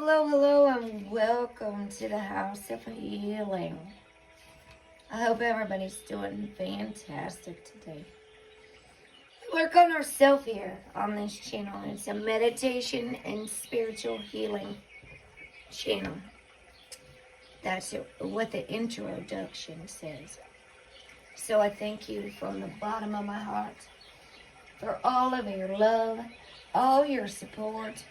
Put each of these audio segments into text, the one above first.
Hello, and welcome to the House of Healing. I hope everybody's doing fantastic today. We work on ourselves here on this channel. It's a meditation and spiritual healing channel. That's what the introduction says. So I thank you from the bottom of my heart for all of your love, all your support,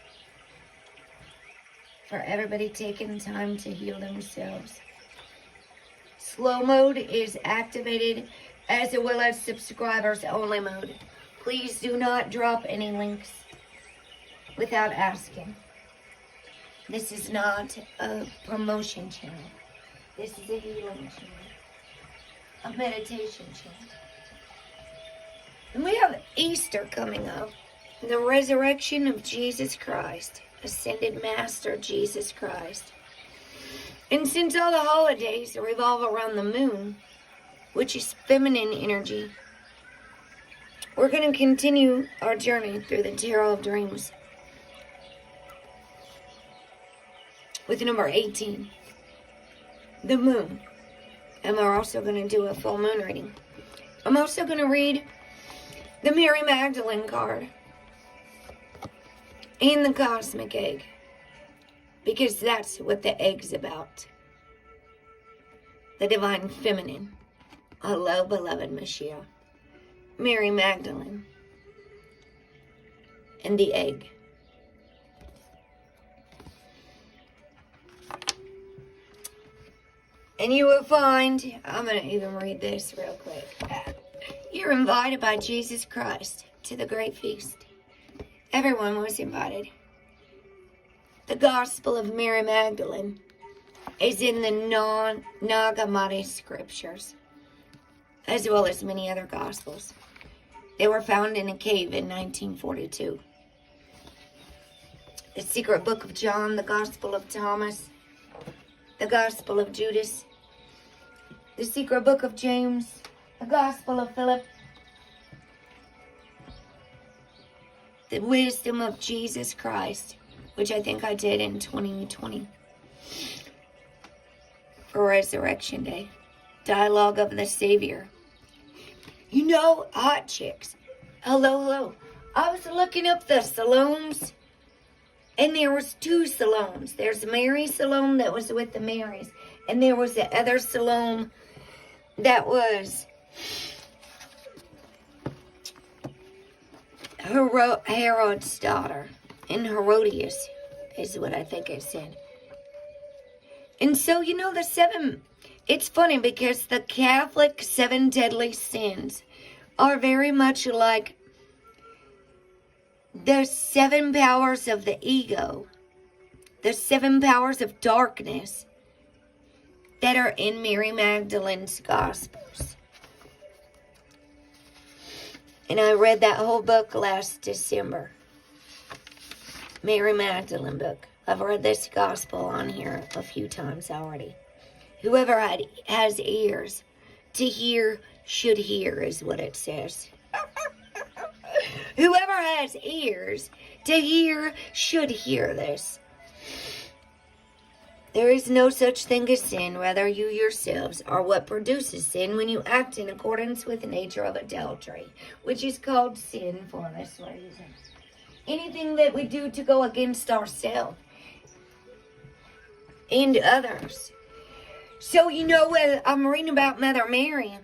for everybody taking time to heal themselves. Slow mode is activated, as well as subscribers only mode. Please do not drop any links without asking. This is not a promotion channel. This is a healing channel, a meditation channel. And we have Easter coming up, the resurrection of Jesus Christ. Ascended Master Jesus Christ. And since all the holidays revolve around the moon, which is feminine energy, we're going to continue our journey through the Tarot of Dreams with number 18, the moon. And we're also going to do a full moon reading. I'm also going to read the Mary Magdalene card and the cosmic egg, because that's what the egg's about. The divine feminine. Hello, beloved Mashiach. Mary Magdalene. And the egg. And you will find, I'm going to even read this real quick. You're invited by Jesus Christ to the great feast. Everyone was invited. The Gospel of Mary Magdalene is in the Nag Hammadi scriptures, as well as many other Gospels. They were found in a cave in 1942. The Secret Book of John, the Gospel of Thomas, the Gospel of Judas, the Secret Book of James, the Gospel of Philip, the Wisdom of Jesus Christ, which I think I did in 2020 for Resurrection Day. Dialogue of the Savior. You know, hot chicks. Hello. I was looking up the Salomes, and there was two Salomes. There's Mary Salome that was with the Marys, and there was the other Salome that was Herod's daughter, and Herodias is what I think it said. And so, you know, it's funny because the Catholic 7 deadly sins are very much like the 7 powers of the ego, the 7 powers of darkness that are in Mary Magdalene's Gospels. And I read that whole book last December. Mary Magdalene book. I've read this gospel on here a few times already. Whoever has ears to hear should hear, is what it says. Whoever has ears to hear should hear this. There is no such thing as sin, rather you yourselves are what produces sin when you act in accordance with the nature of adultery, which is called sin for this reason. Anything that we do to go against ourselves and others. So, you know, I'm reading about Mother Mary,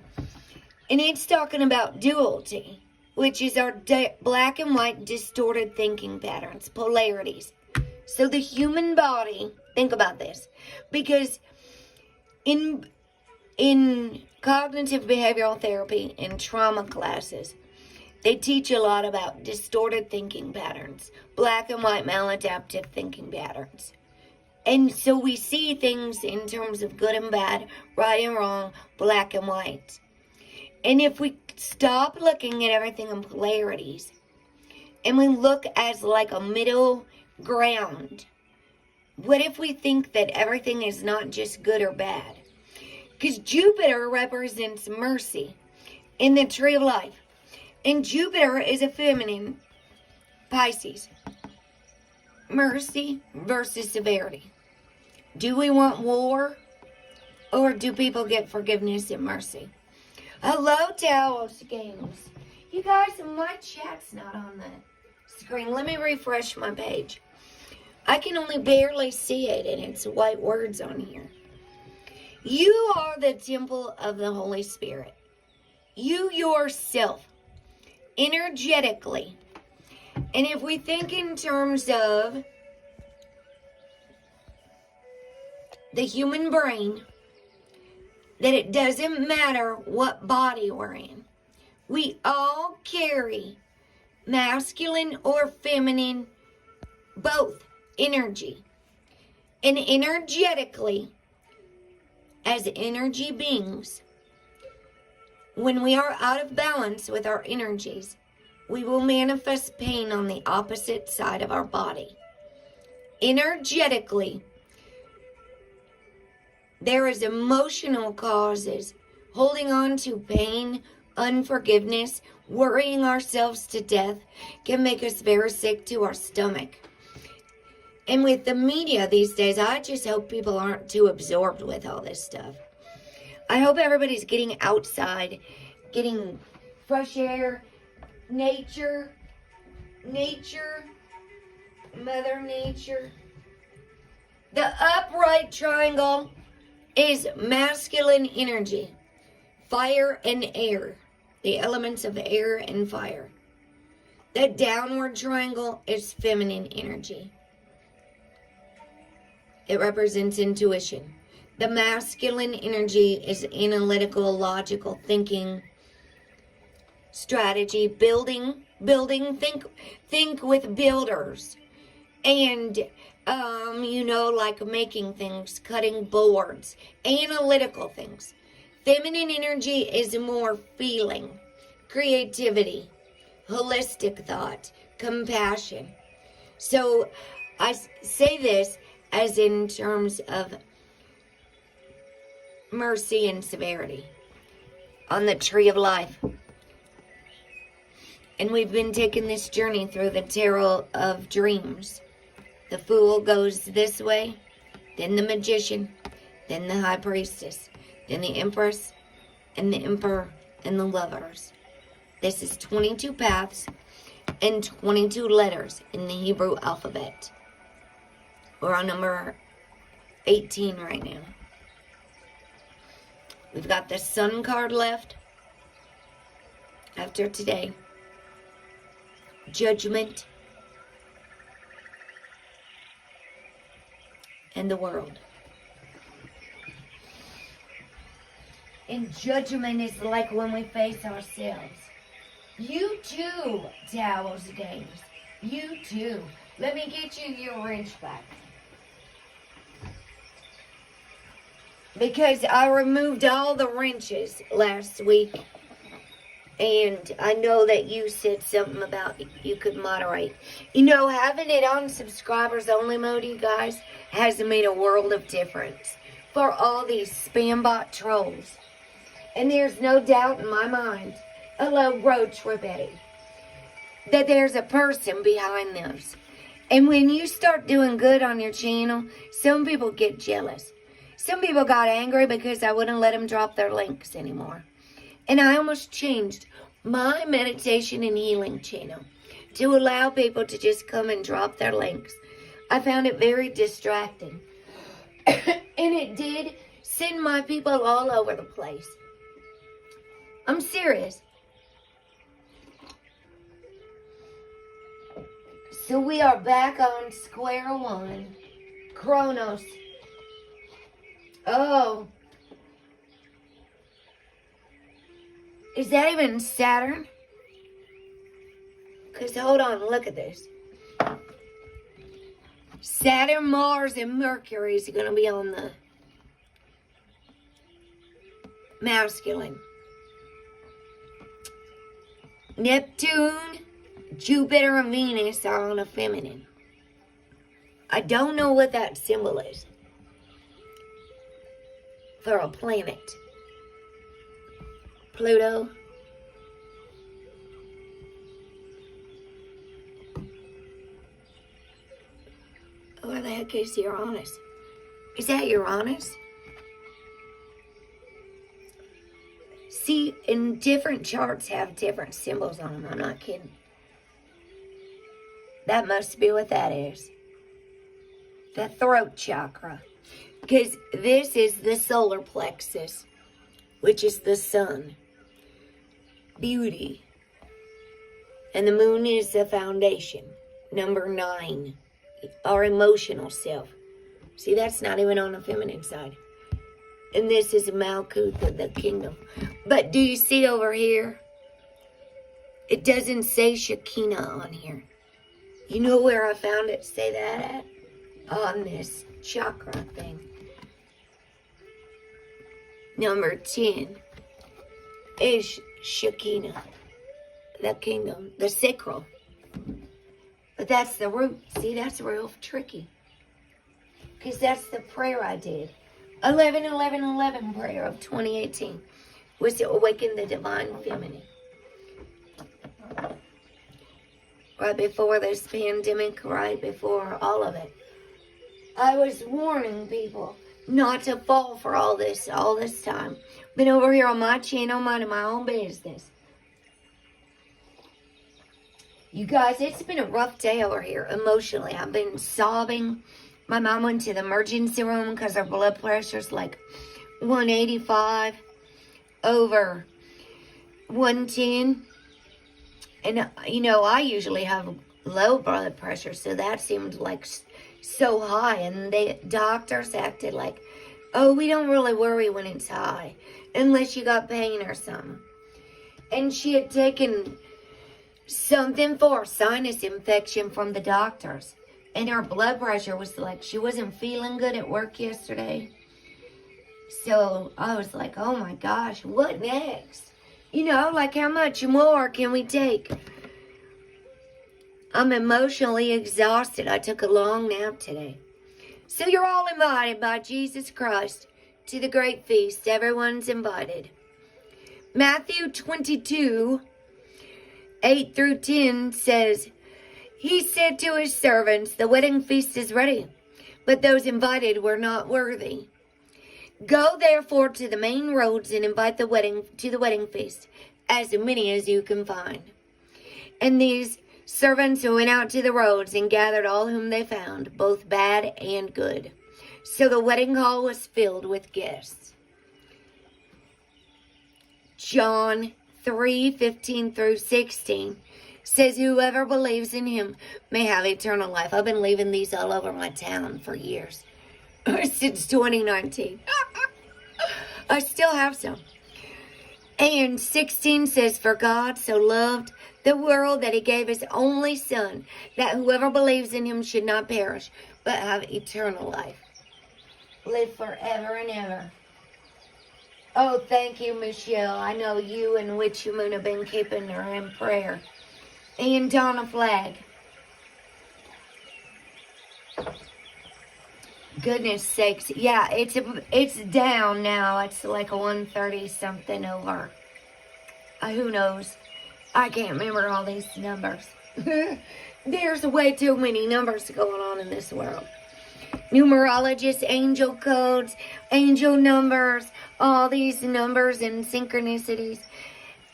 and it's talking about duality, which is our black and white distorted thinking patterns, polarities. So the human body, think about this, because in cognitive behavioral therapy and trauma classes, they teach a lot about distorted thinking patterns, black and white maladaptive thinking patterns. And so we see things in terms of good and bad, right and wrong, black and white. And if we stop looking at everything in polarities, and we look as like a middle ground, what if we think that everything is not just good or bad? Because Jupiter represents mercy in the tree of life. And Jupiter is a feminine Pisces. mercy versus severity. Do we want war, or do people get forgiveness and mercy? Hello, Taos Games. You guys, my chat's not on the screen. Let me refresh my page. I can only barely see it, and it's white words on here. You are the temple of the Holy Spirit. You yourself, energetically. And if we think in terms of the human brain, that it doesn't matter what body we're in. We all carry masculine or feminine, both energy. And energetically, as energy beings, when we are out of balance with our energies, we will manifest pain on the opposite side of our body. Energetically, there is emotional causes, holding on to pain, unforgiveness, worrying ourselves to death can make us very sick to our stomach. And with the media these days, I just hope people aren't too absorbed with all this stuff. I hope everybody's getting outside, getting fresh air, nature, Mother Nature. The upright triangle is masculine energy, fire and air, the elements of air and fire. The downward triangle is feminine energy. It represents intuition. The masculine energy is analytical, logical thinking, strategy, building, think with builders. And, like making things, cutting boards, analytical things. Feminine energy is more feeling, creativity, holistic thought, compassion. So I say this as in terms of mercy and severity on the tree of life. And we've been taking this journey through the tarot of dreams. The Fool goes this way, then the Magician, then the High Priestess, then the Empress, and the Emperor, and the Lovers. This is 22 paths and 22 letters in the Hebrew alphabet. We're on number 18 right now. We've got the Sun card left after today. Judgment. And the World. And judgment is like when we face ourselves. You too, Tao's Games. You too. Let me get you your wrench back. Because I removed all the wrenches last week. And I know that you said something about you could moderate. Having it on subscribers only mode, you guys, has made a world of difference for all these spam bot trolls. And there's no doubt in my mind, hello, Roach Rebetty, that there's a person behind this. And when you start doing good on your channel, some people get jealous. Some people got angry because I wouldn't let them drop their links anymore. And I almost changed my meditation and healing channel to allow people to just come and drop their links. I found it very distracting. And it did send my people all over the place. I'm serious. So we are back on square one. Kronos. Oh. Is that even Saturn? Because hold on, look at this. Saturn, Mars, and Mercury is going to be on the masculine. Neptune, Jupiter, and Venus are on a feminine. I don't know what that symbol is for a planet. Pluto. heck is Uranus? Is that Uranus? See, and different charts have different symbols on them. I'm not kidding. That must be what that is. The throat chakra. Because this is the solar plexus, which is the sun. Beauty. And the moon is the foundation. Number 9. Our emotional self. See, that's not even on the feminine side. And this is Malkuth, the kingdom. But do you see over here? It doesn't say Shekinah on here. You know where I found it say that at? On this chakra thing. Number 10 is Shekinah, the kingdom, the sacral. But that's the root. See, that's real tricky. Because that's the prayer I did. 11-11-11 prayer of 2018 was to awaken the divine feminine. Right before this pandemic, right before all of it. I was warning people not to fall for all this time. Been over here on my channel, minding my own business. You guys, it's been a rough day over here emotionally. I've been sobbing. My mom went to the emergency room because her blood pressure's like 185 over 110. And, you know, I usually have low blood pressure, so that seemed like so high. And the doctors acted like, oh, we don't really worry when it's high, unless you got pain or something. And she had taken something for a sinus infection from the doctors. And her blood pressure was like, she wasn't feeling good at work yesterday. So I was like, oh my gosh, what next? You know, like how much more can we take? I'm emotionally exhausted. I took a long nap today. So you're all invited by Jesus Christ to the great feast. Everyone's invited. Matthew 22, 8 through 10 says, he said to his servants, the wedding feast is ready, but those invited were not worthy. Go therefore to the main roads and invite to the wedding feast, as many as you can find. And these servants went out to the roads and gathered all whom they found, both bad and good. So the wedding hall was filled with guests. John 3:15 through 16 says, whoever believes in him may have eternal life. I've been leaving these all over my town for years. Since 2019. I still have some. And 16 says, for God so loved the world that he gave his only son, that whoever believes in him should not perish, but have eternal life. Live forever and ever. Oh, thank you, Michelle. I know you and HUE-MAN have been keeping her in prayer. And Donna Flag. Goodness sakes. Yeah, it's down now. It's like a 130 something over. Who knows? I can't remember all these numbers. There's way too many numbers going on in this world. Numerologists, angel codes, angel numbers, all these numbers and synchronicities.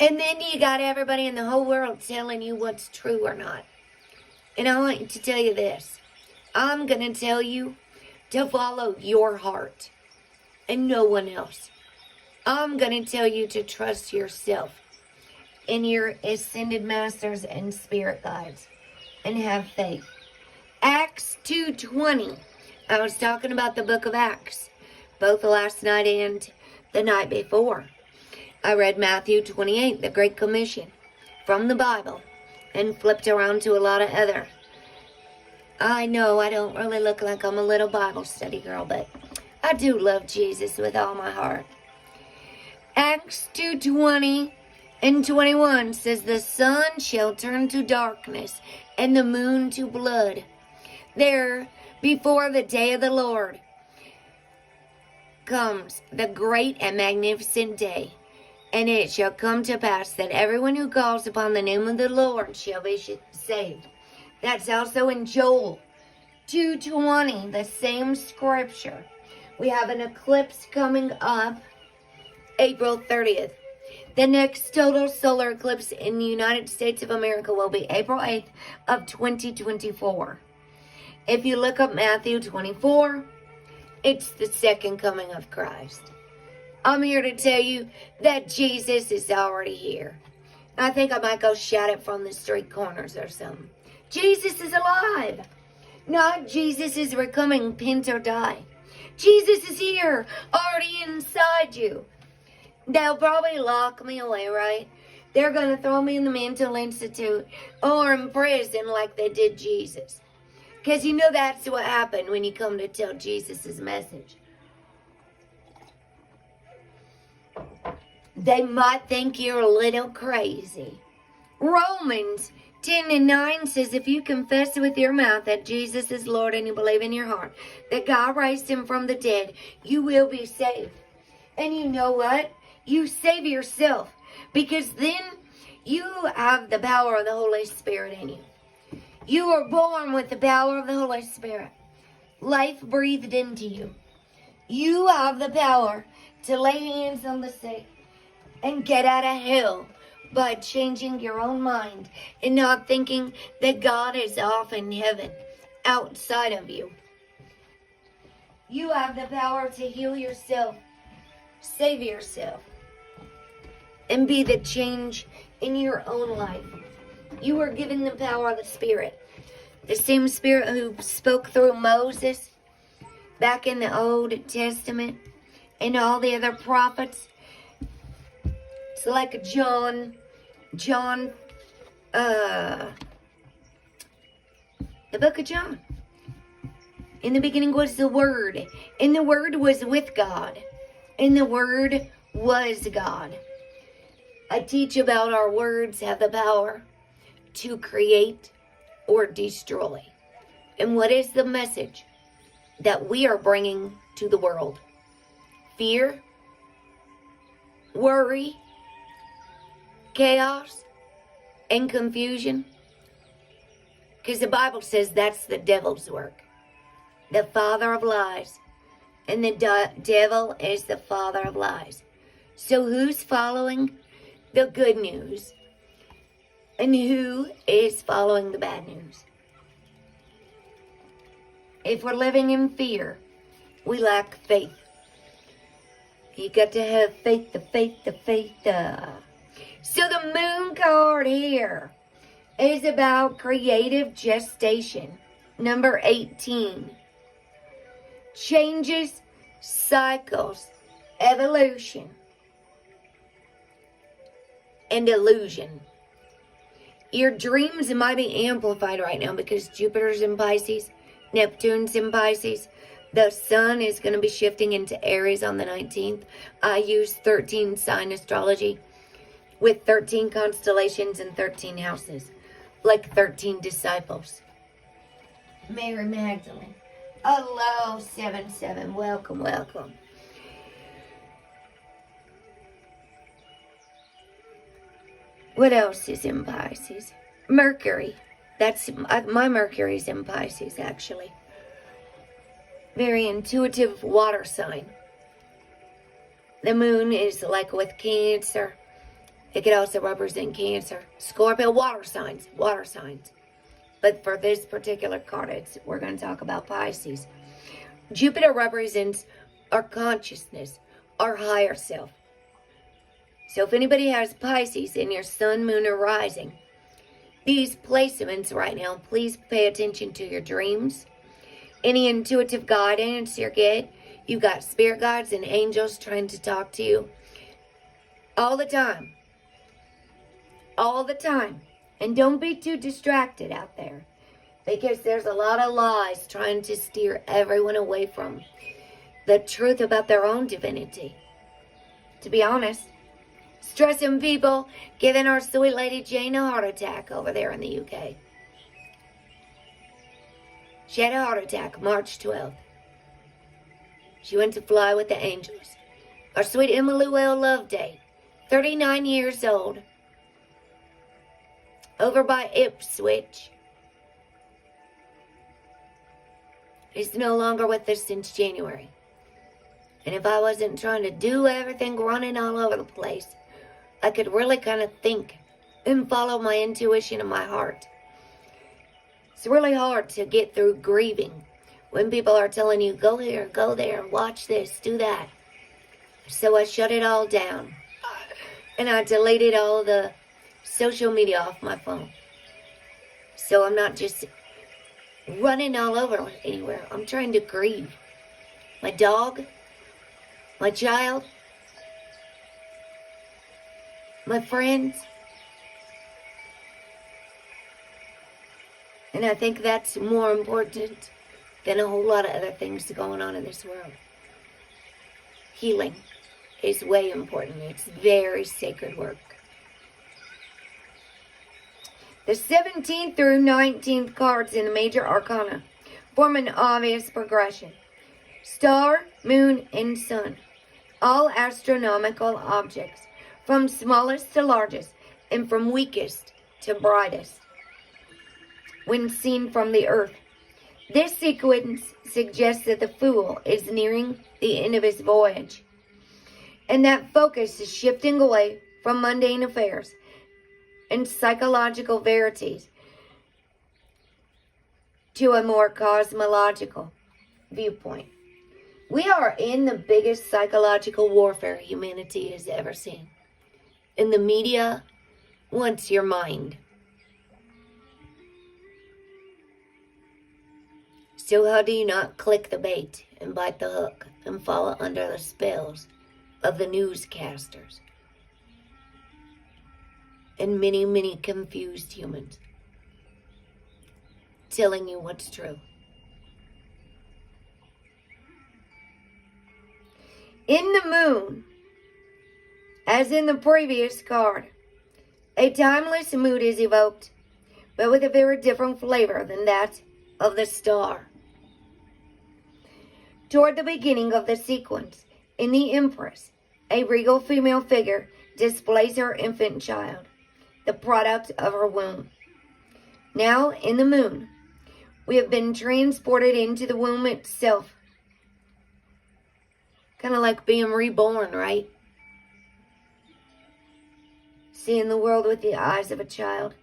And then you got everybody in the whole world telling you what's true or not. And I want to tell you this. I'm going to tell you to follow your heart and no one else. I'm going to tell you to trust yourself and your ascended masters and spirit guides and have faith. Acts 2:20. I was talking about the book of Acts, both last night and the night before. I read Matthew 28, the Great Commission, from the Bible, and flipped around to a lot of other. I know I don't really look like I'm a little Bible study girl, but I do love Jesus with all my heart. Acts 2:20 and 21 says, the sun shall turn to darkness and the moon to blood. There, before the day of the Lord comes, the great and magnificent day. And it shall come to pass that everyone who calls upon the name of the Lord shall be saved. That's also in Joel 2:20, the same scripture. We have an eclipse coming up April 30th. The next total solar eclipse in the United States of America will be April 8th of 2024. If you look up Matthew 24, it's the second coming of Christ. I'm here to tell you that Jesus is already here. I think I might go shout it from the street corners or something. Jesus is alive. Not Jesus is becoming pint or die. Jesus is here, already inside you. They'll probably lock me away, right? They're going to throw me in the mental institute or in prison like they did Jesus. Because you know that's what happened when you come to tell Jesus' message. They might think you're a little crazy. Romans 10:9 says, if you confess with your mouth that Jesus is Lord and you believe in your heart that God raised him from the dead, you will be saved. And you know what? You save yourself, because then you have the power of the Holy Spirit in you. You are born with the power of the Holy Spirit. Life breathed into you. You have the power to lay hands on the sick and get out of hell by changing your own mind and not thinking that God is off in heaven outside of you. You have the power to heal yourself, save yourself, and be the change in your own life. You are given the power of the Spirit. The same Spirit who spoke through Moses back in the Old Testament and all the other prophets. It's like John, the book of John. In the beginning was the Word, and the Word was with God, and the Word was God. I teach about our words have the power to create or destroy. And what is the message that we are bringing to the world? Fear, worry, chaos, and confusion. Because the Bible says that's the devil's work. The father of lies. And the devil is the father of lies. So who's following the good news? And who is following the bad news? If we're living in fear, we lack faith. You got to have faith, the faith. So the moon card here is about creative gestation. Number 18. Changes, cycles, evolution, and illusion. Your dreams might be amplified right now because Jupiter's in Pisces, Neptune's in Pisces. The sun is going to be shifting into Aries on the 19th. I use 13 sign astrology with 13 constellations and 13 houses, like 13 disciples. Mary Magdalene. Hello, 77. Welcome, welcome. What else is in Pisces? Mercury. That's my Mercury's in Pisces, actually. Very intuitive water sign. The moon is like with Cancer. It could also represent Cancer. Scorpio, water signs. But for this particular card, we're going to talk about Pisces. Jupiter represents our consciousness, our higher self. So if anybody has Pisces in your sun, moon, or rising, these placements right now, please pay attention to your dreams. Any intuitive guidance you get, you've got spirit guides and angels trying to talk to you all the time. All the time. And don't be too distracted out there, because there's a lot of lies trying to steer everyone away from the truth about their own divinity. To be honest, stressing people, giving our sweet Lady Jane a heart attack over there in the UK. She had a heart attack March 12th. She went to fly with the angels. Our sweet Emmanuel Loveday, 39 years old, over by Ipswich. is no longer with us since January. And if I wasn't trying to do everything running all over the place, I could really kind of think and follow my intuition and my heart. It's really hard to get through grieving when people are telling you, go here, go there, watch this, do that. So I shut it all down. And I deleted all the social media off my phone. So I'm not just running all over anywhere. I'm trying to grieve. My dog, my child, my friends. And I think that's more important than a whole lot of other things going on in this world. Healing is way important. It's very sacred work. The 17th through 19th cards in the major arcana form an obvious progression. Star, moon, and sun. All astronomical objects, from smallest to largest, and from weakest to brightest, when seen from the earth. This sequence suggests that the Fool is nearing the end of his voyage, and that focus is shifting away from mundane affairs and psychological verities to a more cosmological viewpoint. We are in the biggest psychological warfare humanity has ever seen. And the media wants your mind. So how do you not click the bait and bite the hook and fall under the spells of the newscasters and many, many confused humans telling you what's true? In the moon, as in the previous card, a timeless mood is evoked, but with a very different flavor than that of the star. Toward the beginning of the sequence, in the Empress, a regal female figure displays her infant child, the product of her womb. Now, in the moon, we have been transported into the womb itself. Kind of like being reborn, right? Seeing the world with the eyes of a child.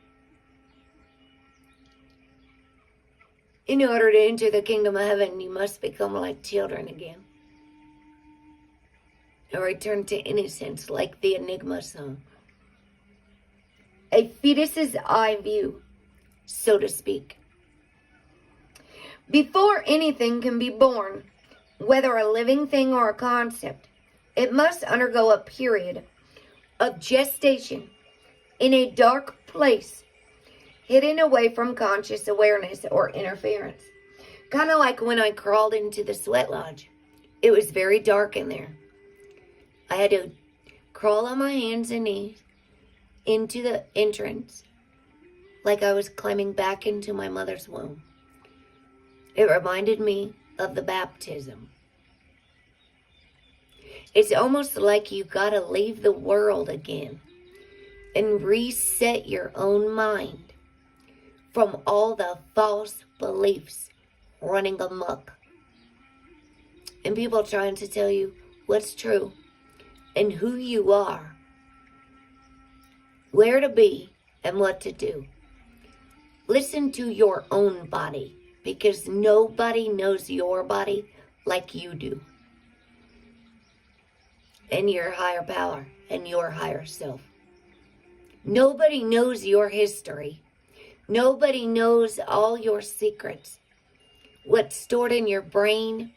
In order to enter the kingdom of heaven, you must become like children again. Or return to innocence, like the Enigma song. A fetus's eye view, so to speak. Before anything can be born, whether a living thing or a concept, it must undergo a period of gestation in a dark place, hidden away from conscious awareness or interference. Kind of like when I crawled into the sweat lodge. It was very dark in there. I had to crawl on my hands and knees into the entrance like I was climbing back into my mother's womb. It reminded me of the baptism. It's almost like you gotta leave the world again and reset your own mind from all the false beliefs running amok. And people trying to tell you what's true and who you are, where to be and what to do. Listen to your own body, because nobody knows your body like you do. And your higher power and your higher self. Nobody knows your history. Nobody knows all your secrets. What's stored in your brain,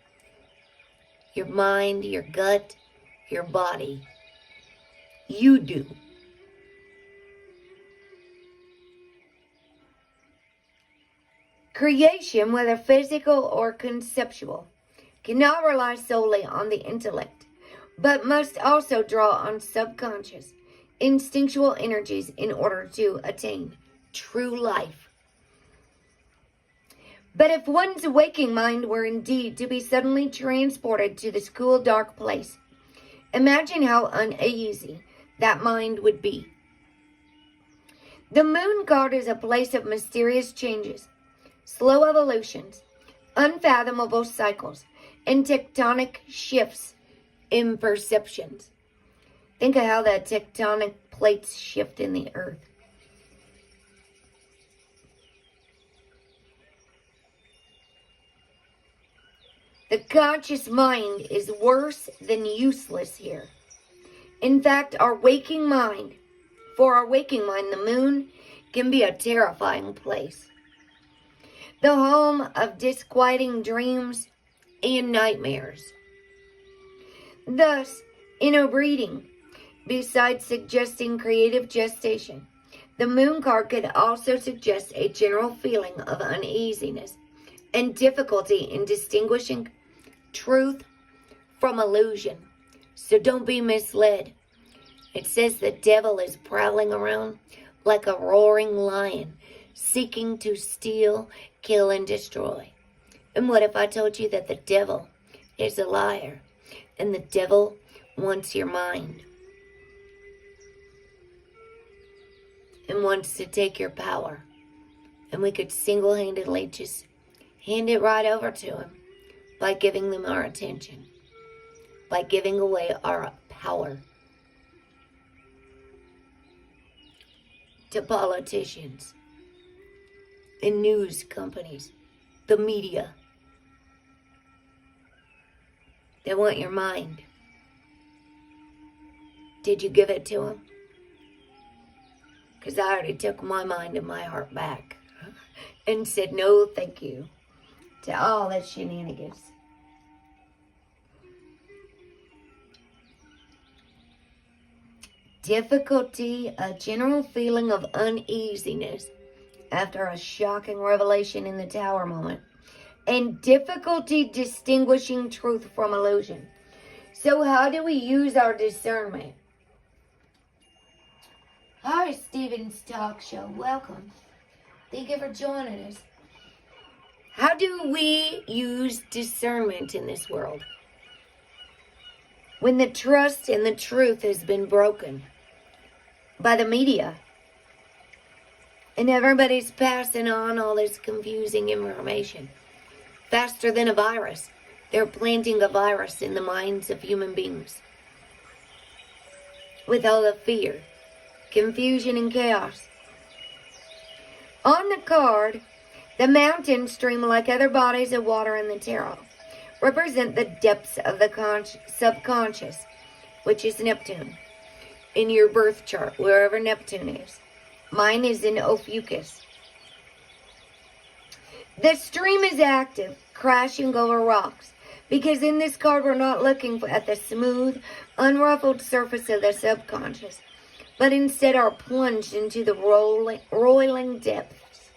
your mind, your gut, your body. You do. Creation, whether physical or conceptual, cannot rely solely on the intellect, but must also draw on subconscious, instinctual energies in order to attain true life. But if one's waking mind were indeed to be suddenly transported to this cool, dark place, imagine how uneasy that mind would be. The moon card is a place of mysterious changes, slow evolutions, unfathomable cycles, and tectonic shifts in perceptions. Think of how the tectonic plates shift in the earth. The conscious mind is worse than useless here. In fact, for our waking mind, the moon can be a terrifying place. The home of disquieting dreams and nightmares. Thus, interbreeding, besides suggesting creative gestation, the moon card could also suggest a general feeling of uneasiness and difficulty in distinguishing truth from illusion. So don't be misled. It says the devil is prowling around like a roaring lion, seeking to steal, kill, and destroy. And what if I told you that the devil is a liar and the devil wants your mind and wants to take your power? And we could single-handedly just hand it right over to him by giving them our attention, by giving away our power to politicians and news companies, the media. They want your mind. Did you give it to them? Because I already took my mind and my heart back and said no thank you to all that shenanigans. Difficulty, a general feeling of uneasiness after a shocking revelation in the tower moment, and difficulty distinguishing truth from illusion. So how do we use our discernment? Hi, Stephen's Talk Show. Welcome. Thank you for joining us. How do we use discernment in this world? When the trust in the truth has been broken by the media, and everybody's passing on all this confusing information faster than a virus. They're planting a virus in the minds of human beings with all the fear, confusion, and chaos. On the card, the mountains stream like other bodies of water in the tarot, represent the depths of the subconscious, which is Neptune, in your birth chart, wherever Neptune is. Mine is in Ophiuchus. The stream is active, crashing over rocks, because in this card we're not looking at the smooth, unruffled surface of the subconscious, but instead are plunged into the roiling depths.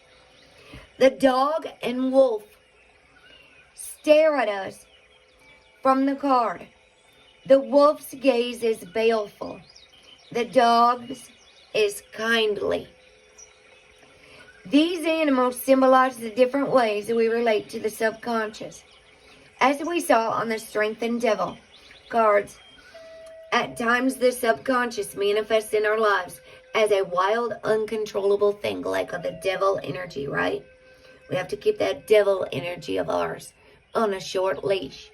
The dog and wolf stare at us from the card. The wolf's gaze is baleful. The dog's is kindly. These animals symbolize the different ways that we relate to the subconscious. As we saw on the Strength and Devil cards, at times the subconscious manifests in our lives as a wild, uncontrollable thing, like the devil energy, right? We have to keep that devil energy of ours on a short leash.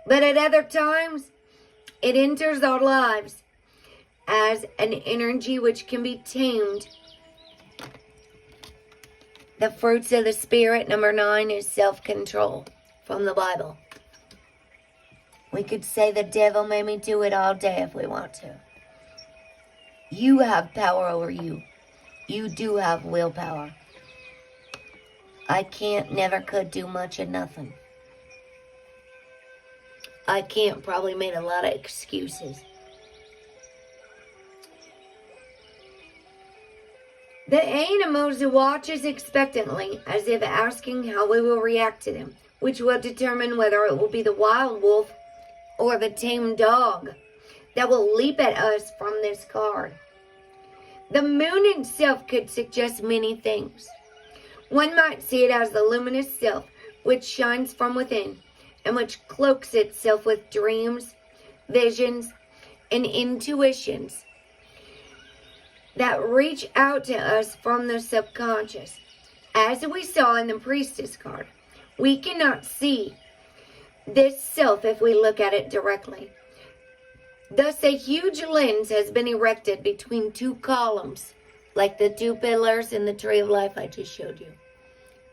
But at other times, it enters our lives as an energy which can be tamed. The fruits of the Spirit, number 9, is self-control from the Bible. We could say the devil made me do it all day if we want to. You have power over you. You do have willpower. I can't, never could do much of nothing. I can't probably made a lot of excuses. The animals watch us expectantly, as if asking how we will react to them, which will determine whether it will be the wild wolf or the tame dog that will leap at us from this card. The moon itself could suggest many things. One might see it as the luminous self, which shines from within, and which cloaks itself with dreams, visions, and intuitions that reach out to us from the subconscious. As we saw in the Priestess card, we cannot see this self if we look at it directly. Thus, a huge lens has been erected between two columns, like the two pillars in the Tree of Life I just showed you.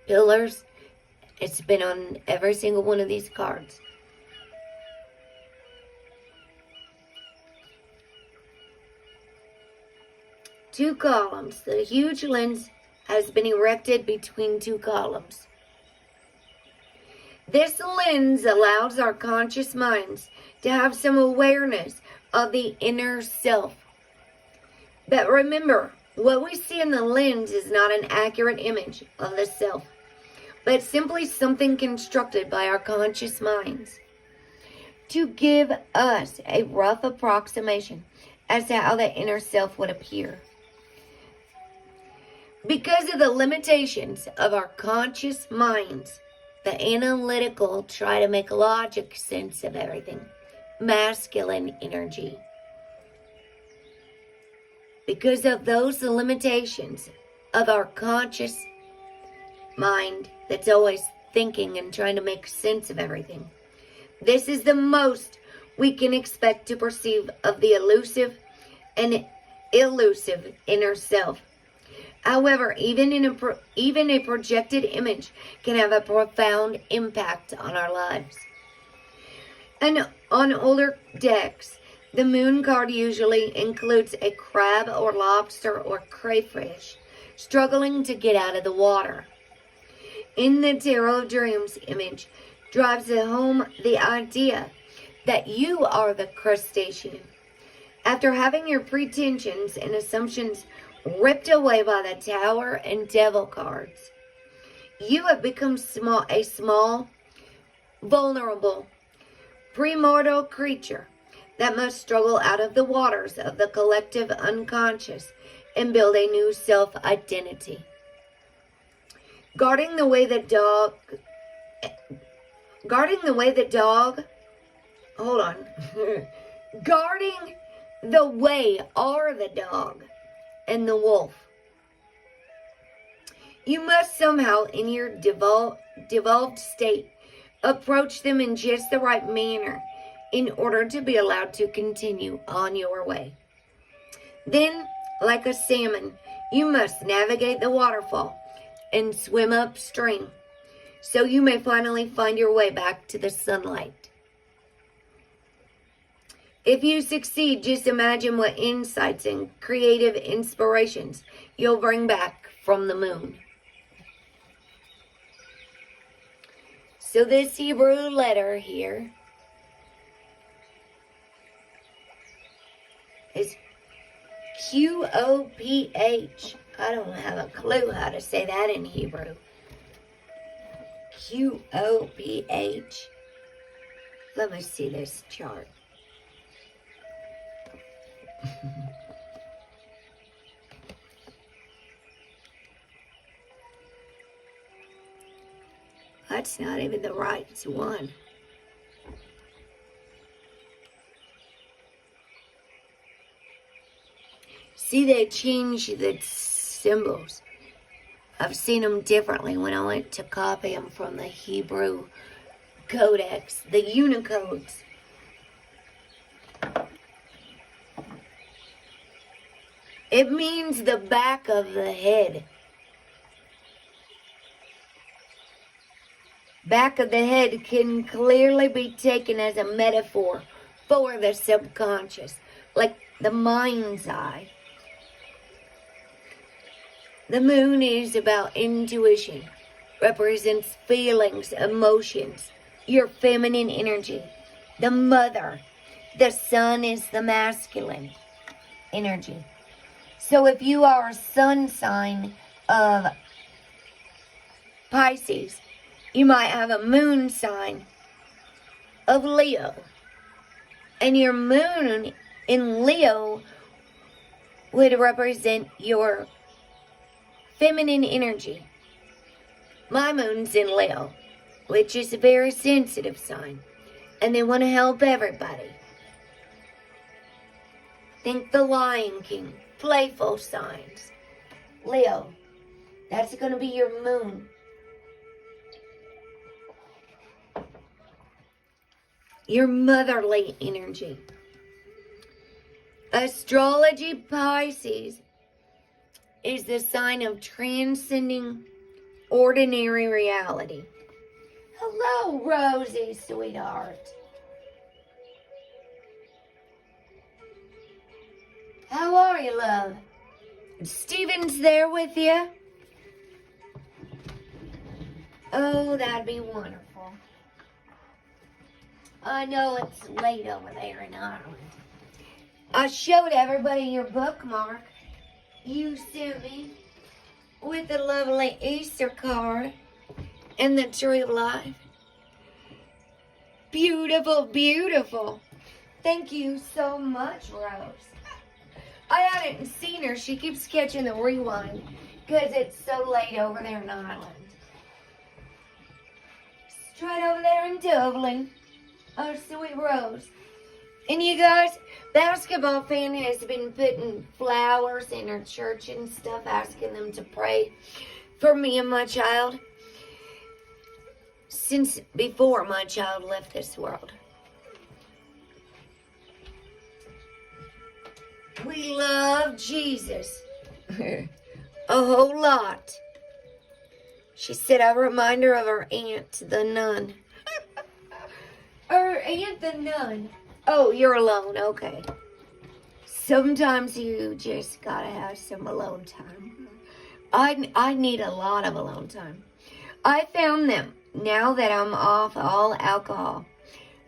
Pillars, it's been on every single one of these cards. Two columns. The huge lens has been erected between two columns. This lens allows our conscious minds to have some awareness of the inner self. But remember, what we see in the lens is not an accurate image of the self, but simply something constructed by our conscious minds to give us a rough approximation as to how the inner self would appear. Because of the limitations of our conscious minds, the analytical try to make logic sense of everything. Masculine energy. Because of those limitations of our conscious mind that's always thinking and trying to make sense of everything, this is the most we can expect to perceive of the elusive and elusive inner self. However, even a projected image can have a profound impact on our lives. And on older decks, the moon card usually includes a crab or lobster or crayfish struggling to get out of the water. In the Tarot of Dreams image drives home the idea that you are the crustacean. After having your pretensions and assumptions ripped away by the Tower and Devil cards, you have become a small, vulnerable, premortal creature that must struggle out of the waters of the collective unconscious and build a new self-identity. Guarding the way the dog, guarding the way are the dog and the wolf. You must somehow, in your devolved state, approach them in just the right manner in order to be allowed to continue on your way. Then, like a salmon, you must navigate the waterfall and swim upstream so you may finally find your way back to the sunlight. If you succeed, just imagine what insights and creative inspirations you'll bring back from the moon. So this Hebrew letter here is QOPH. I don't have a clue how to say that in Hebrew. QOPH. Let me see this chart. That's not even the right one. See, they changed the symbols. I've seen them differently when I went to copy them from the Hebrew Codex, the Unicodes. It means the back of the head. Back of the head can clearly be taken as a metaphor for the subconscious, like the mind's eye. The moon is about intuition, represents feelings, emotions, your feminine energy, the mother. The sun is the masculine energy. So if you are a sun sign of Pisces, you might have a moon sign of Leo. And your moon in Leo would represent your feminine energy. My moon's in Leo, which is a very sensitive sign. And they want to help everybody. Think the Lion King. Playful signs. Leo. That's going to be your moon. Your motherly energy. Astrology Pisces is the sign of transcending ordinary reality. Hello, Rosie, sweetheart. How are you, love? Steven's there with you? Oh, that'd be wonderful. I know it's late over there in Ireland. I showed everybody your bookmark you sent me with the lovely Easter card and the tree of life. Beautiful, beautiful. Thank you so much, Rose. I hadn't seen her. She keeps catching the rewind because it's so late over there in Ireland. Straight over there in Dublin. Oh, sweet Rose. And you guys, basketball fan has been putting flowers in her church and stuff, asking them to pray for me and my child since before my child left this world. We love Jesus a whole lot. She said, I remind her of her aunt, the nun. Her aunt, the nun. Oh, you're alone. Okay. Sometimes you just gotta have some alone time. I need a lot of alone time. I found them now that I'm off all alcohol.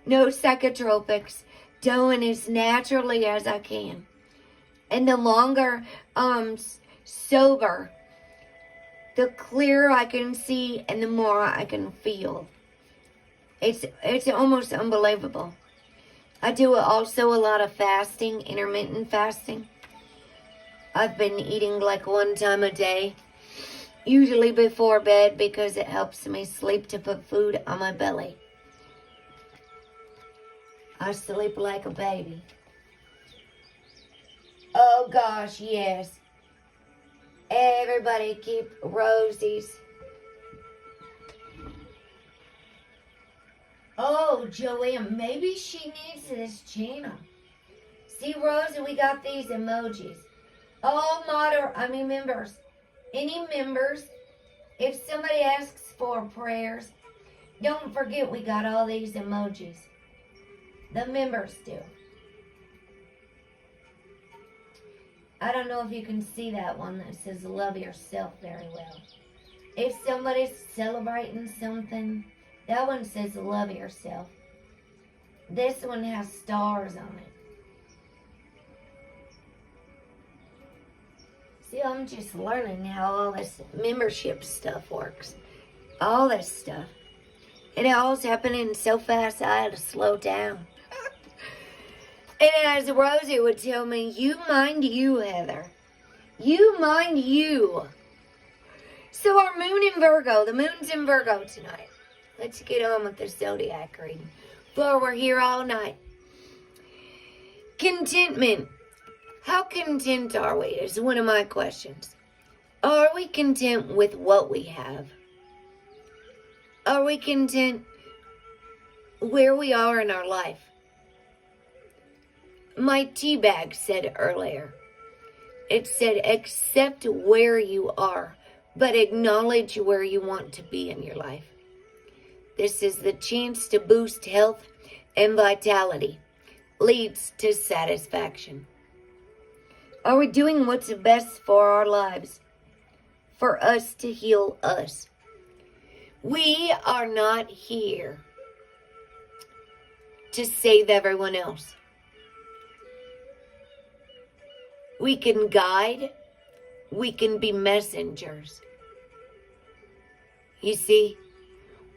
No psychotropics. Doing as naturally as I can. And the longer I'm sober, the clearer I can see and the more I can feel. It's almost unbelievable. I do also a lot of fasting, intermittent fasting. I've been eating like 1 time a day, usually before bed because it helps me sleep to put food on my belly. I sleep like a baby. Oh gosh, yes. Everybody keep Rosie's. Oh, Joanne, maybe she needs this channel. See, Rosie, we got these emojis. All members. Any members, if somebody asks for prayers, don't forget we got all these emojis. The members do. I don't know if you can see that one that says love yourself very well. If somebody's celebrating something, that one says love yourself. This one has stars on it. See, I'm just learning how all this membership stuff works. All this stuff. It all's happening so fast I had to slow down. And as Rosie would tell me, you mind you, Heather. You mind you. So our moon in Virgo. The moon's in Virgo tonight. Let's get on with the zodiac reading. For we're here all night. Contentment. How content are we is one of my questions. Are we content with what we have? Are we content where we are in our life? My tea bag said earlier, it said, accept where you are, but acknowledge where you want to be in your life. This is the chance to boost health and vitality, leads to satisfaction. Are we doing what's best for our lives, for us to heal us? We are not here to save everyone else. We can guide. We can be messengers. You see,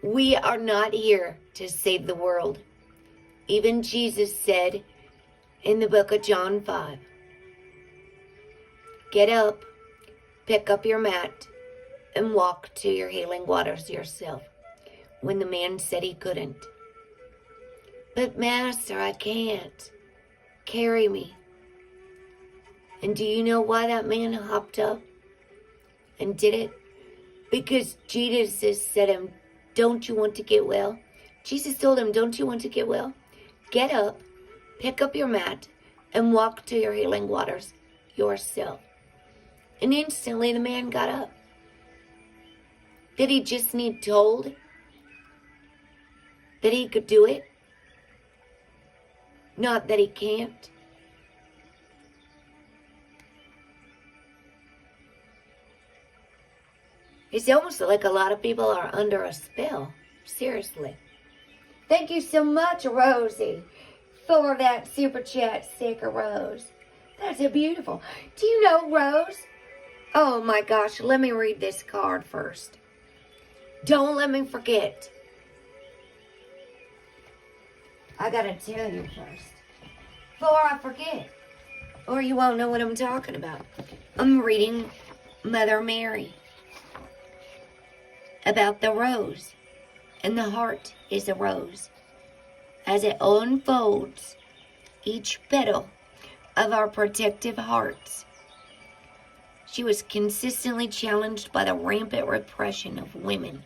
we are not here to save the world. Even Jesus said in the book of John 5, get up, pick up your mat, and walk to your healing waters yourself, when the man said he couldn't. But Master, I can't. Carry me. And do you know why that man hopped up and did it? Because Jesus said him, don't you want to get well? Jesus told him, don't you want to get well? Get up, pick up your mat, and walk to your healing waters yourself. And instantly the man got up. Did he just need told that he could do it? Not that he can't. It's almost like a lot of people are under a spell. Seriously. Thank you so much, Rosie, for that super chat sticker, Rose. That's a beautiful. Do you know, Rose? Oh my gosh, let me read this card first. Don't let me forget. I gotta tell you first. Before I forget. Or you won't know what I'm talking about. I'm reading Mother Mary. About the rose. And the heart is a rose. As it unfolds each petal of our protective hearts. She was consistently challenged by the rampant repression of women.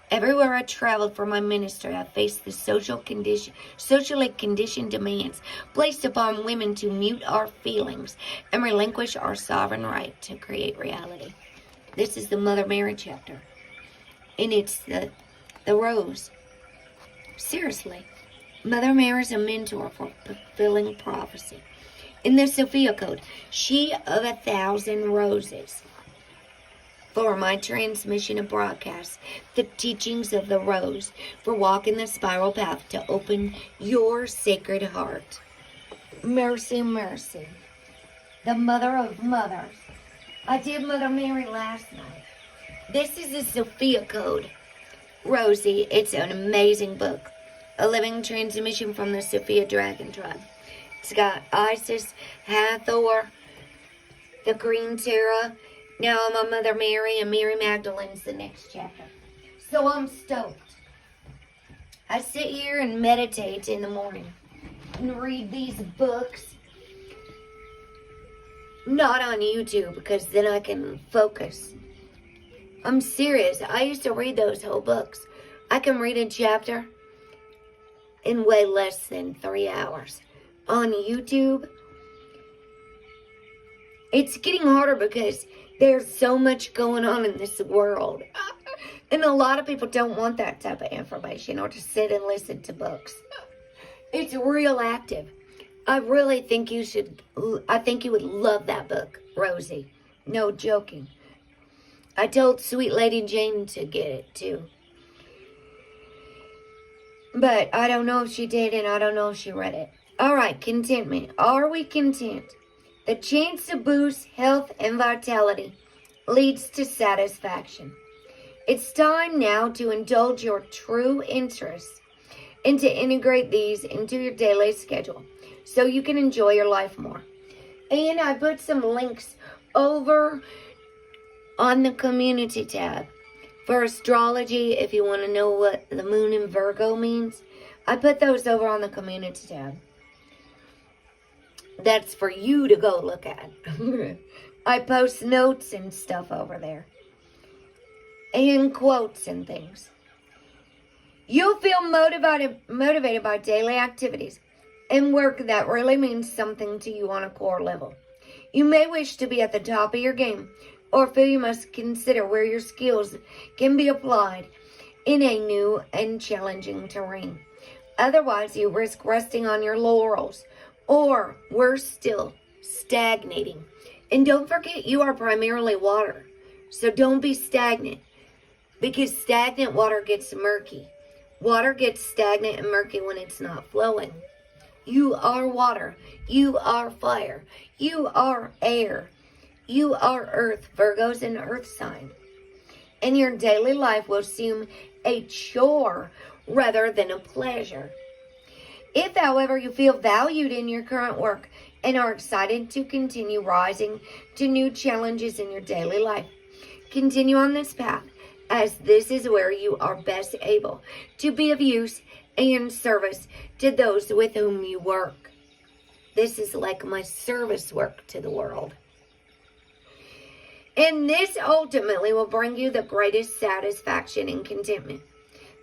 Everywhere I traveled for my ministry, I faced the socially conditioned demands placed upon women to mute our feelings and relinquish our sovereign right to create reality. This is the Mother Mary chapter. And it's the rose. Seriously. Mother Mary is a mentor for fulfilling prophecy. In the Sophia Code, she of 1,000 roses. For my transmission and broadcast, the teachings of the rose, for walking the spiral path to open your sacred heart. Mercy, mercy. The mother of mothers. I did Mother Mary last night. This is the Sophia Code. Rosie, it's an amazing book. A living transmission from the Sophia Dragon Tribe. It's got Isis, Hathor, the Green Terra. Now I'm on Mother Mary, and Mary Magdalene's the next chapter. So I'm stoked. I sit here and meditate in the morning and read these books. Not on YouTube, because then I can focus. I'm serious. I used to read those whole books. I can read a chapter in way less than 3 hours. On YouTube, it's getting harder because there's so much going on in this world. And a lot of people don't want that type of information or to sit and listen to books. It's real active. I really think you should, I think you would love that book, Rosie. No joking. I told Sweet Lady Jane to get it too. But I don't know if she did, and I don't know if she read it. All right, contentment. Are we content? The chance to boost health and vitality leads to satisfaction. It's time now to indulge your true interests and to integrate these into your daily schedule so you can enjoy your life more. And I put some links over on the community tab for astrology if you want to know what the moon in Virgo means. I put those over on the community tab. That's for you to go look at. I post notes and stuff over there. And quotes and things. You'll feel motivated by daily activities and work that really means something to you on a core level. You may wish to be at the top of your game or feel you must consider where your skills can be applied in a new and challenging terrain. Otherwise, you risk resting on your laurels or, worse still, stagnating. And don't forget, you are primarily water. So don't be stagnant, because stagnant water gets murky. Water gets stagnant and murky when it's not flowing. You are water. You are fire. You are air. You are earth. Virgo's an earth sign. And your daily life will seem a chore rather than a pleasure. If, however, you feel valued in your current work and are excited to continue rising to new challenges in your daily life, continue on this path, as this is where you are best able to be of use and service to those with whom you work. This is like my service work to the world. And this ultimately will bring you the greatest satisfaction and contentment.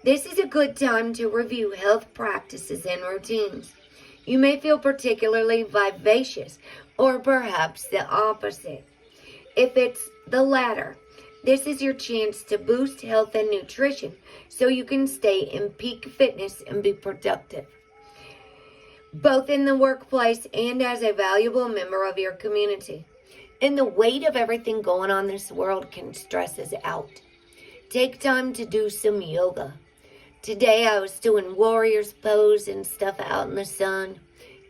This is a good time to review health practices and routines. You may feel particularly vivacious, or perhaps the opposite. If it's the latter, this is your chance to boost health and nutrition so you can stay in peak fitness and be productive, both in the workplace and as a valuable member of your community. And the weight of everything going on in this world can stress us out. Take time to do some yoga. Today I was doing warrior's pose and stuff out in the sun,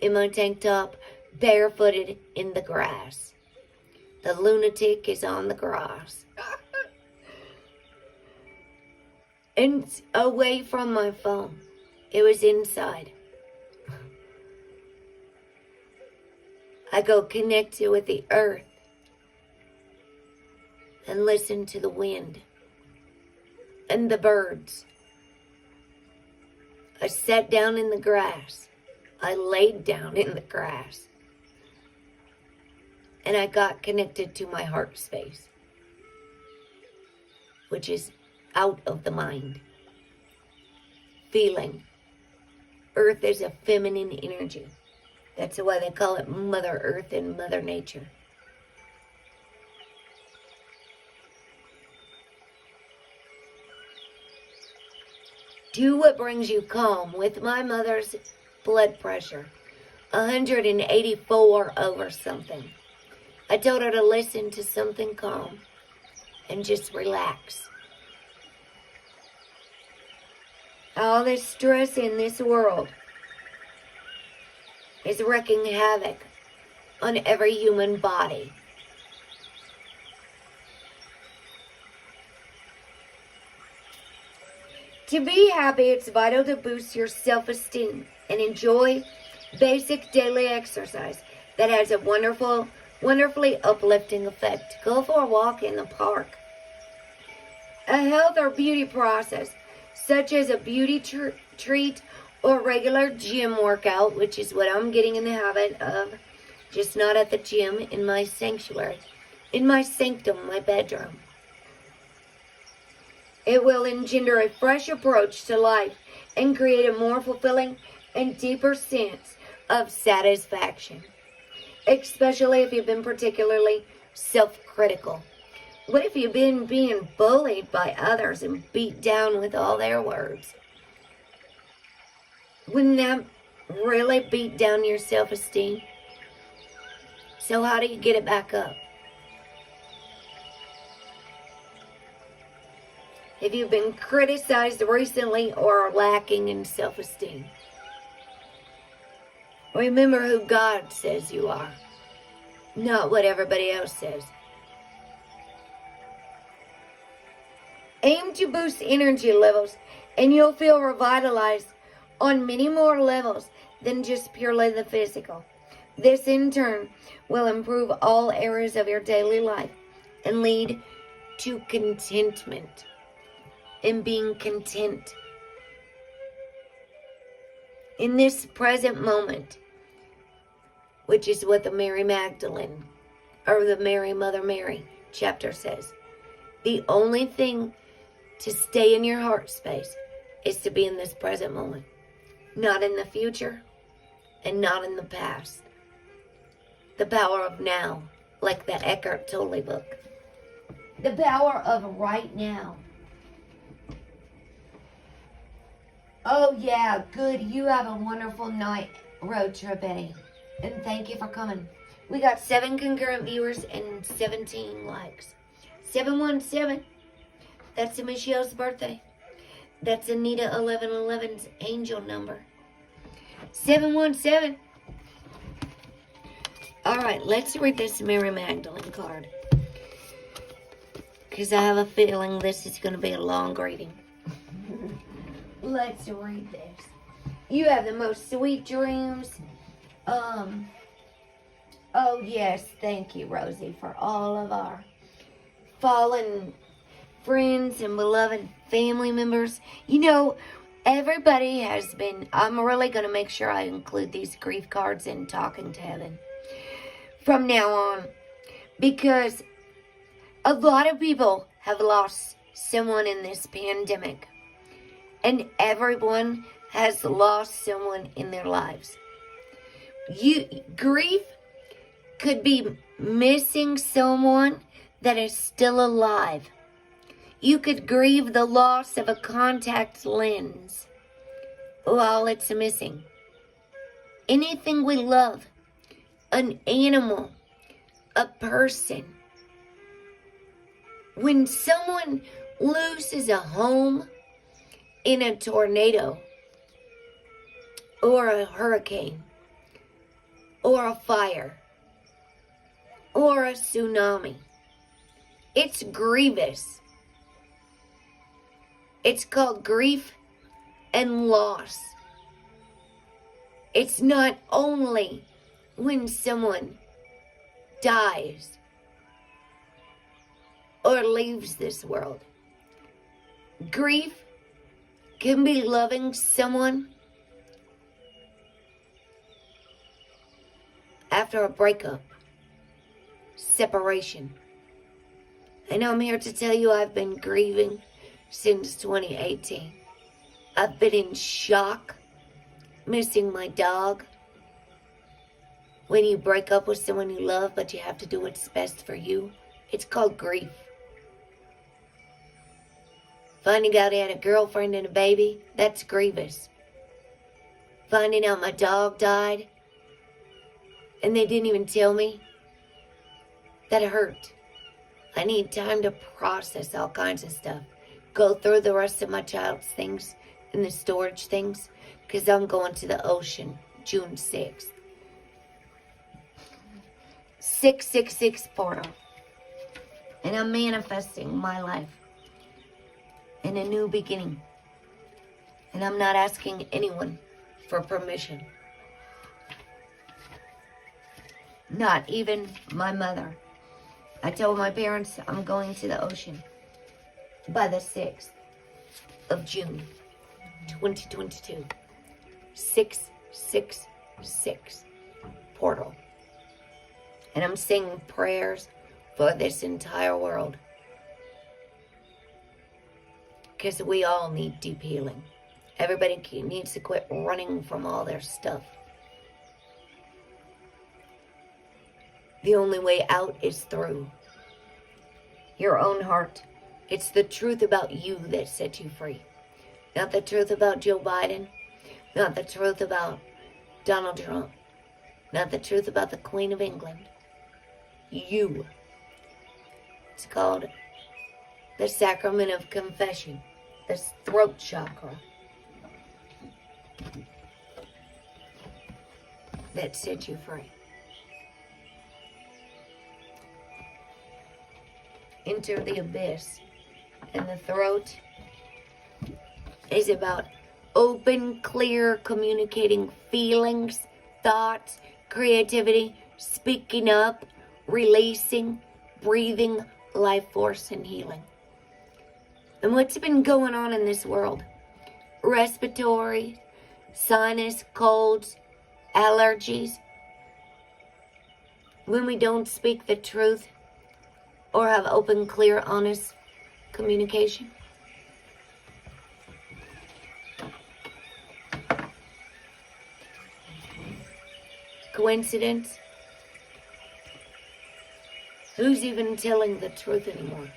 in my tank top, barefooted in the grass. The lunatic is on the grass. And away from my phone. It was inside. I go connected with the earth and listen to the wind and the birds. I sat down in the grass. I laid down in the grass. And I got connected to my heart space, which is out of the mind. Feeling. Earth is a feminine energy. That's why they call it Mother Earth and Mother Nature. Do what brings you calm. With my mother's blood pressure, 184 over something, I told her to listen to something calm and just relax. All this stress in this world is wreaking havoc on every human body. To be happy, it's vital to boost your self-esteem and enjoy basic daily exercise that has a wonderfully uplifting effect. Go for a walk in the park. A health or beauty process, such as a beauty treat or regular gym workout, which is what I'm getting in the habit of, just not at the gym, in my sanctuary, in my sanctum, my bedroom. It will engender a fresh approach to life and create a more fulfilling and deeper sense of satisfaction, especially if you've been particularly self-critical. What if you've been being bullied by others and beat down with all their words? Wouldn't that really beat down your self-esteem? So how do you get it back up? If you've been criticized recently or are lacking in self-esteem, remember who God says you are, not what everybody else says. Aim to boost energy levels, and you'll feel revitalized on many more levels than just purely the physical. This, in turn, will improve all areas of your daily life and lead to contentment and being content in this present moment, which is what the Mary Magdalene, or the Mary Mother Mary chapter says. The only thing to stay in your heart space is to be in this present moment, not in the future and not in the past. The power of now, like the Eckhart Tolle book. The power of right now. Oh yeah, good. You have a wonderful night road trip, Eddie. And thank you for coming. We got 7 concurrent viewers and 17 likes. 717. That's Michelle's birthday. That's Anita 1111's angel number. 717. Alright, let's read this Mary Magdalene card, because I have a feeling this is going to be a long reading. Let's read this. You have the most sweet dreams. Oh yes, thank you, Rosie, for all of our fallen friends and beloved family members. You know, everybody has been, I'm really going to make sure I include these grief cards in Talking to Heaven from now on, because A lot of people have lost someone in this pandemic. And everyone has lost someone in their lives. Grief could be missing someone that is still alive. You could grieve the loss of a contact lens while it's missing. Anything we love, an animal, a person. When someone loses a home in a tornado, or a hurricane, or a fire, or a tsunami, it's grievous. It's called grief and loss. It's not only when someone dies or leaves this world. Grief can be loving someone after a breakup, separation. And I'm here to tell you I've been grieving since 2018. I've been in shock, missing my dog. When you break up with someone you love, but you have to do what's best for you, it's called grief. Finding out I had a girlfriend and a baby, that's grievous. Finding out my dog died, and they didn't even tell me, that hurt. I need time to process all kinds of stuff. Go through the rest of my child's things and the storage things, because I'm going to the ocean June 6th. 666 portal. And I'm manifesting my life in a new beginning. And I'm not asking anyone for permission. Not even my mother. I told my parents I'm going to the ocean by the 6th of June, 2022. 666 portal. And I'm saying prayers for this entire world. Because we all need deep healing. Everybody needs to quit running from all their stuff. The only way out is through your own heart. It's the truth about you that sets you free. Not the truth about Joe Biden. Not the truth about Donald Trump. Not the truth about the Queen of England. You. It's called the sacrament of confession. The throat chakra. That sets you free. Enter the abyss. And the throat is about open, clear, communicating feelings, thoughts, creativity, speaking up, releasing, breathing, life force, and healing. And what's been going on in this world? Respiratory, sinus, colds, allergies. When we don't speak the truth or have open, clear, honest communication. Coincidence? Who's even telling the truth anymore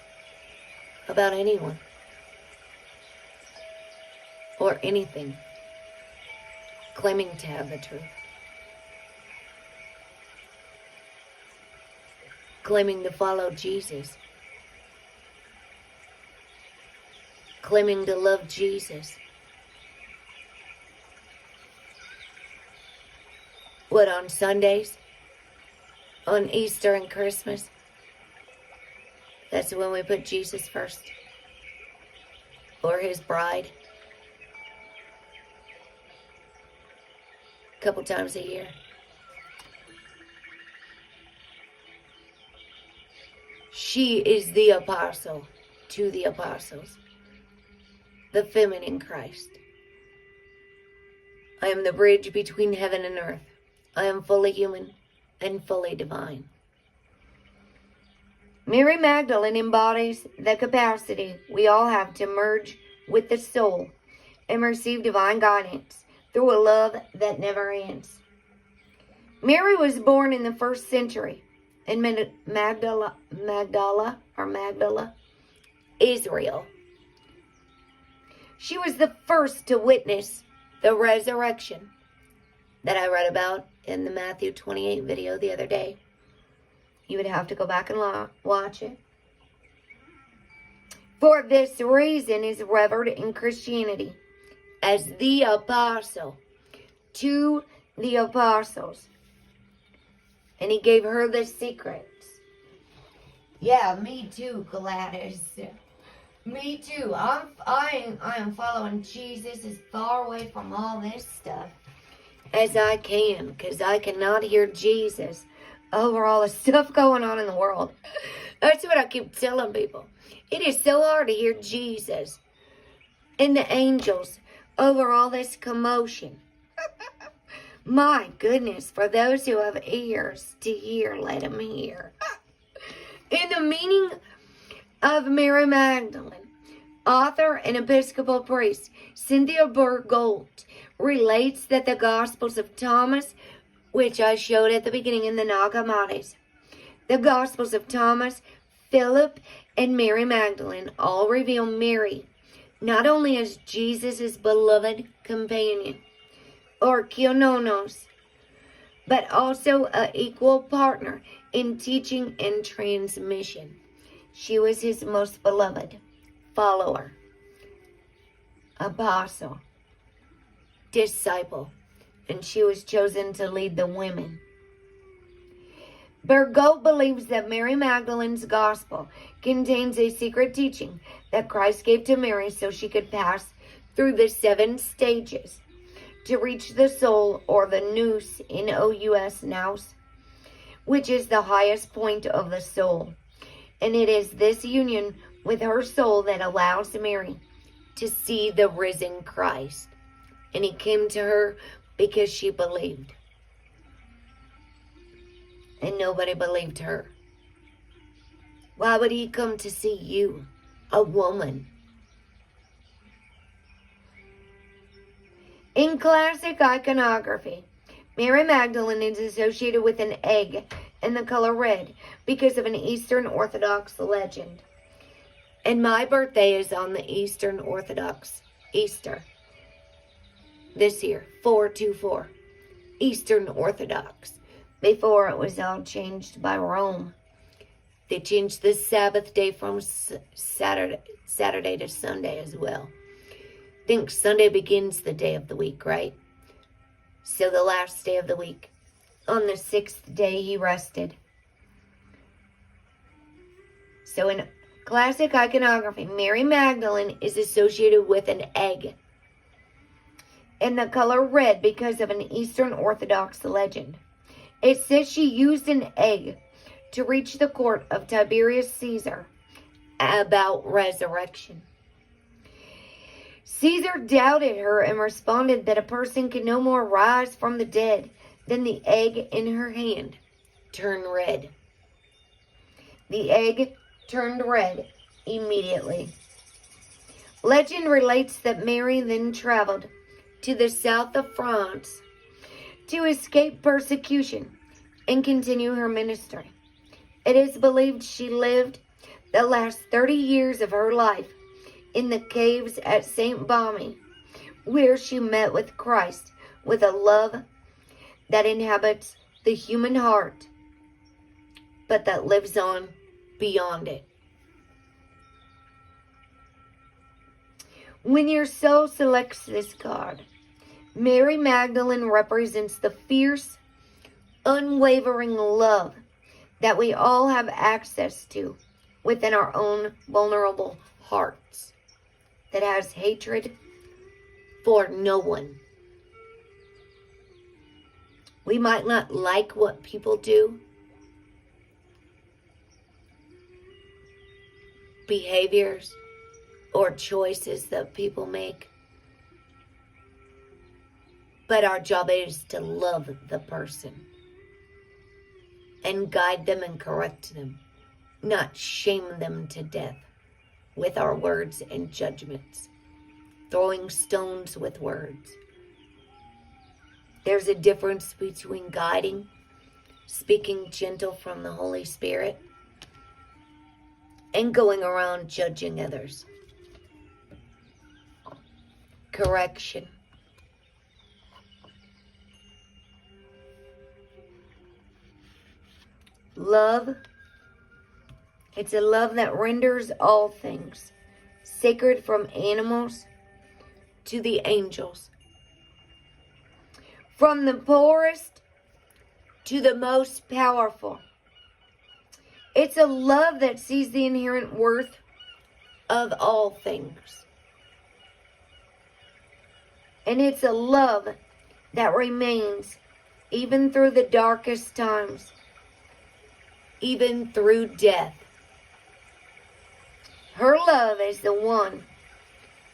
about anyone or anything, claiming to have the truth, claiming to follow Jesus, claiming to love Jesus? What, on Sundays? On Easter and Christmas? That's when we put Jesus first. Or his bride. A couple times a year. She is the apostle to the apostles. The feminine Christ. I am the bridge between heaven and earth. I am fully human and fully divine. Mary Magdalene embodies the capacity we all have to merge with the soul and receive divine guidance through a love that never ends. Mary was born in the 1st century in Magdala, Israel. She was the first to witness the resurrection that I read about in the Matthew 28 video the other day. You would have to go back and watch it. For this reason is revered in Christianity as the apostle to the apostles. And he gave her the secrets. Yeah, me too, Gladys. Me too. I am following Jesus as far away from all this stuff as I can, because I cannot hear Jesus over all the stuff going on in the world. That's what I keep telling people. It is so hard to hear Jesus and the angels over all this commotion. My goodness, for those who have ears to hear, let them hear. In the meaning of Mary Magdalene, author and Episcopal priest Cynthia Burgold relates that the Gospels of Thomas, which I showed at the beginning in the Nag Hammadis, the Gospels of Thomas, Philip, and Mary Magdalene all reveal Mary not only as Jesus' beloved companion, or kiononos, but also an equal partner in teaching and transmission. She was his most beloved follower, apostle, disciple, and she was chosen to lead the women. Virgo believes that Mary Magdalene's gospel contains a secret teaching that Christ gave to Mary so she could pass through the 7 stages to reach the soul, or the nous, N-O-U-S, nous, which is the highest point of the soul. And it is this union with her soul that allows Mary to see the risen Christ. And he came to her because she believed. And nobody believed her. Why would he come to see you, a woman? In classic iconography, Mary Magdalene is associated with an egg and the color red because of an Eastern Orthodox legend. And my birthday is on the Eastern Orthodox Easter. This year, 424. Eastern Orthodox. Before it was all changed by Rome. They changed the Sabbath day from Saturday to Sunday as well. I think Sunday begins the day of the week, right? So the last day of the week. On the 6th day he rested. So in classic iconography, Mary Magdalene is associated with an egg. And the color red because of an Eastern Orthodox legend. It says she used an egg to reach the court of Tiberius Caesar about resurrection. Caesar doubted her and responded that a person could no more rise from the dead than the egg in her hand turned red. The egg turned red immediately. Legend relates that Mary then traveled to the south of France to escape persecution and continue her ministry. It is believed she lived the last 30 years of her life in the caves at St. Baume, where she met with Christ with a love that inhabits the human heart, but that lives on beyond it. When your soul selects this card, Mary Magdalene represents the fierce, unwavering love that we all have access to within our own vulnerable hearts that has hatred for no one. We might not like what people do, behaviors, or choices that people make. But our job is to love the person and guide them and correct them not shame them to death with our words and judgments, throwing stones with words. There's a difference between guiding, speaking gentle from the Holy Spirit, and going around judging others. Correction. Love. It's a love that renders all things sacred, from animals to the angels, from the poorest to the most powerful. It's a love that sees the inherent worth of all things. And it's a love that remains even through the darkest times, even through death. Her love is the one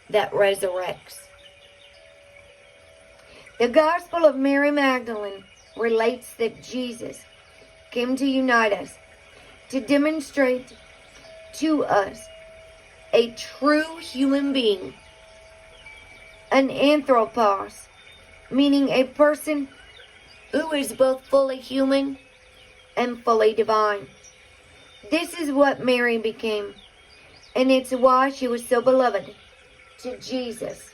that resurrects. The Gospel of Mary Magdalene relates that Jesus came to unite us, to demonstrate to us a true human being, an anthropos, meaning a person who is both fully human and fully divine. This is what Mary became, and it's why she was so beloved to Jesus.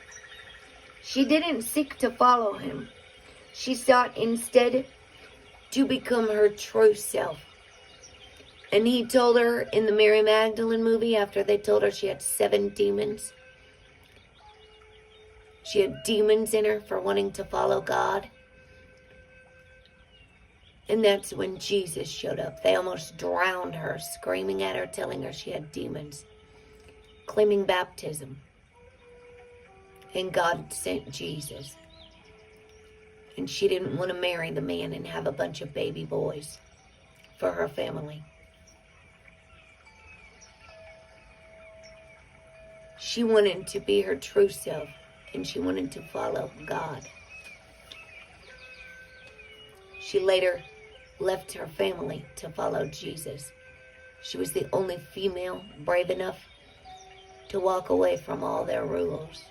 She didn't seek to follow him. She sought instead to become her true self. And he told her in the Mary Magdalene movie, after they told her she had 7 demons, she had demons in her for wanting to follow God. And that's when Jesus showed up. They almost drowned her, screaming at her, telling her she had demons, claiming baptism. And God sent Jesus. And she didn't want to marry the man and have a bunch of baby boys for her family. She wanted to be her true self, and she wanted to follow God. She later left her family to follow Jesus. She was the only female brave enough to walk away from all their rules.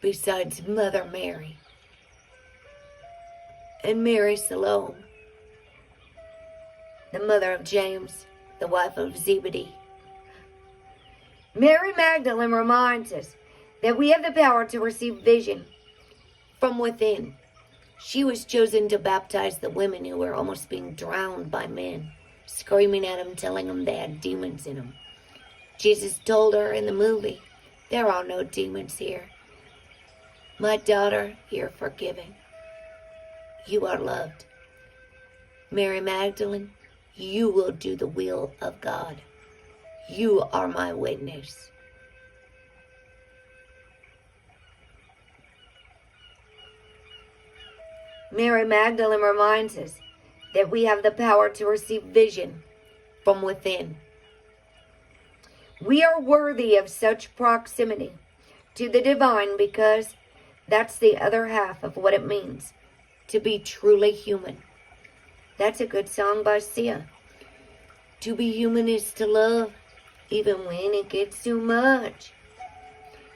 Besides Mother Mary and Mary Salome, the mother of James, the wife of Zebedee. Mary Magdalene reminds us that we have the power to receive vision from within. She was chosen to baptize the women who were almost being drowned by men, screaming at them, telling them they had demons in them. Jesus told her in the movie, "There are no demons here. My daughter, you're forgiven. You are loved. Mary Magdalene, you will do the will of God. You are my witness." Mary Magdalene reminds us that we have the power to receive vision from within. We are worthy of such proximity to the divine because that's the other half of what it means to be truly human. That's a good song by Sia. To be human is to love, even when it gets too much.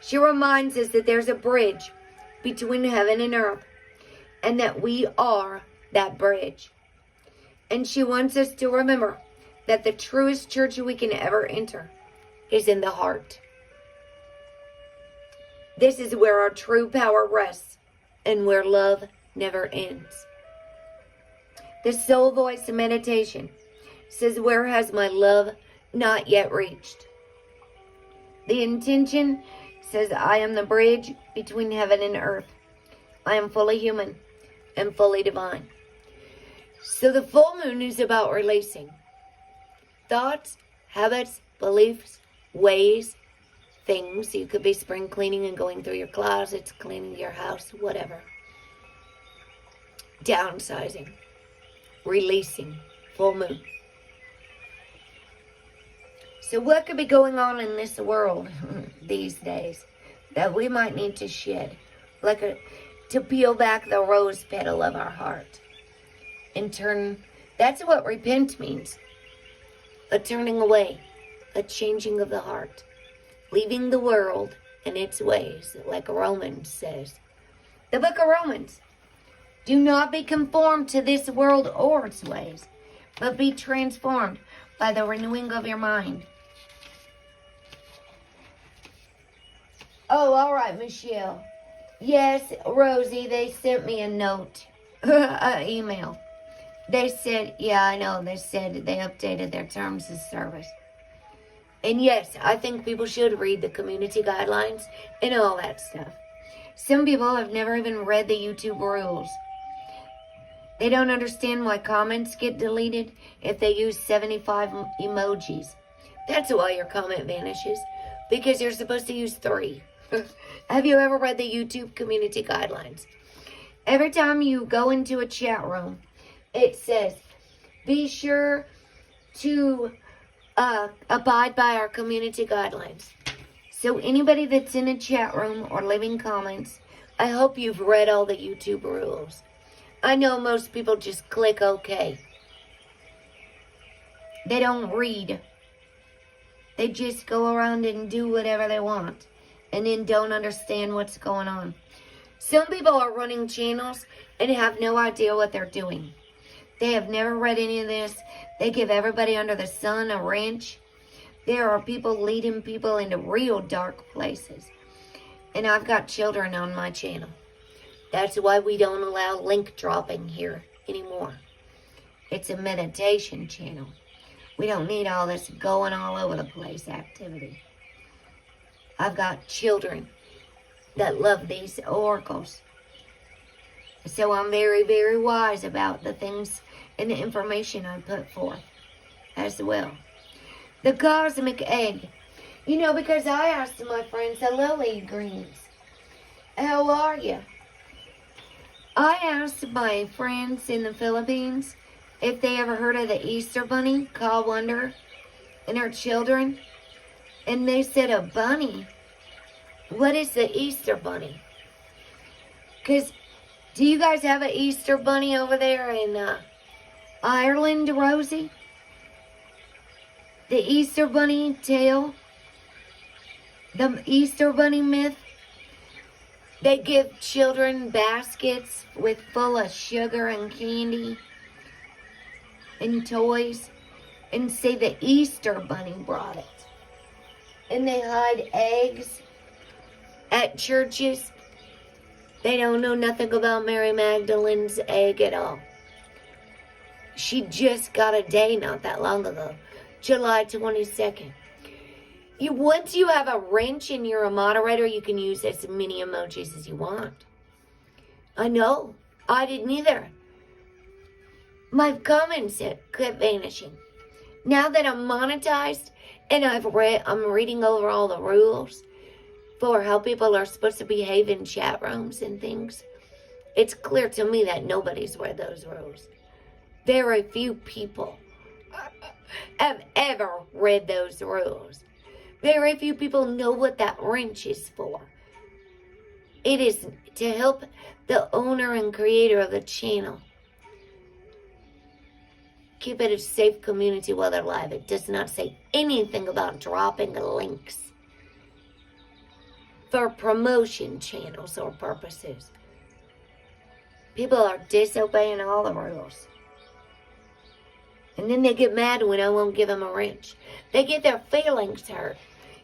She reminds us that there's a bridge between heaven and earth, and that we are that bridge. And she wants us to remember that the truest church we can ever enter is in the heart. This is where our true power rests and where love never ends. The soul voice meditation says, "Where has my love not yet reached?" The intention says, "I am the bridge between heaven and earth. I am fully human and fully divine." So the full moon is about releasing thoughts, habits, beliefs, ways, things. You could be spring cleaning and going through your closets, cleaning your house, whatever. Downsizing, releasing, full moon. So what could be going on in this world these days that we might need to shed? Like to peel back the rose petal of our heart and turn. That's what repent means. A turning away, a changing of the heart, leaving the world and its ways, like Romans says. The book of Romans. Do not be conformed to this world or its ways, but be transformed by the renewing of your mind. Oh, all right, Michelle. Yes, Rosie, they sent me a note, an email. They said, yeah, I know, they said they updated their terms of service. And yes, I think people should read the community guidelines and all that stuff. Some people have never even read the YouTube rules. They don't understand why comments get deleted if they use 75 emojis. That's why your comment vanishes, because you're supposed to use 3. Have you ever read the YouTube community guidelines? Every time you go into a chat room, it says, be sure to abide by our community guidelines. So anybody that's in a chat room or leaving comments, I hope you've read all the YouTube rules. I know most people just click OK. They don't read. They just go around and do whatever they want and then don't understand what's going on. Some people are running channels and have no idea what they're doing. They have never read any of this. They give everybody under the sun a wrench. There are people leading people into real dark places. And I've got children on my channel. That's why we don't allow link dropping here anymore. It's a meditation channel. We don't need all this going all over the place activity. I've got children that love these oracles. So I'm very, very wise about the things and the information I put forth as well. The cosmic egg. You know, because I asked my friends, hello, Lee Greens, how are you? I asked my friends in the Philippines if they ever heard of the Easter Bunny, Call Wonder, and her children. And they said, a bunny? What is the Easter Bunny? Because, do you guys have an Easter Bunny over there in Ireland, Rosie? The Easter Bunny tale? The Easter Bunny myth? They give children baskets full of sugar and candy and toys and say the Easter Bunny brought it. And they hide eggs at churches. They don't know nothing about Mary Magdalene's egg at all. She just got a day not that long ago, July 22nd. Once you have a wrench and you're a moderator, you can use as many emojis as you want. I know. I didn't either. My comments kept vanishing. Now that I'm monetized and I'm reading over all the rules for how people are supposed to behave in chat rooms and things, it's clear to me that nobody's read those rules. Very few people have ever read those rules. Very few people know what that wrench is for. It is to help the owner and creator of the channel keep it a safe community while they're live. It does not say anything about dropping links for promotion channels or purposes. People are disobeying all the rules. And then they get mad when I won't give them a wrench. They get their feelings hurt.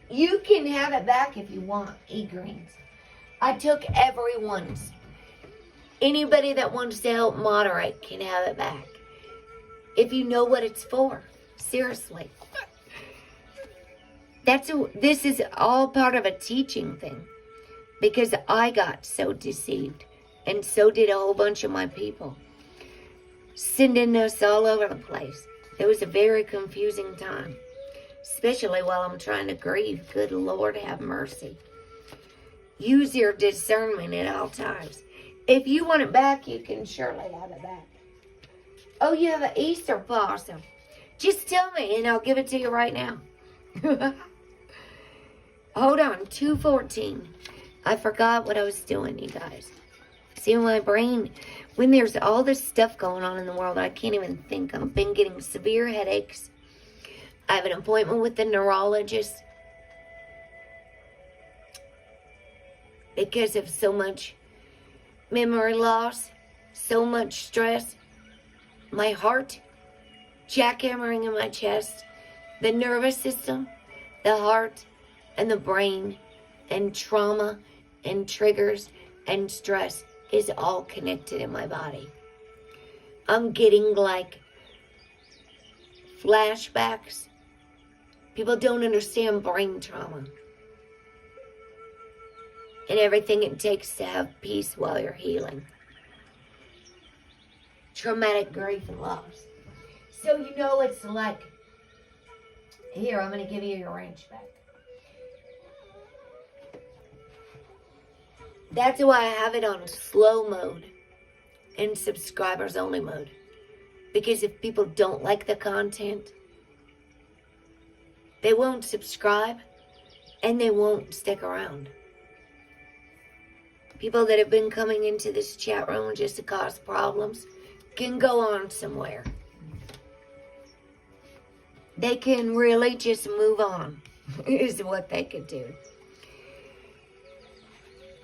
You can have it back if you want, E-Greens. I took everyone's. Anybody that wants to help moderate can have it back. If you know what it's for. Seriously. This is all part of a teaching thing. Because I got so deceived. And so did a whole bunch of my people. Sending us all over the place. It was a very confusing time. Especially while I'm trying to grieve. Good Lord, have mercy. Use your discernment at all times. If you want it back, you can surely have it back. Oh, you have an Easter possum. Just tell me and I'll give it to you right now. Hold on, 2:14. I forgot what I was doing, you guys. See, my brain, when there's all this stuff going on in the world, I can't even think. I've been getting severe headaches. I have an appointment with the neurologist because of so much memory loss, so much stress. My heart, jackhammering in my chest, the nervous system, the heart, and the brain, and trauma, and triggers, and stress is all connected in my body. I'm getting like flashbacks. People don't understand brain trauma and everything it takes to have peace while you're healing. Traumatic grief and loss. So you know it's like, here, I'm going to give you your wrench back. That's why I have it on slow mode and subscribers only mode. Because if people don't like the content, they won't subscribe and they won't stick around. People that have been coming into this chat room just to cause problems can go on somewhere. They can really just move on, is what they could do.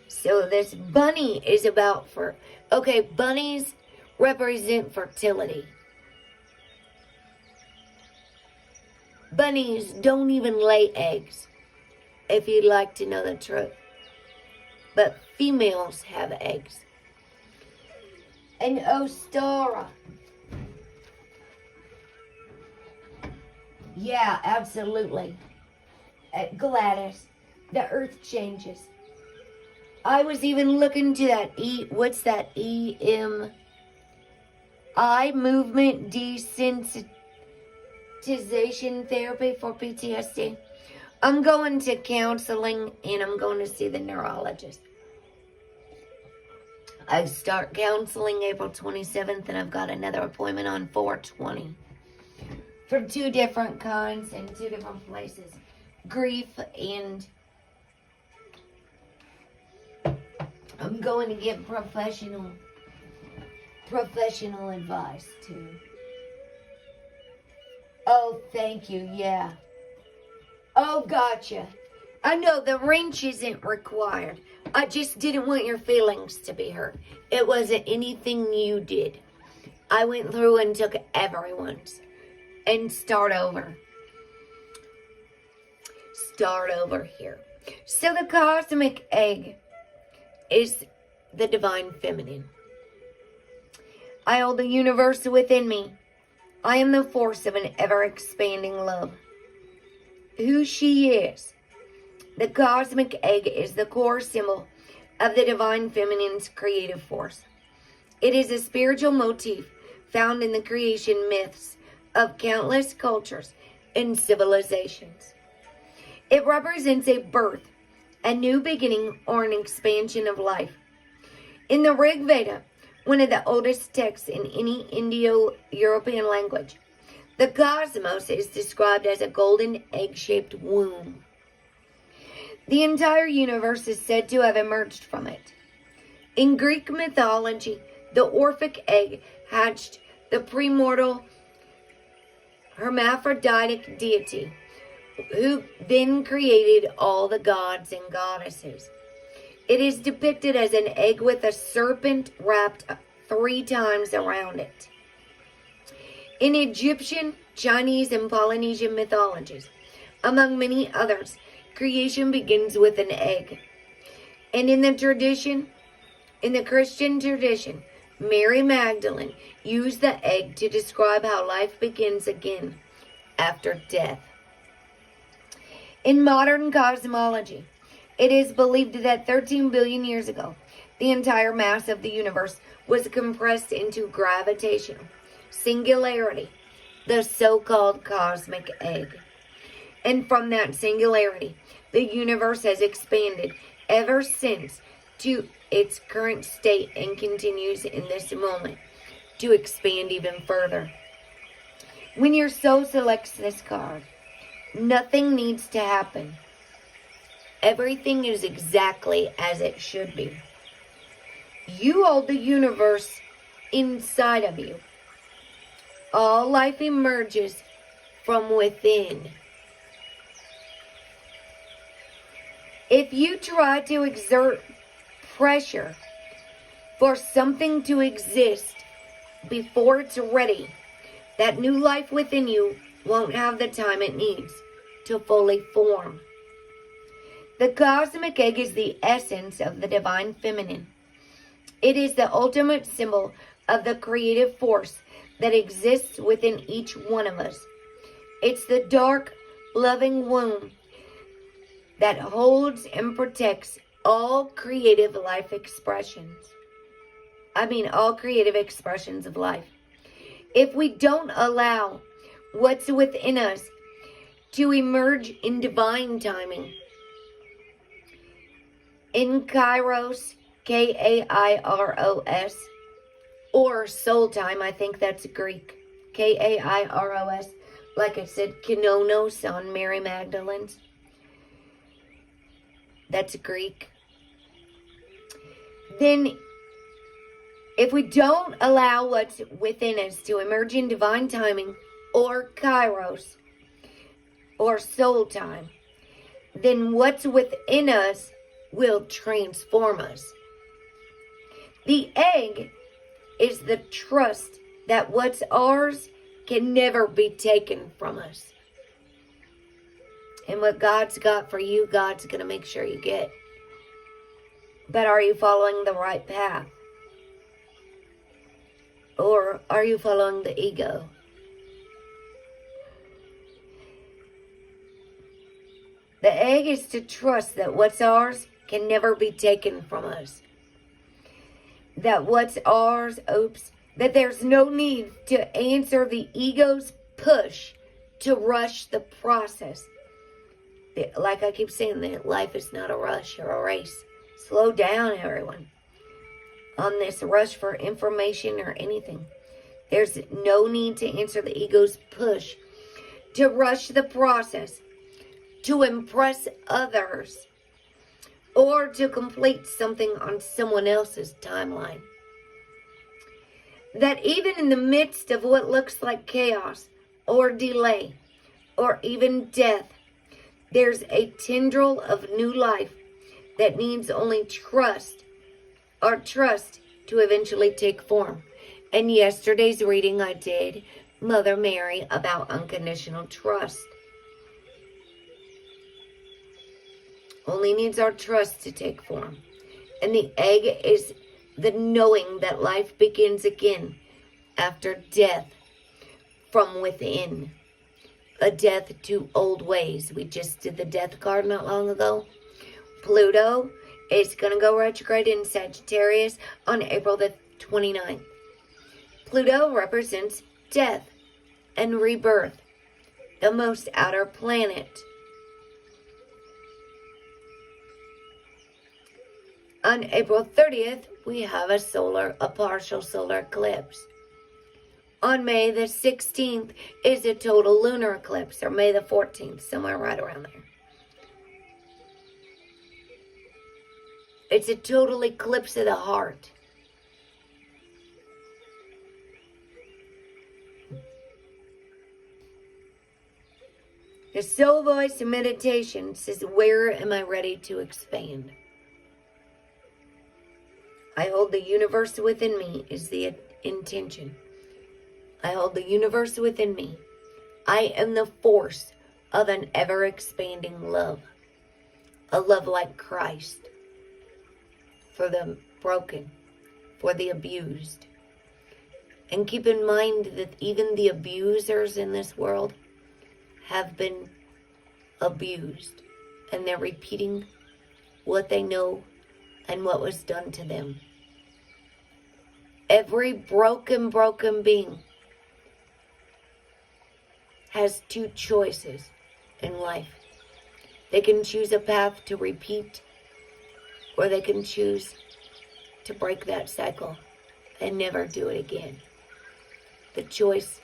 So this bunny is about bunnies represent fertility. Bunnies don't even lay eggs, if you'd like to know the truth. But females have eggs. And Ostara. Yeah, absolutely. Gladys, the earth changes. I was even looking to that what's that EMI movement desensitization therapy for PTSD. I'm going to counseling and I'm going to see the neurologist. I start counseling April 27th and I've got another appointment on 4/20 for 2 different kinds and 2 different places. Grief and I'm going to get professional advice too. Oh, thank you. Yeah. Oh, gotcha. I know the wrench isn't required. I just didn't want your feelings to be hurt. It wasn't anything you did. I went through and took everyone's and start over. Start over here. So the cosmic egg is the divine feminine. I hold the universe within me. I am the force of an ever-expanding love. Who she is. The cosmic egg is the core symbol of the divine feminine's creative force. It is a spiritual motif found in the creation myths of countless cultures and civilizations. It represents a birth, a new beginning, or an expansion of life. In the Rig Veda, one of the oldest texts in any Indo-European language, the cosmos is described as a golden egg-shaped womb. The entire universe is said to have emerged from it. In Greek mythology, the Orphic egg hatched the premortal hermaphroditic deity, who then created all the gods and goddesses. It is depicted as an egg with a serpent wrapped 3 times around it. In Egyptian, Chinese, and Polynesian mythologies, among many others, creation begins with an egg. And in the Christian tradition, Mary Magdalene used the egg to describe how life begins again after death. In modern cosmology, it is believed that 13 billion years ago, the entire mass of the universe was compressed into gravitational singularity, the so-called cosmic egg. And from that singularity, the universe has expanded ever since to its current state and continues in this moment to expand even further. When your soul selects this card, nothing needs to happen. Everything is exactly as it should be. You hold the universe inside of you. All life emerges from within. If you try to exert pressure for something to exist before it's ready, that new life within you won't have the time it needs to fully form. The cosmic egg is the essence of the divine feminine. It is the ultimate symbol of the creative force that exists within each one of us. It's the dark, loving womb that holds and protects all creative life expressions. All creative expressions of life. If we don't allow what's within us to emerge in divine timing, in Kairos, Kairos, or soul time, I think that's Greek, Kairos, like I said, Kenonos on Mary Magdalene's. That's Greek. Then, if we don't allow what's within us to emerge in divine timing, or Kairos, or soul time, then what's within us will transform us. The egg is the trust that what's ours can never be taken from us. And what God's got for you, God's going to make sure you get. But are you following the right path? Or are you following the ego? The egg is to trust that what's ours can never be taken from us. That what's ours, that there's no need to answer the ego's push to rush the process. Like I keep saying, that life is not a rush or a race. Slow down, everyone, on this rush for information or anything. There's no need to answer the ego's push to rush the process, to impress others, or to complete something on someone else's timeline. That even in the midst of what looks like chaos, or delay, or even death, there's a tendril of new life that needs only trust to eventually take form. In yesterday's reading, I did Mother Mary about unconditional trust. Only needs our trust to take form. And the egg is the knowing that life begins again after death from within. A death to old ways. We just did the death card not long ago. Pluto is going to go retrograde in Sagittarius on April the 29th. Pluto represents death and rebirth, the most outer planet. On April 30th, we have a partial solar eclipse. On May the 16th is a total lunar eclipse, or May the 14th, somewhere right around there. It's a total eclipse of the heart. The soul voice in meditation says, where am I ready to expand? I hold the universe within me is the intention. I hold the universe within me. I am the force of an ever-expanding love. A love like Christ. For the broken. For the abused. And keep in mind that even the abusers in this world have been abused. And they're repeating what they know and what was done to them. Every broken being has two choices in life. They can choose a path to repeat, or they can choose to break that cycle and never do it again. The choice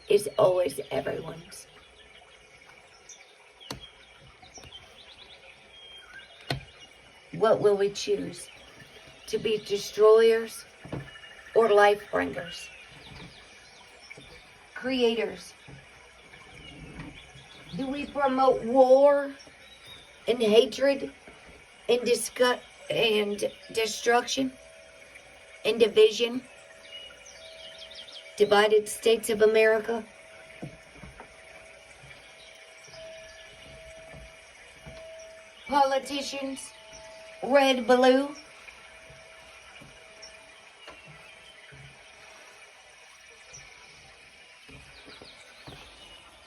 is always everyone's. What will we choose? to be destroyers or life bringers. Creators. Do we promote war and hatred and disgust and destruction and division? Divided States of America? Politicians, red, blue.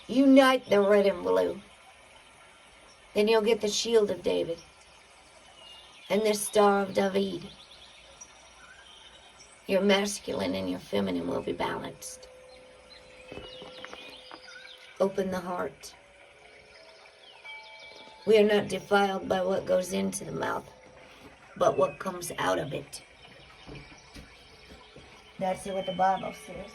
Unite the red and blue. Then you'll get the shield of David and the star of David. Your masculine and your feminine will be balanced. Open the heart. We are not defiled by what goes into the mouth, but what comes out of it. That's what the Bible says.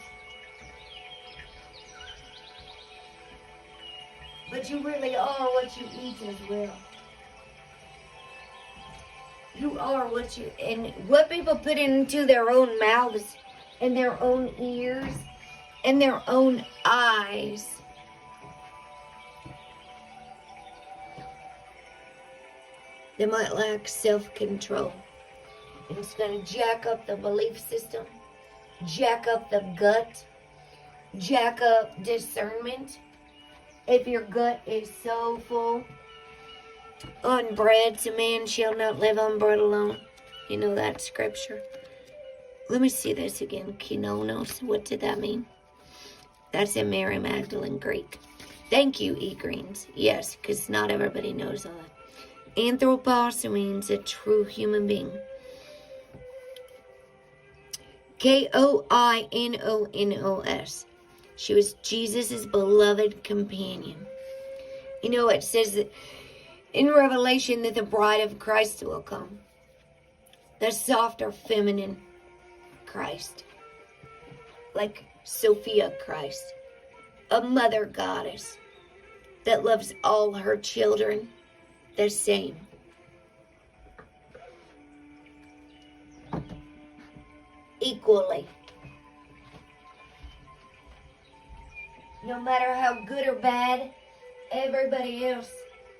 But you really are what you eat as well. You are what you, and what people put into their own mouths, and their own ears, and their own eyes. They might lack self-control. And it's going to jack up the belief system, jack up the gut, jack up discernment. If your gut is so full, on bread, a man shall not live on bread alone. You know that scripture. Let me see this again. Kinonos. What did that mean? That's in Mary Magdalene Greek. Thank you, E-Greens. Yes, because not everybody knows all that. Anthropos means a true human being. Koinonos. She was Jesus' beloved companion. You know, it says that in Revelation that the bride of Christ will come. The softer, feminine Christ. Like Sophia Christ. A mother goddess that loves all her children the same. Equally. No matter how good or bad everybody else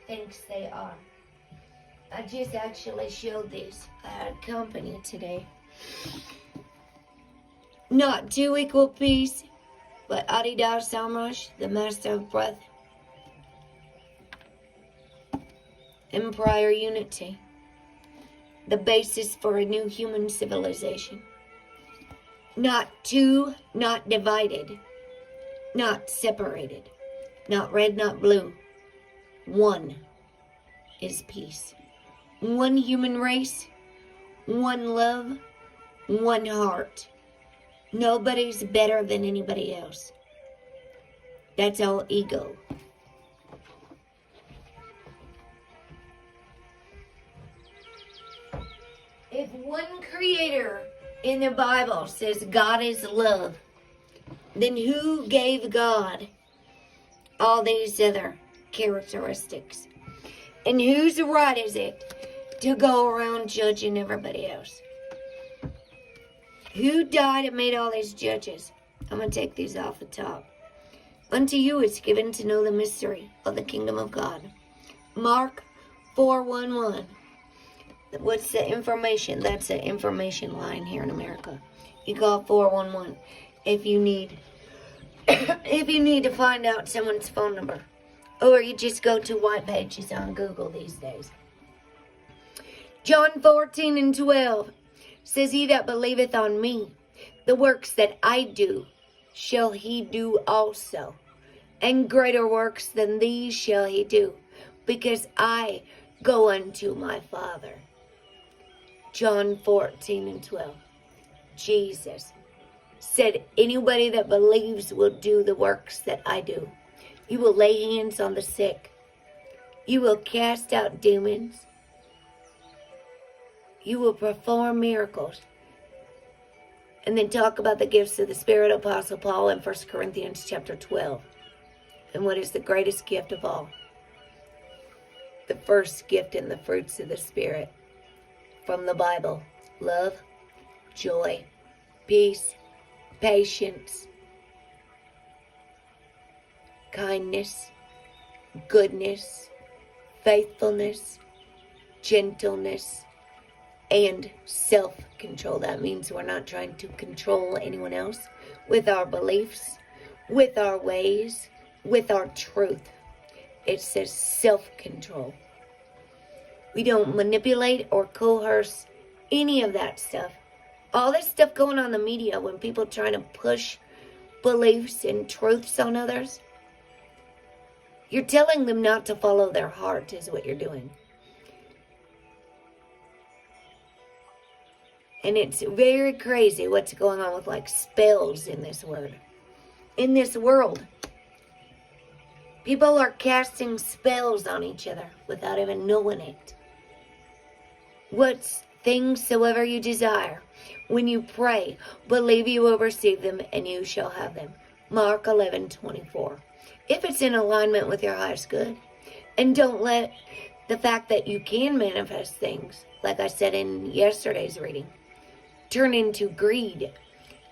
thinks they are. I just actually showed these at company today. Not two equal pieces, but Adidar Samrash, the master of breath, in prior unity, the basis for a new human civilization. Not two, not divided, not separated, not red, not blue. One is peace. One human race, one love, one heart. Nobody's better than anybody else. That's all ego. If one creator in the Bible says God is love, then who gave God all these other characteristics? And whose right is it to go around judging everybody else? Who died and made all these judges? I'm going to take these off the top. Unto you is given to know the mystery of the kingdom of God. Mark 4:11. What's the information? That's the information line here in America. You call 411 if you need to find out someone's phone number. Or you just go to white pages on Google these days. John 14:12 says, He that believeth on me, the works that I do, shall he do also. And greater works than these shall he do, because I go unto my Father. John 14:12. Jesus said, anybody that believes will do the works that I do. You will lay hands on the sick. You will cast out demons. You will perform miracles. And then talk about the gifts of the Spirit, Apostle Paul in 1 Corinthians chapter 12. And what is the greatest gift of all? The first gift in the fruits of the Spirit from the Bible love, joy, peace, patience, kindness, goodness, faithfulness, gentleness, and self-control. That means we're not trying to control anyone else with our beliefs, with our ways, with our truth. It says self-control. We don't manipulate or coerce any of that stuff. All this stuff going on in the media when people trying to push beliefs and truths on others, you're telling them not to follow their heart is what you're doing. And it's very crazy what's going on with like spells in this word. In this world. People are casting spells on each other without even knowing it. What things soever you desire, when you pray, believe you will receive them and you shall have them. Mark 11:24. If it's in alignment with your highest good. And don't let the fact that you can manifest things, like I said in yesterday's reading, turn into greed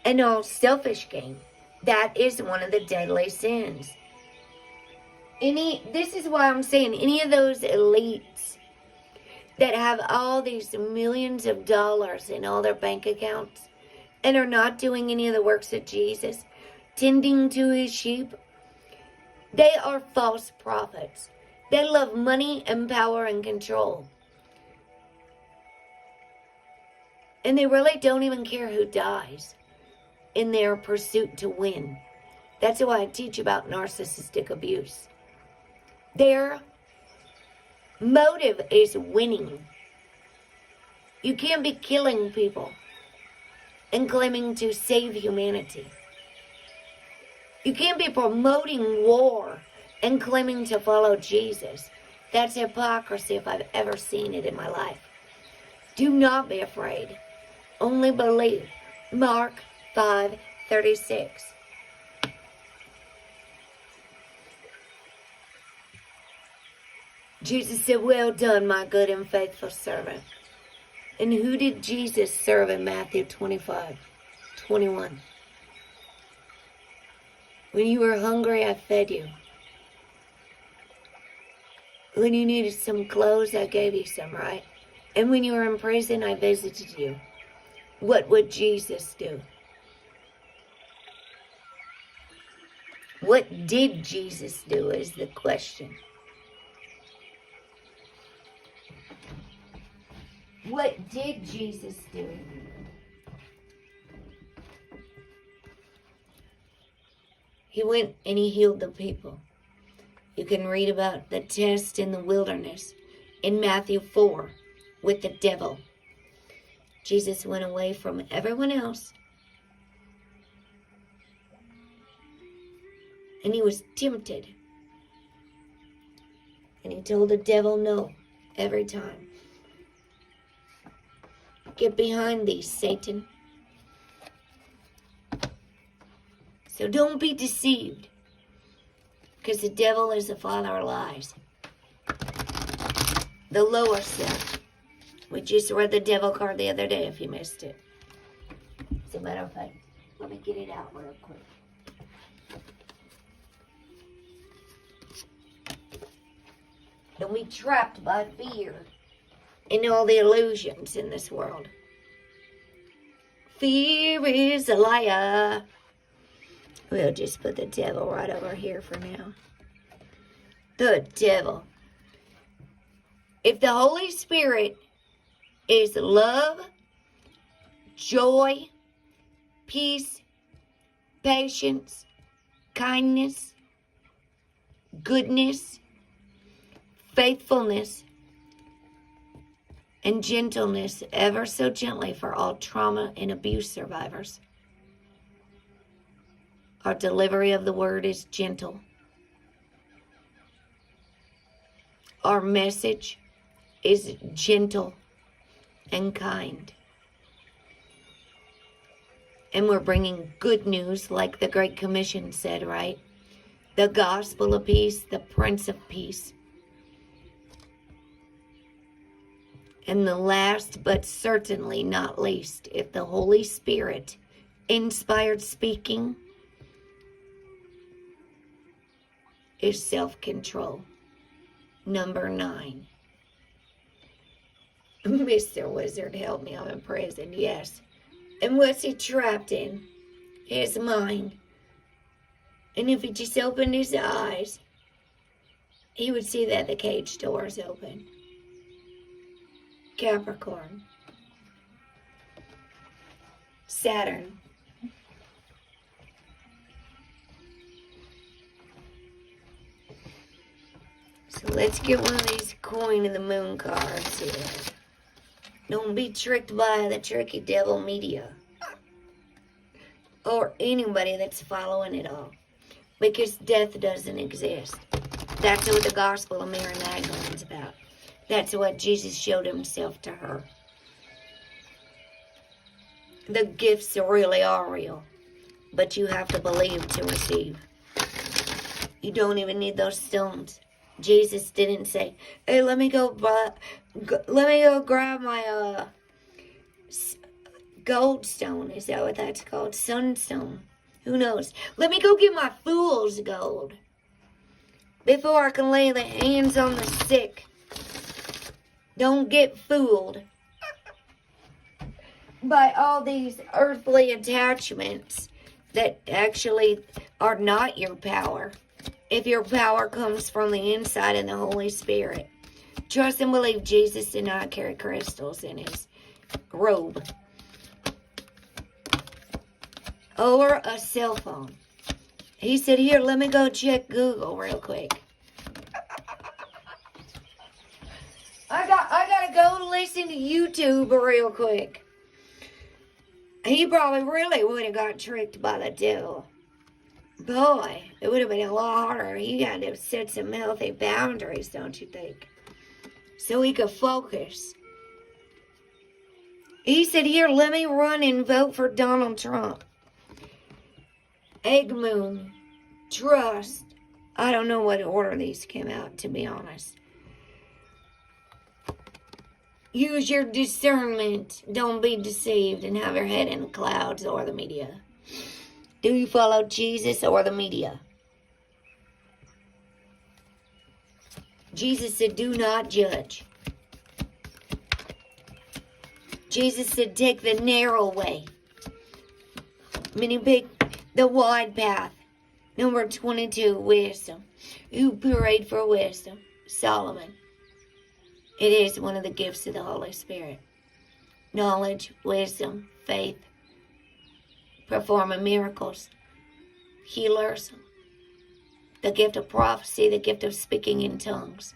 and all selfish gain. That is one of the deadly sins. This is why I'm saying any of those elites that have all these millions of dollars in all their bank accounts and are not doing any of the works of Jesus, tending to his sheep, they are false prophets. They love money and power and control. And they really don't even care who dies in their pursuit to win. That's why I teach about narcissistic abuse. Their motive is winning. You can't be killing people and claiming to save humanity. You can't be promoting war and claiming to follow Jesus. That's hypocrisy if I've ever seen it in my life. Do not be afraid. Only believe. Mark 5:36. Jesus said, well done, my good and faithful servant. And who did Jesus serve in Matthew 25:21? When you were hungry, I fed you. When you needed some clothes, I gave you some, right? And when you were in prison, I visited you. What would Jesus do? What did Jesus do is the question. What did Jesus do? He went and he healed the people. You can read about the test in the wilderness in Matthew 4 with the devil. Jesus went away from everyone else. And he was tempted. And he told the devil no every time. Get behind thee, Satan. So don't be deceived. Because the devil is the father of lies. The lower self. We just read the devil card the other day if you missed it. As a matter of fact, let me get it out real quick. Don't be trapped by fear and all the illusions in this world. Fear is a liar. We'll just put the devil right over here for now. The devil. If the Holy Spirit is love, joy, peace, patience, kindness, goodness, faithfulness, and gentleness, ever so gently for all trauma and abuse survivors. Our delivery of the word is gentle. Our message is gentle and kind. And we're bringing good news, like the Great Commission said, right? The gospel of peace, the Prince of Peace. And the last, but certainly not least, if the Holy Spirit inspired speaking, is self-control. Number 9. Mr. Wizard, help me, I'm in prison, yes. And what's he trapped in? His mind. And if he just opened his eyes, he would see that the cage door is open. Capricorn. Saturn. So let's get one of these Coin of the Moon cards here. Don't be tricked by the tricky devil media. Or anybody that's following it all. Because death doesn't exist. That's what the Gospel of Mary Magdalene's about. That's what Jesus showed himself to her. The gifts really are real. But you have to believe to receive. You don't even need those stones. Jesus didn't say, hey, let me go grab my gold stone. Is that what that's called? Sunstone. Who knows? Let me go get my fool's gold before I can lay the hands on the sick. Don't get fooled by all these earthly attachments that actually are not your power. If your power comes from the inside of the Holy Spirit. Trust and believe Jesus did not carry crystals in his robe. Or a cell phone. He said, here, let me go check Google real quick. I gotta go listen to YouTube real quick. He probably really would have got tricked by the devil. Boy, it would have been a lot harder. He had to set some healthy boundaries, don't you think? So he could focus. He said, here, let me run and vote for Donald Trump. Egg Moon. Trust. I don't know what order these came out, to be honest. Use your discernment. Don't be deceived and have your head in the clouds or the media. Do you follow Jesus or the media? Jesus said, do not judge. Jesus said, take the narrow way. Meaning pick the wide path. Number 22, wisdom. Who prayed for wisdom? Solomon. It is one of the gifts of the Holy Spirit. Knowledge, wisdom, faith, performing miracles, healers, the gift of prophecy, the gift of speaking in tongues.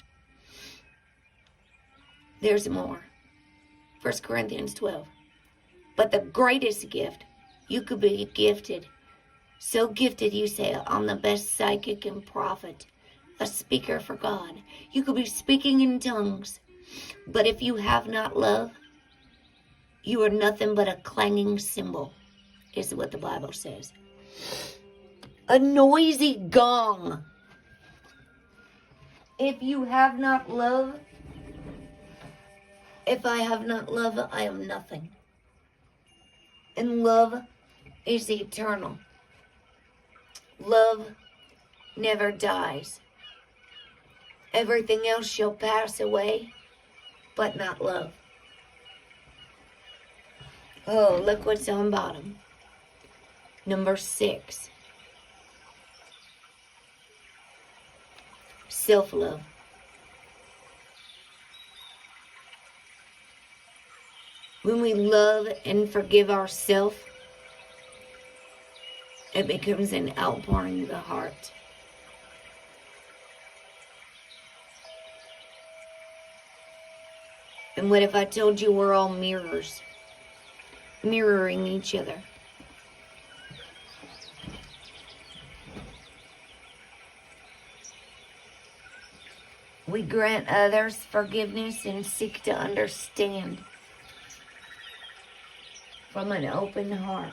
There's more. 1 Corinthians 12. But the greatest gift, you could be gifted. So gifted you say, I'm the best psychic and prophet, a speaker for God. You could be speaking in tongues. But if you have not love, you are nothing but a clanging cymbal. Is what the Bible says. A noisy gong. If you have not love, if I have not love, I am nothing. And love is eternal. Love never dies. Everything else shall pass away, but not love. Oh, look what's on bottom. Number 6. Self-love. When we love and forgive ourselves, it becomes an outpouring of the heart. And what if I told you we're all mirrors, mirroring each other? We grant others forgiveness and seek to understand from an open heart.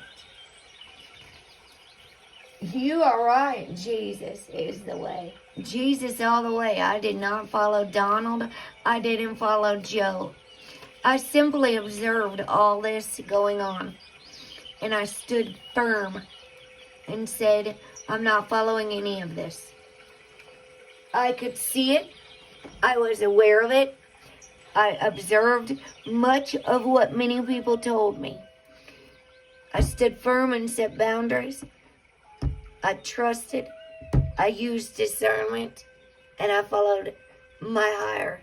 You are right. Jesus is the way. Jesus all the way. I did not follow Donald. I didn't follow Joe. I simply observed all this going on, and I stood firm and said, I'm not following any of this. I could see it. I was aware of it. I observed much of what many people told me. I stood firm and set boundaries. I trusted. I used discernment. And I followed my higher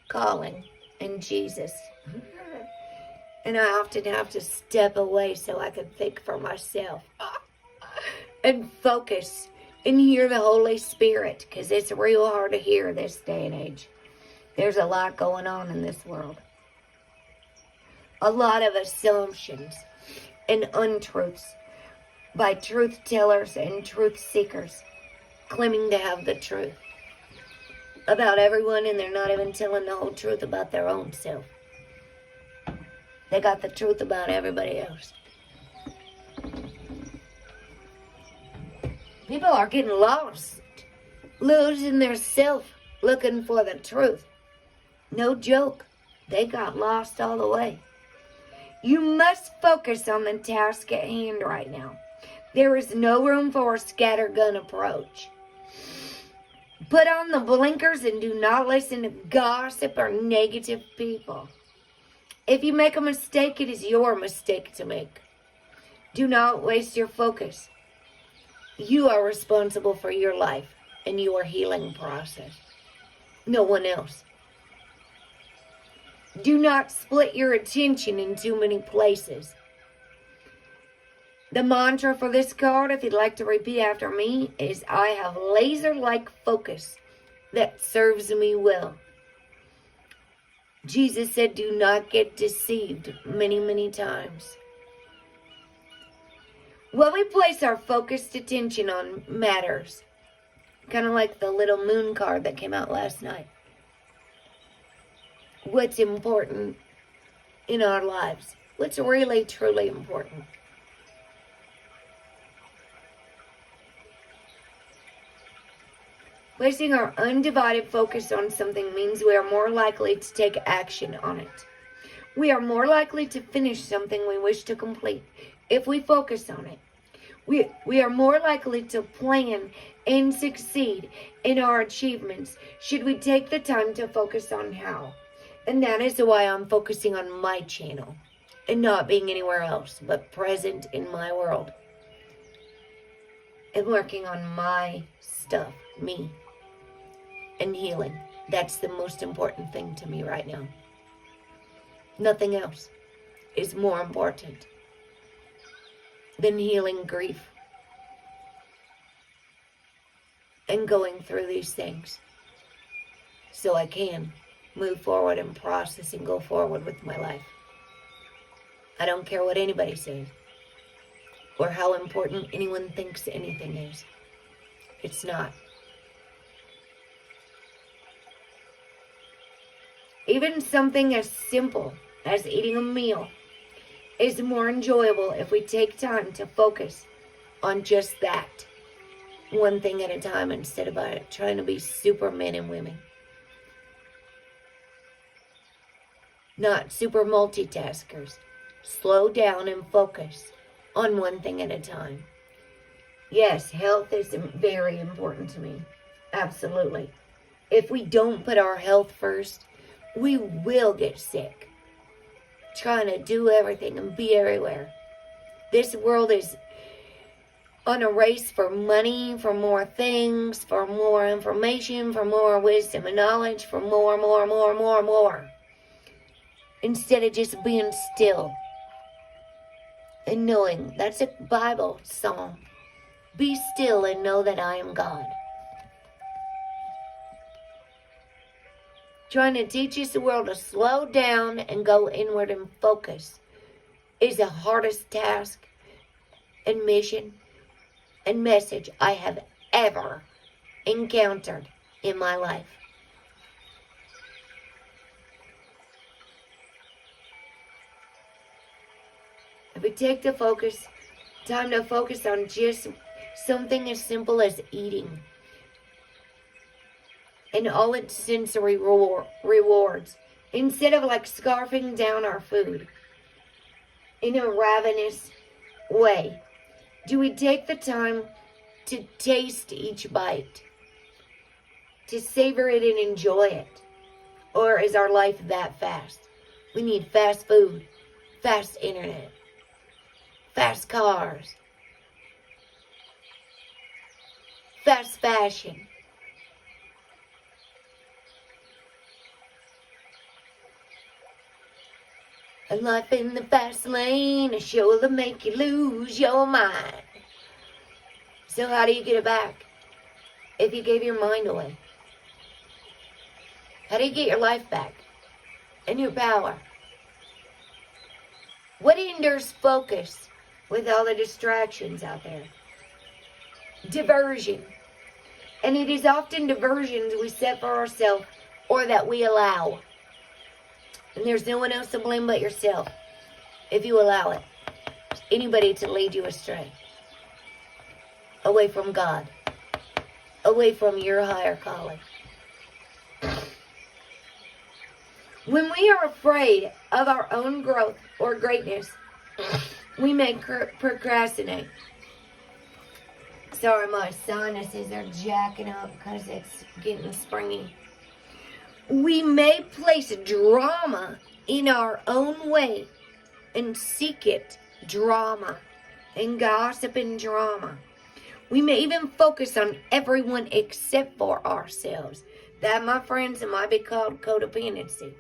calling in Jesus. And I often have to step away so I can think for myself and focus and hear the Holy Spirit, because it's real hard to hear this day and age. There's a lot going on in this world. A lot of assumptions and untruths by truth tellers and truth seekers claiming to have the truth about everyone, and they're not even telling the whole truth about their own self. They got the truth about everybody else. People are getting lost, losing their self, looking for the truth. No joke. They got lost all the way. You must focus on the task at hand right now. There is no room for a scattergun approach. Put on the blinkers and do not listen to gossip or negative people. If you make a mistake, it is your mistake to make. Do not waste your focus. You are responsible for your life and your healing process. No one else. Do not split your attention in too many places. The mantra for this card, if you'd like to repeat after me, is I have laser-like focus that serves me well. Jesus said, do not get deceived many, many times. What we place our focused attention on matters. Kind of like the little moon card that came out last night. What's important in our lives? What's really, truly important? Placing our undivided focus on something means we are more likely to take action on it. We are more likely to finish something we wish to complete if we focus on it. We are more likely to plan and succeed in our achievements should we take the time to focus on how. And that is why I'm focusing on my channel and not being anywhere else but present in my world and working on my stuff, me, and healing. That's the most important thing to me right now. Nothing else is more important than healing grief and going through these things so I can move forward and process and go forward with my life. I don't care what anybody says or how important anyone thinks anything is. It's not. Even something as simple as eating a meal is more enjoyable if we take time to focus on just that, one thing at a time, instead of trying to be supermen and women. Not super multitaskers. Slow down and focus on one thing at a time. Yes, health is very important to me. Absolutely. If we don't put our health first, we will get sick. Trying to do everything and be everywhere. This world is on a race for money, for more things, for more information, for more wisdom and knowledge, for more. Instead of just being still and knowing. That's a Bible song. Be still and know that I am God. Trying to teach us the world to slow down and go inward and focus is the hardest task and mission and message I have ever encountered in my life. If we take the time to focus on just something as simple as eating and all its sensory rewards, Instead of like scarfing down our food in a ravenous way, do we take the time to taste each bite, to savor it and enjoy it? Or is our life that fast? We need fast food, fast internet, fast cars, fast fashion. A life in the fast lane, a show that'll make you lose your mind. So how do you get it back if you gave your mind away? How do you get your life back and your power? What hinders focus with all the distractions out there? Diversion. And it is often diversions we set for ourselves or that we allow. And there's no one else to blame but yourself if you allow it. Anybody to lead you astray. Away from God. Away from your higher calling. When we are afraid of our own growth or greatness, we may procrastinate. Sorry, my sinuses are jacking up because it's getting springy. We may place drama in our own way and seek it, drama and gossip and drama. We may even focus on everyone except for ourselves. That, my friends, might be called codependency.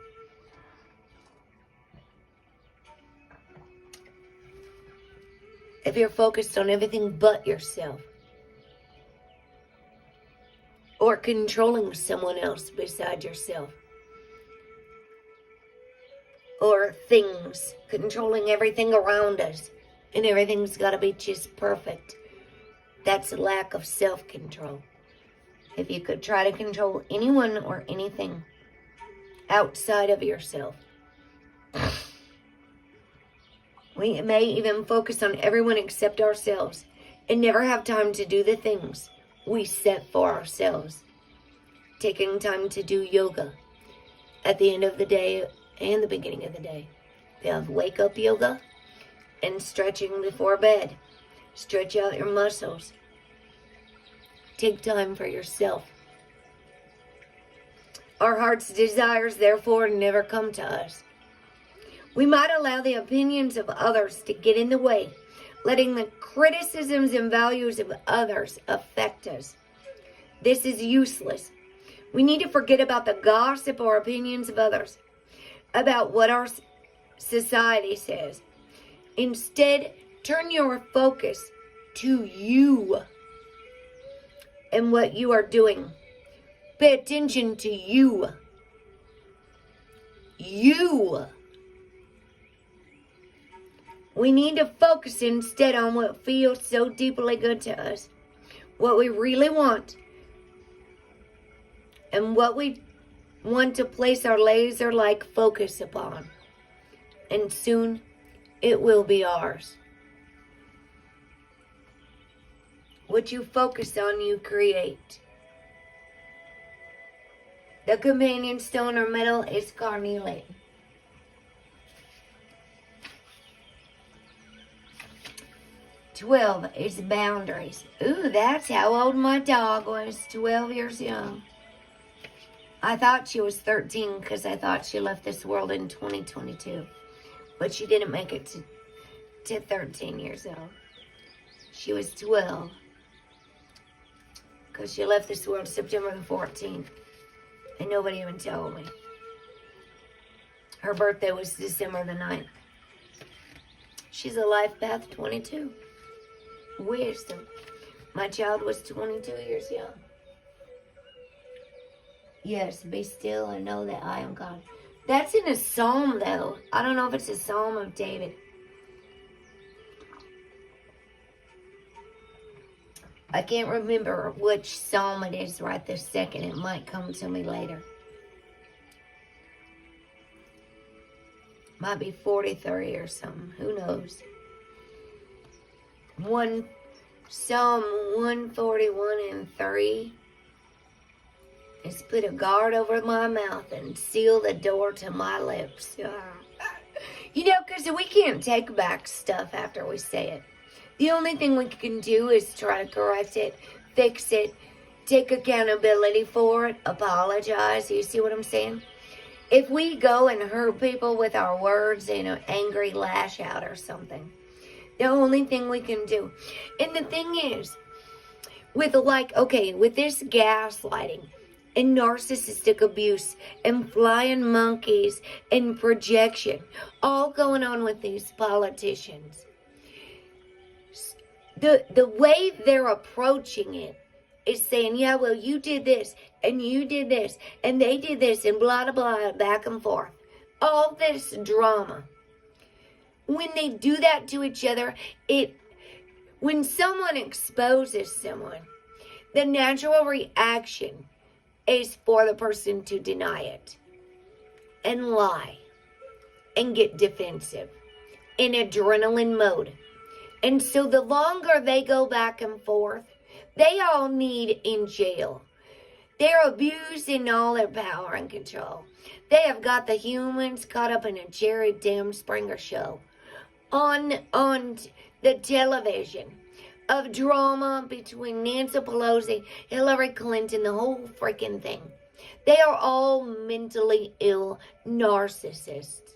If you're focused on everything but yourself, or controlling someone else beside yourself, or things, controlling everything around us, and everything's got to be just perfect. That's a lack of self-control. If you could try to control anyone or anything outside of yourself, we may even focus on everyone except ourselves and never have time to do the things we set for ourselves. Taking time to do yoga at the end of the day and the beginning of the day. They have wake up yoga and stretching before bed. Stretch out your muscles. Take time for yourself. Our heart's desires, therefore, never come to us. We might allow the opinions of others to get in the way, letting the criticisms and values of others affect us. This is useless. We need to forget about the gossip or opinions of others, about what our society says. Instead, turn your focus to you and what you are doing. Pay attention to you. You. We need to focus instead on what feels so deeply good to us, what we really want, and what we want to place our laser-like focus upon. And soon, it will be ours. What you focus on, you create. The companion stone or metal is carnelian. 12 is boundaries. Ooh, that's how old my dog was, 12 years young. I thought she was 13 because I thought she left this world in 2022. But she didn't make it to 13 years old. She was 12 because she left this world September the 14th. And nobody even told me. Her birthday was December the 9th. She's a life path 22. Wisdom. My child was 22 years young. Yes, be still and know that I am God. That's in a psalm, though. I don't know if it's a psalm of David. I can't remember which psalm it is right this second. It might come to me later. Might be 43 or something. Who knows? Psalm 141 and 3. is put a guard over my mouth and seal the door to my lips. You know, because we can't take back stuff after we say it. The only thing we can do is try to correct it, fix it, take accountability for it, apologize. You see what I'm saying? If we go and hurt people with our words in an angry lash out or something, the only thing we can do. And the thing is, with this gaslighting and narcissistic abuse and flying monkeys and projection, all going on with these politicians, the way they're approaching it is saying, yeah, well, you did this, and you did this, and they did this, and blah, blah, blah, back and forth. All this drama. When they do that to each other, when someone exposes someone, the natural reaction is for the person to deny it and lie and get defensive in adrenaline mode. And so the longer they go back and forth, they all need in jail. They're abusing all their power and control. They have got the humans caught up in a Jerry Damn Springer show on the television of drama between Nancy Pelosi, Hillary Clinton, the whole freaking thing. They are all mentally ill narcissists.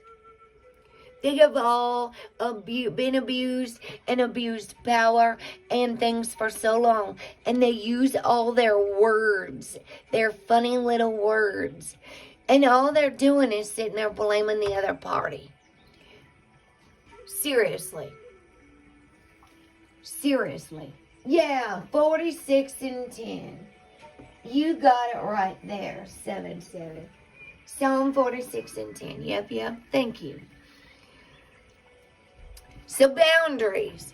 They have all been abused and abused power and things for so long. And they use all their words, their funny little words. And all they're doing is sitting there blaming the other party. Seriously. Seriously. Yeah, 46 and 10. You got it right there, 7-7. Psalm 46 and 10. Yep. Thank you. So boundaries.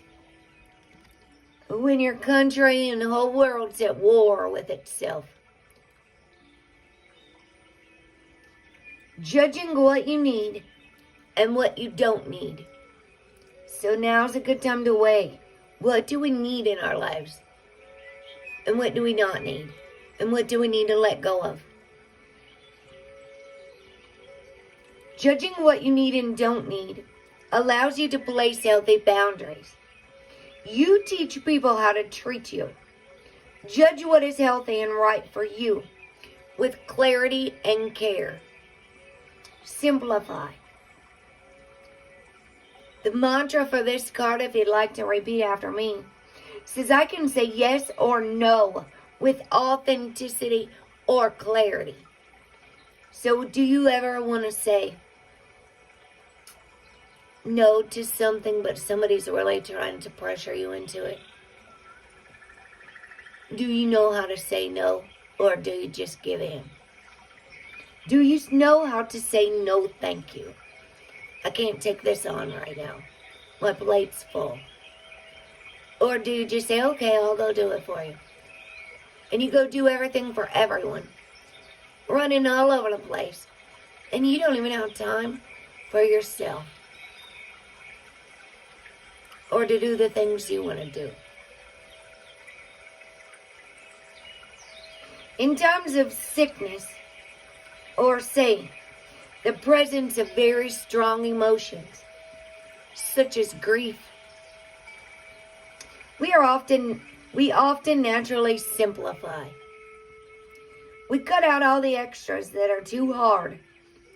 When your country and the whole world's at war with itself. Judging what you need and what you don't need. So now's a good time to weigh. What do we need in our lives? And what do we not need? And what do we need to let go of? Judging what you need and don't need allows you to place healthy boundaries. You teach people how to treat you. Judge what is healthy and right for you with clarity and care. Simplify. The mantra for this card, if you'd like to repeat after me, says I can say yes or no with authenticity or clarity. So do you ever want to say no to something, but somebody's really trying to pressure you into it? Do you know how to say no, or do you just give in? Do you know how to say no, thank you? I can't take this on right now. My plate's full. Or do you just say, okay, I'll go do it for you? And you go do everything for everyone. Running all over the place. And you don't even have time for yourself. Or to do the things you want to do. In times of sickness, or say, the presence of very strong emotions, such as grief, we often naturally simplify. We cut out all the extras that are too hard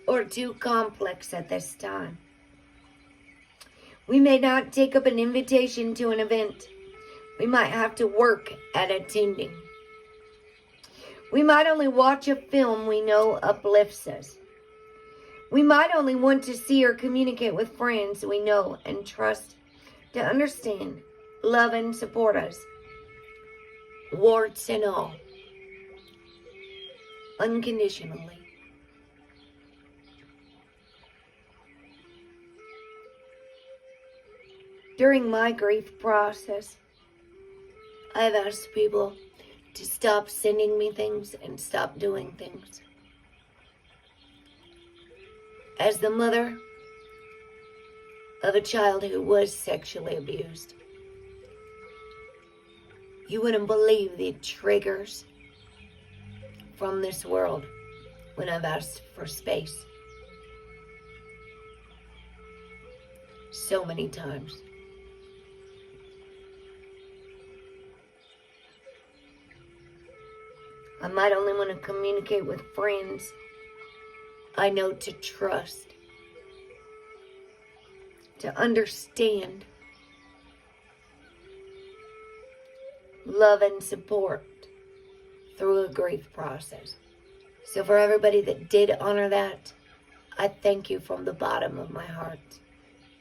or too complex at this time. We may not take up an invitation to an event. We might have to work at attending. We might only watch a film we know uplifts us. We might only want to see or communicate with friends we know and trust to understand, love, and support us. Warts and all. Unconditionally. During my grief process, I've asked people to stop sending me things and stop doing things. As the mother of a child who was sexually abused, you wouldn't believe the triggers from this world when I've asked for space. So many times. I might only want to communicate with friends I know to trust, to understand, love and support through a grief process. So for everybody that did honor that, I thank you from the bottom of my heart.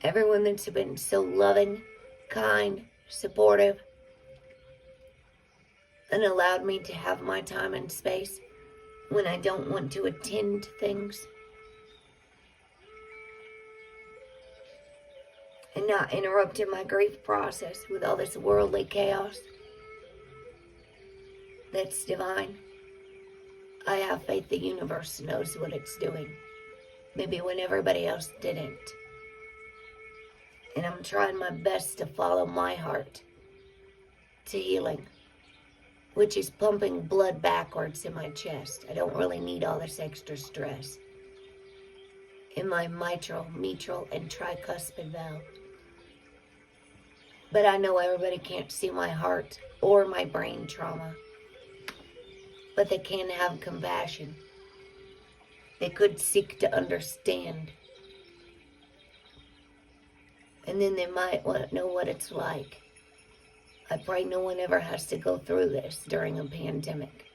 Everyone that's been so loving, kind, supportive, and allowed me to have my time and space when I don't want to attend things. And not interrupting my grief process with all this worldly chaos that's divine. I have faith the universe knows what it's doing. Maybe when everybody else didn't. And I'm trying my best to follow my heart to healing, which is pumping blood backwards in my chest. I don't really need all this extra stress in my mitral, and tricuspid valve. But I know everybody can't see my heart or my brain trauma. But they can have compassion. They could seek to understand. And then they might want to know what it's like. I pray no one ever has to go through this during a pandemic.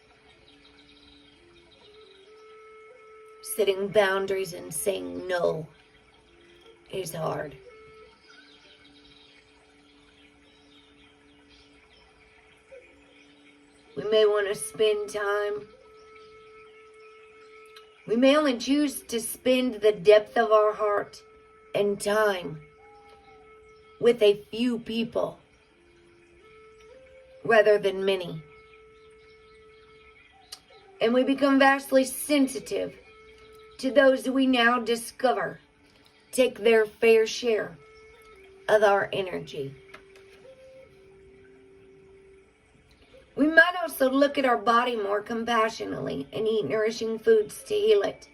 Setting boundaries and saying no is hard. We may want to spend time. We may only choose to spend the depth of our heart and time with a few people rather than many. And we become vastly sensitive to those we now discover take their fair share of our energy. We might also look at our body more compassionately and eat nourishing foods to heal it.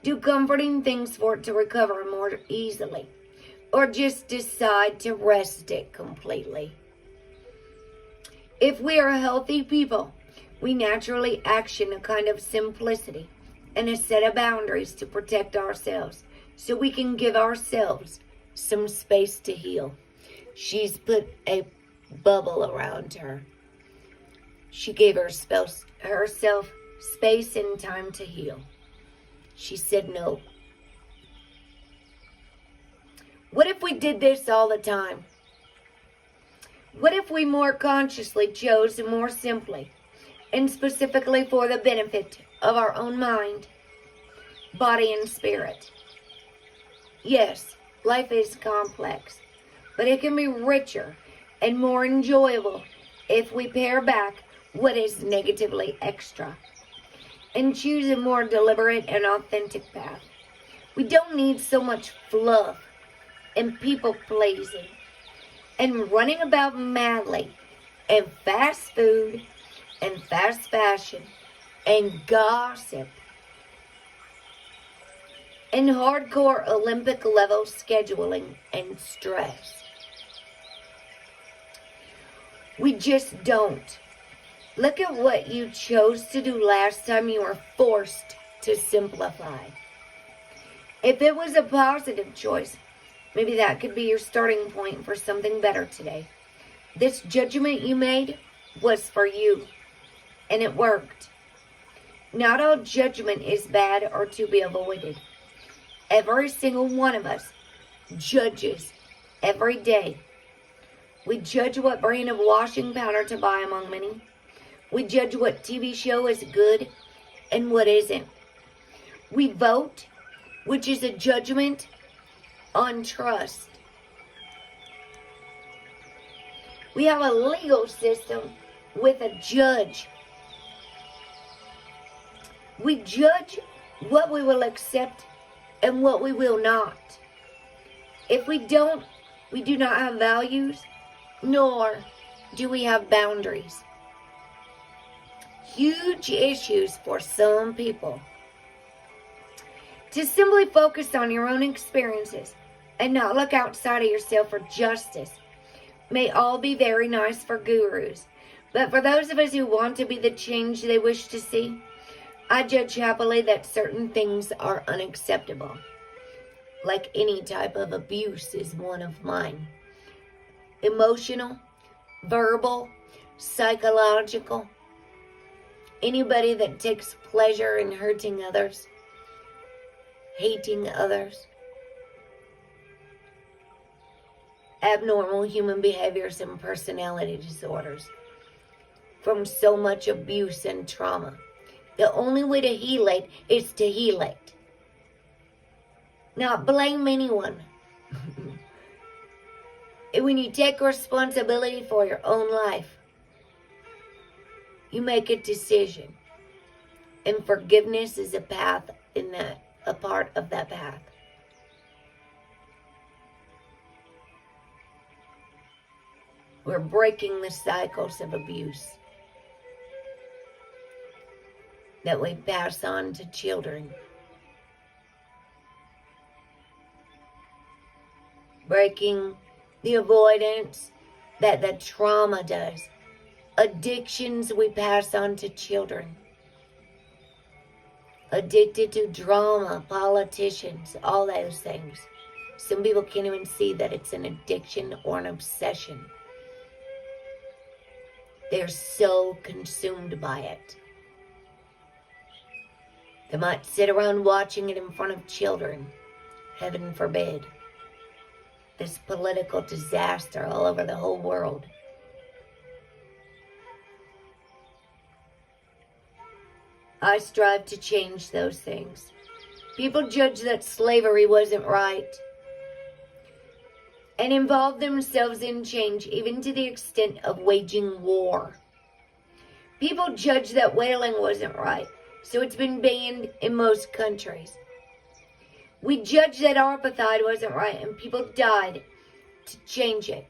Do comforting things for it to recover more easily. Or just decide to rest it completely. If we are healthy people, we naturally action a kind of simplicity and a set of boundaries to protect ourselves so we can give ourselves some space to heal. She's put a bubble around her. She gave herself space and time to heal. She said no. What if we did this all the time? What if we more consciously chose more simply and specifically for the benefit of our own mind, body, and spirit? Yes, life is complex, but it can be richer and more enjoyable if we pare back what is negatively extra and choose a more deliberate and authentic path. We don't need so much fluff and people pleasing and running about madly and fast food and fast fashion and gossip and hardcore Olympic level scheduling and stress. We just don't. Look at what you chose to do last time you were forced to simplify. If it was a positive choice, maybe that could be your starting point for something better today. This judgment you made was for you, and it worked. Not all judgment is bad or to be avoided. Every single one of us judges every day. We judge what brand of washing powder to buy among many. We judge what TV show is good and what isn't. We vote, which is a judgment on trust. We have a legal system with a judge. We judge what we will accept and what we will not. If we don't, we do not have values, nor do we have boundaries. huge issues for some people. To simply focus on your own experiences and not look outside of yourself for justice may all be very nice for gurus. But for those of us who want to be the change they wish to see, I judge happily that certain things are unacceptable. Like any type of abuse is one of mine. Emotional, verbal, psychological. Anybody that takes pleasure in hurting others, hating others. Abnormal human behaviors and personality disorders from so much abuse and trauma. The only way to heal it is to heal it. Not blame anyone. And when you take responsibility for your own life, you make a decision. And forgiveness is a path in that, a part of that path. We're breaking the cycles of abuse that we pass on to children. Breaking the avoidance that the trauma does. Addictions we pass on to children. Addicted to drama, politicians, all those things. Some people can't even see that it's an addiction or an obsession. They're so consumed by it. They might sit around watching it in front of children. Heaven forbid. This political disaster all over the whole world. I strive to change those things. People judge that slavery wasn't right and involve themselves in change, even to the extent of waging war. People judge that whaling wasn't right, so it's been banned in most countries. We judge that apartheid wasn't right, and people died to change it.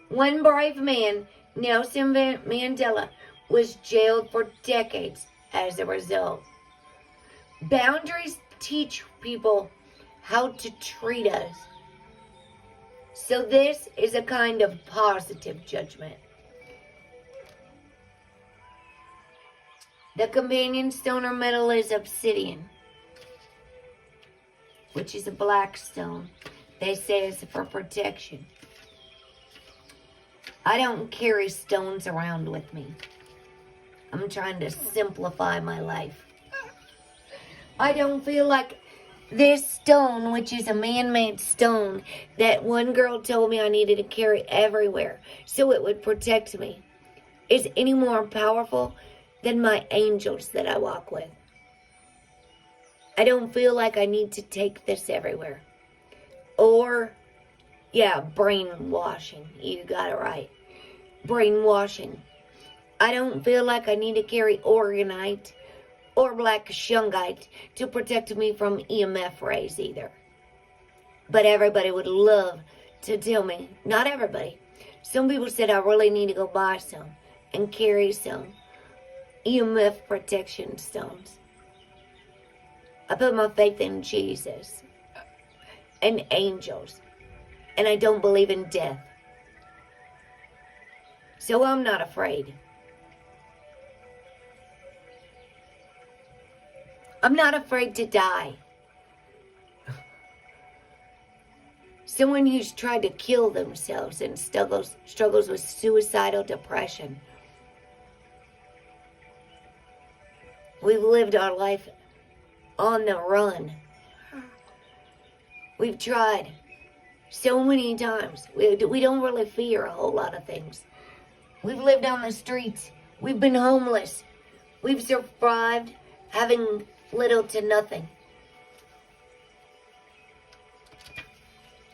One brave man, Nelson Mandela, was jailed for decades as a result. Boundaries teach people how to treat us. So this is a kind of positive judgment. The companion stone or metal is obsidian, which is a black stone. They say it's for protection. I don't carry stones around with me. I'm trying to simplify my life. I don't feel like this stone, which is a man-made stone, that one girl told me I needed to carry everywhere so it would protect me, is any more powerful than my angels that I walk with. I don't feel like I need to take this everywhere. Or, brainwashing. You got it right. Brainwashing. I don't feel like I need to carry organite or black shungite to protect me from EMF rays either. But everybody would love to tell me, not everybody. Some people said I really need to go buy some and carry some EMF protection stones. I put my faith in Jesus and angels, and I don't believe in death. So I'm not afraid. I'm not afraid to die. Someone who's tried to kill themselves and struggles with suicidal depression. We've lived our life on the run. We've tried so many times. We don't really fear a whole lot of things. We've lived on the streets. We've been homeless. We've survived having little to nothing.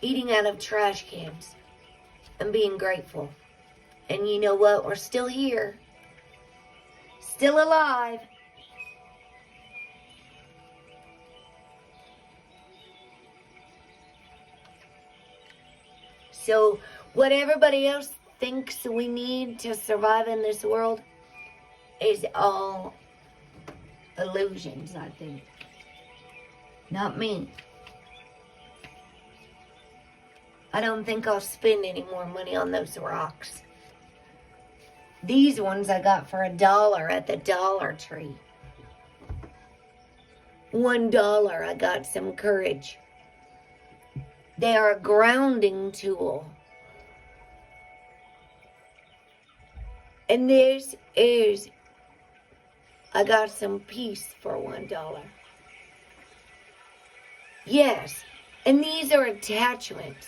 Eating out of trash cans and being grateful. And you know what? We're still here. Still alive. So what everybody else thinks we need to survive in this world is all illusions, I think. Not me. I don't think I'll spend any more money on those rocks. These ones I got for $1 at the Dollar Tree. $1 I got some courage. They are a grounding tool. And this is, I got some peace for $1. Yes, and these are attachments.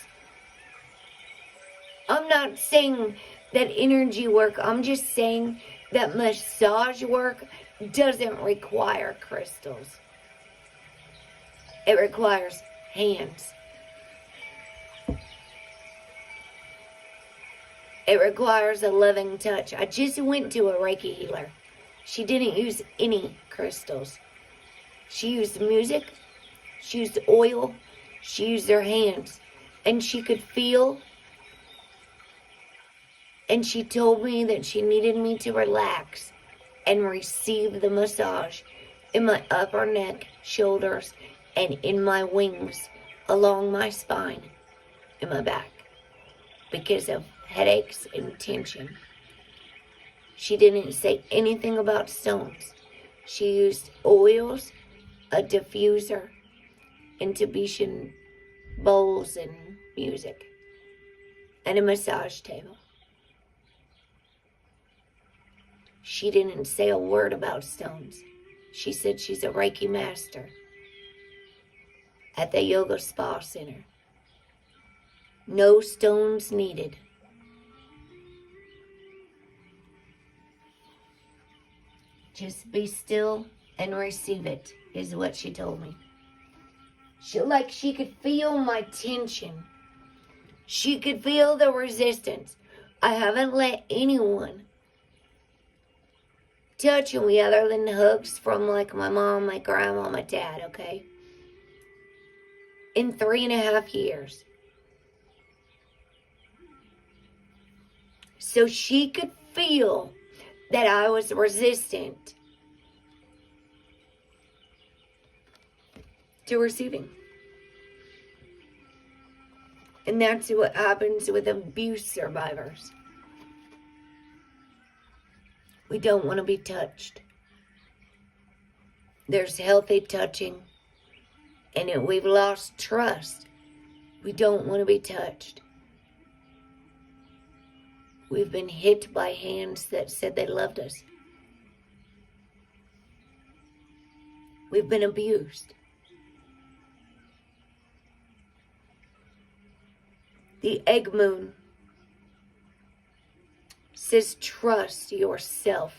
I'm not saying that energy work, I'm just saying that massage work doesn't require crystals. It requires hands. It requires a loving touch. I just went to a Reiki healer. She didn't use any crystals. She used music. She used oil. She used her hands. And she could feel. And she told me that she needed me to relax and receive the massage in my upper neck, shoulders, and in my wings, along my spine, in my back, because of headaches and tension. She didn't say anything about stones. She used oils, a diffuser, and Tibetan bowls and music, and a massage table. She didn't say a word about stones. She said she's a Reiki master at the Yoga Spa Center. No stones needed. Just be still and receive it, is what she told me. She could feel my tension. She could feel the resistance. I haven't let anyone touch me other than hugs from like my mom, my grandma, my dad, okay? In 3.5 years. So she could feel that I was resistant to receiving. And that's what happens with abuse survivors. We don't want to be touched. There's healthy touching. And if we've lost trust, we don't want to be touched. We've been hit by hands that said they loved us. We've been abused. The egg moon says trust yourself.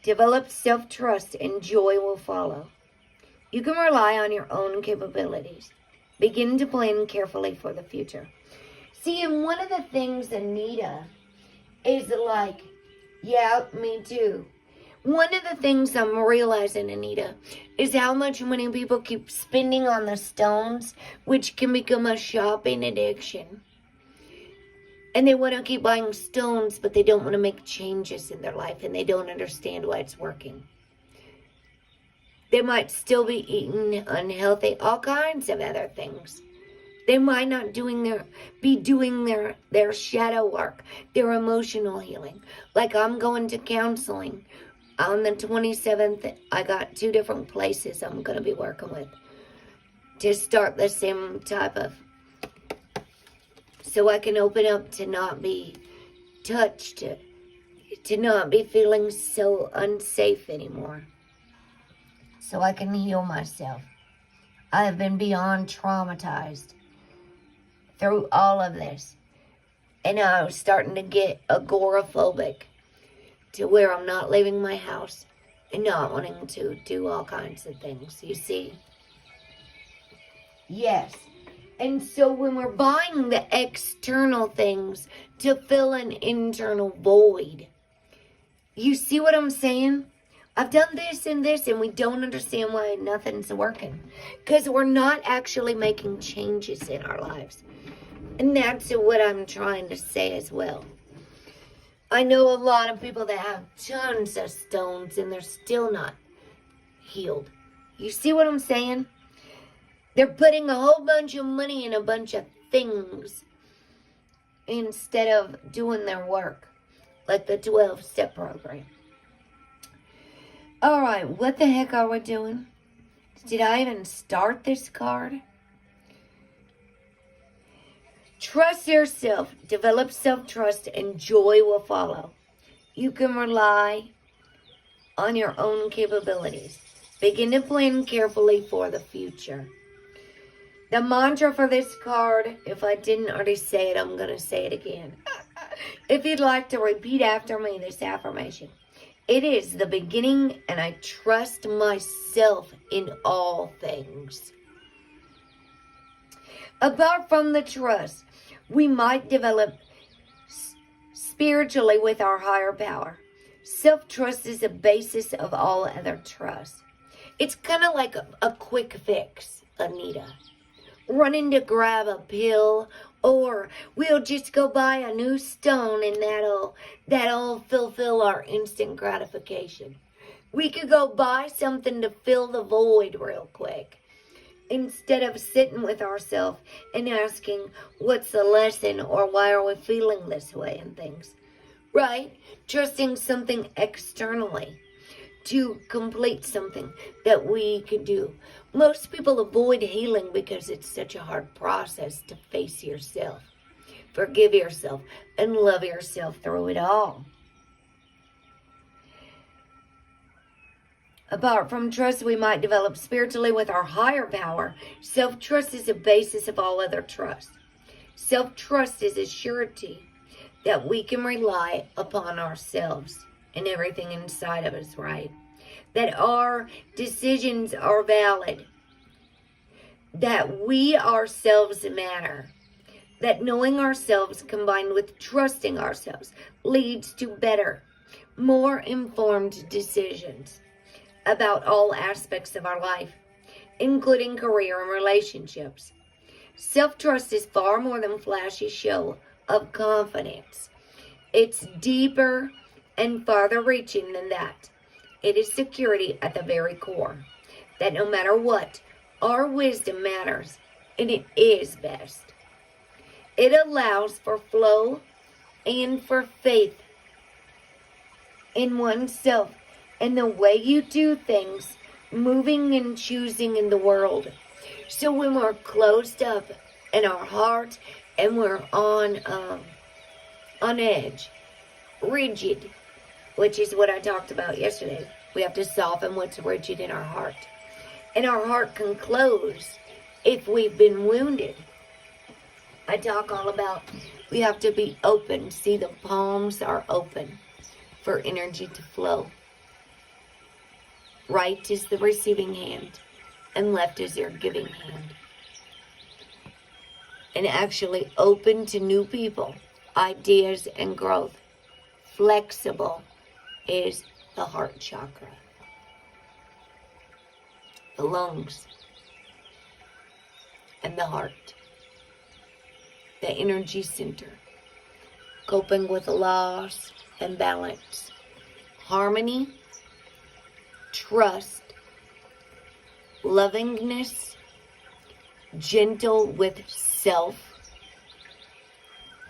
Develop self-trust and joy will follow. You can rely on your own capabilities. Begin to plan carefully for the future. See, and one of the things, Anita, is like, yeah, me too. One of the things I'm realizing, Anita, is how much money people keep spending on the stones, which can become a shopping addiction. And they want to keep buying stones, but they don't want to make changes in their life, and they don't understand why it's working. They might still be eating unhealthy, all kinds of other things. They might not be doing their shadow work, their emotional healing. Like I'm going to counseling. On the 27th, I got 2 different places I'm going to be working with to start the same type of, so I can open up to not be touched, to not be feeling so unsafe anymore. So I can heal myself. I have been beyond traumatized through all of this. And I was starting to get agoraphobic to where I'm not leaving my house and not wanting to do all kinds of things, you see? Yes. And so when we're buying the external things to fill an internal void, you see what I'm saying? I've done this and this, and we don't understand why nothing's working. Because we're not actually making changes in our lives. And that's what I'm trying to say as well. I know a lot of people that have tons of stones and they're still not healed. You see what I'm saying? They're putting a whole bunch of money in a bunch of things instead of doing their work, like the 12-step program. All right, what the heck are we doing? Did I even start this card? Trust yourself, develop self-trust, and joy will follow. You can rely on your own capabilities. Begin to plan carefully for the future. The mantra for this card, if I didn't already say it, I'm going to say it again. If you'd like to repeat after me this affirmation. It is the beginning, and I trust myself in all things. Apart from the trust, we might develop spiritually with our higher power. Self-trust is the basis of all other trust. It's kind of like a quick fix, Anita. Running to grab a pill, or we'll just go buy a new stone and that'll fulfill our instant gratification. We could go buy something to fill the void real quick, instead of sitting with ourselves and asking, what's the lesson, or why are we feeling this way and things. Right? Trusting something externally to complete something that we could do. Most people avoid healing because it's such a hard process to face yourself, forgive yourself, and love yourself through it all. Apart from trust, we might develop spiritually with our higher power. Self-trust is the basis of all other trust. Self-trust is a surety that we can rely upon ourselves and everything inside of us, right? That our decisions are valid. That we ourselves matter. That knowing ourselves combined with trusting ourselves leads to better, more informed decisions about all aspects of our life, including career and relationships. Self-trust is far more than a flashy show of confidence. It's deeper and farther reaching than that. It is security at the very core, that no matter what, our wisdom matters, and it is best. It allows for flow and for faith in oneself and the way you do things, moving and choosing in the world. So when we're closed up in our heart and we're on edge, rigid, which is what I talked about yesterday. We have to soften what's rigid in our heart. And our heart can close if we've been wounded. I talk all about we have to be open. See, the palms are open for energy to flow. Right is the receiving hand, and left is your giving hand. And actually open to new people, ideas, and growth. Flexible is the heart chakra. The lungs and the heart. The energy center. Coping with loss and balance. Harmony, trust, lovingness, gentle with self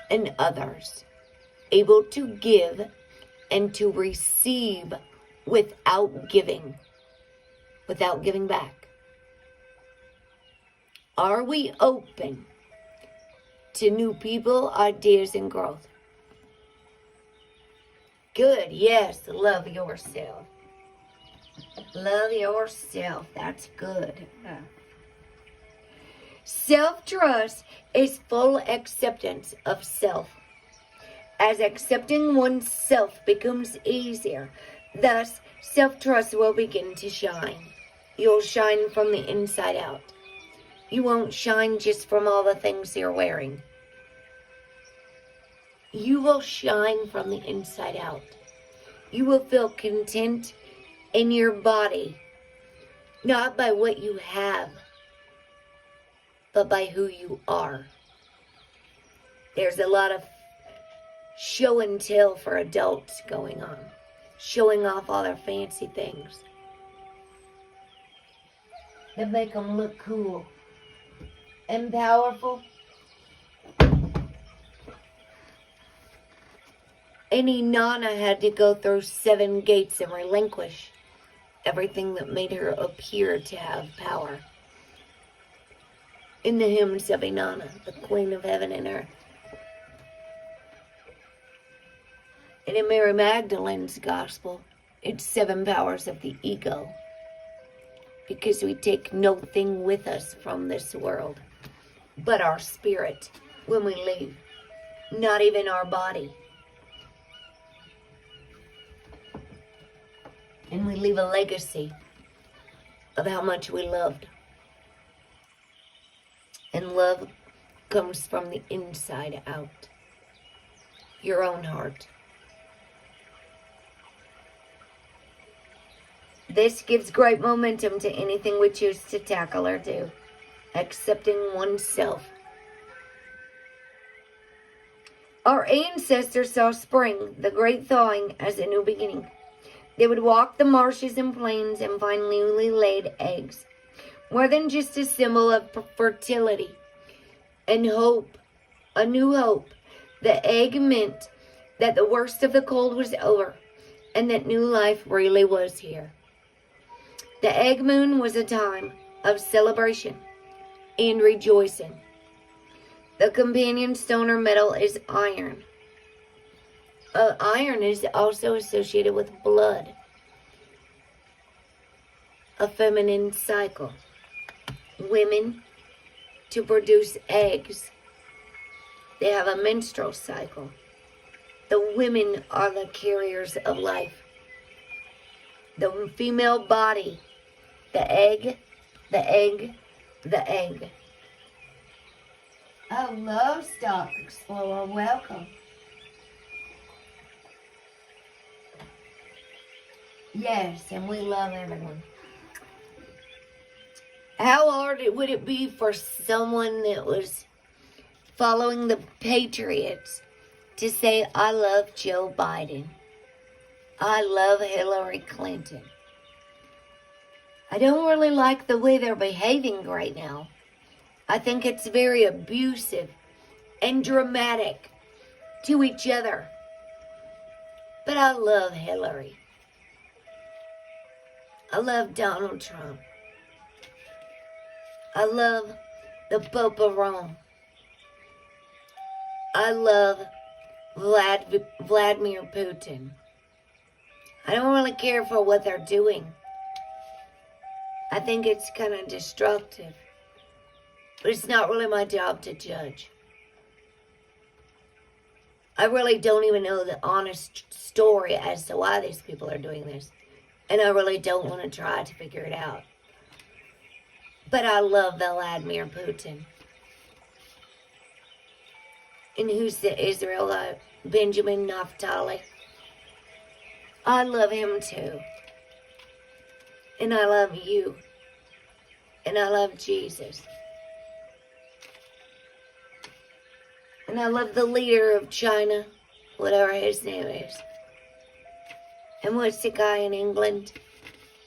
and others, able to give and to receive without giving back. Are we open to new people, ideas, and growth? Good, yes, love yourself. Love yourself, that's good. Self-trust is full acceptance of self. As accepting oneself becomes easier, thus self-trust will begin to shine. You'll shine from the inside out. You won't shine just from all the things you're wearing. You will shine from the inside out. You will feel content in your body, not by what you have, but by who you are. There's a lot of show and tell for adults going on, showing off all their fancy things that make them look cool and powerful. And Inanna had to go through 7 gates and relinquish everything that made her appear to have power. In the hymns of Inanna, the Queen of Heaven and Earth. And in Mary Magdalene's Gospel, it's 7 powers of the ego. Because we take no thing with us from this world, but our spirit when we leave. Not even our body. And we leave a legacy of how much we loved. And love comes from the inside out. Your own heart. This gives great momentum to anything we choose to tackle or do. Accepting oneself. Our ancestors saw spring, the great thawing, as a new beginning. They would walk the marshes and plains and find newly laid eggs. More than just a symbol of fertility and hope, a new hope. The egg meant that the worst of the cold was over and that new life really was here. The egg moon was a time of celebration and rejoicing. The companion stone or metal is iron. Iron is also associated with blood, a feminine cycle. Women, to produce eggs, they have a menstrual cycle. The women are the carriers of life. The female body, the egg, the egg, the egg. Hello, Stock Explorer. Welcome. Yes, and we love everyone. How hard would it be for someone that was following the Patriots to say, I love Joe Biden. I love Hillary Clinton. I don't really like the way they're behaving right now. I think it's very abusive and dramatic to each other. But I love Hillary. I love Donald Trump. I love the Pope of Rome. I love Vladimir Putin. I don't really care for what they're doing. I think it's kind of destructive. But it's not really my job to judge. I really don't even know the honest story as to why these people are doing this. And I really don't want to try to figure it out. But I love Vladimir Putin. And who's the Israelite? Benjamin Naphtali. I love him too. And I love you. And I love Jesus. And I love the leader of China, whatever his name is. And what's the guy in England?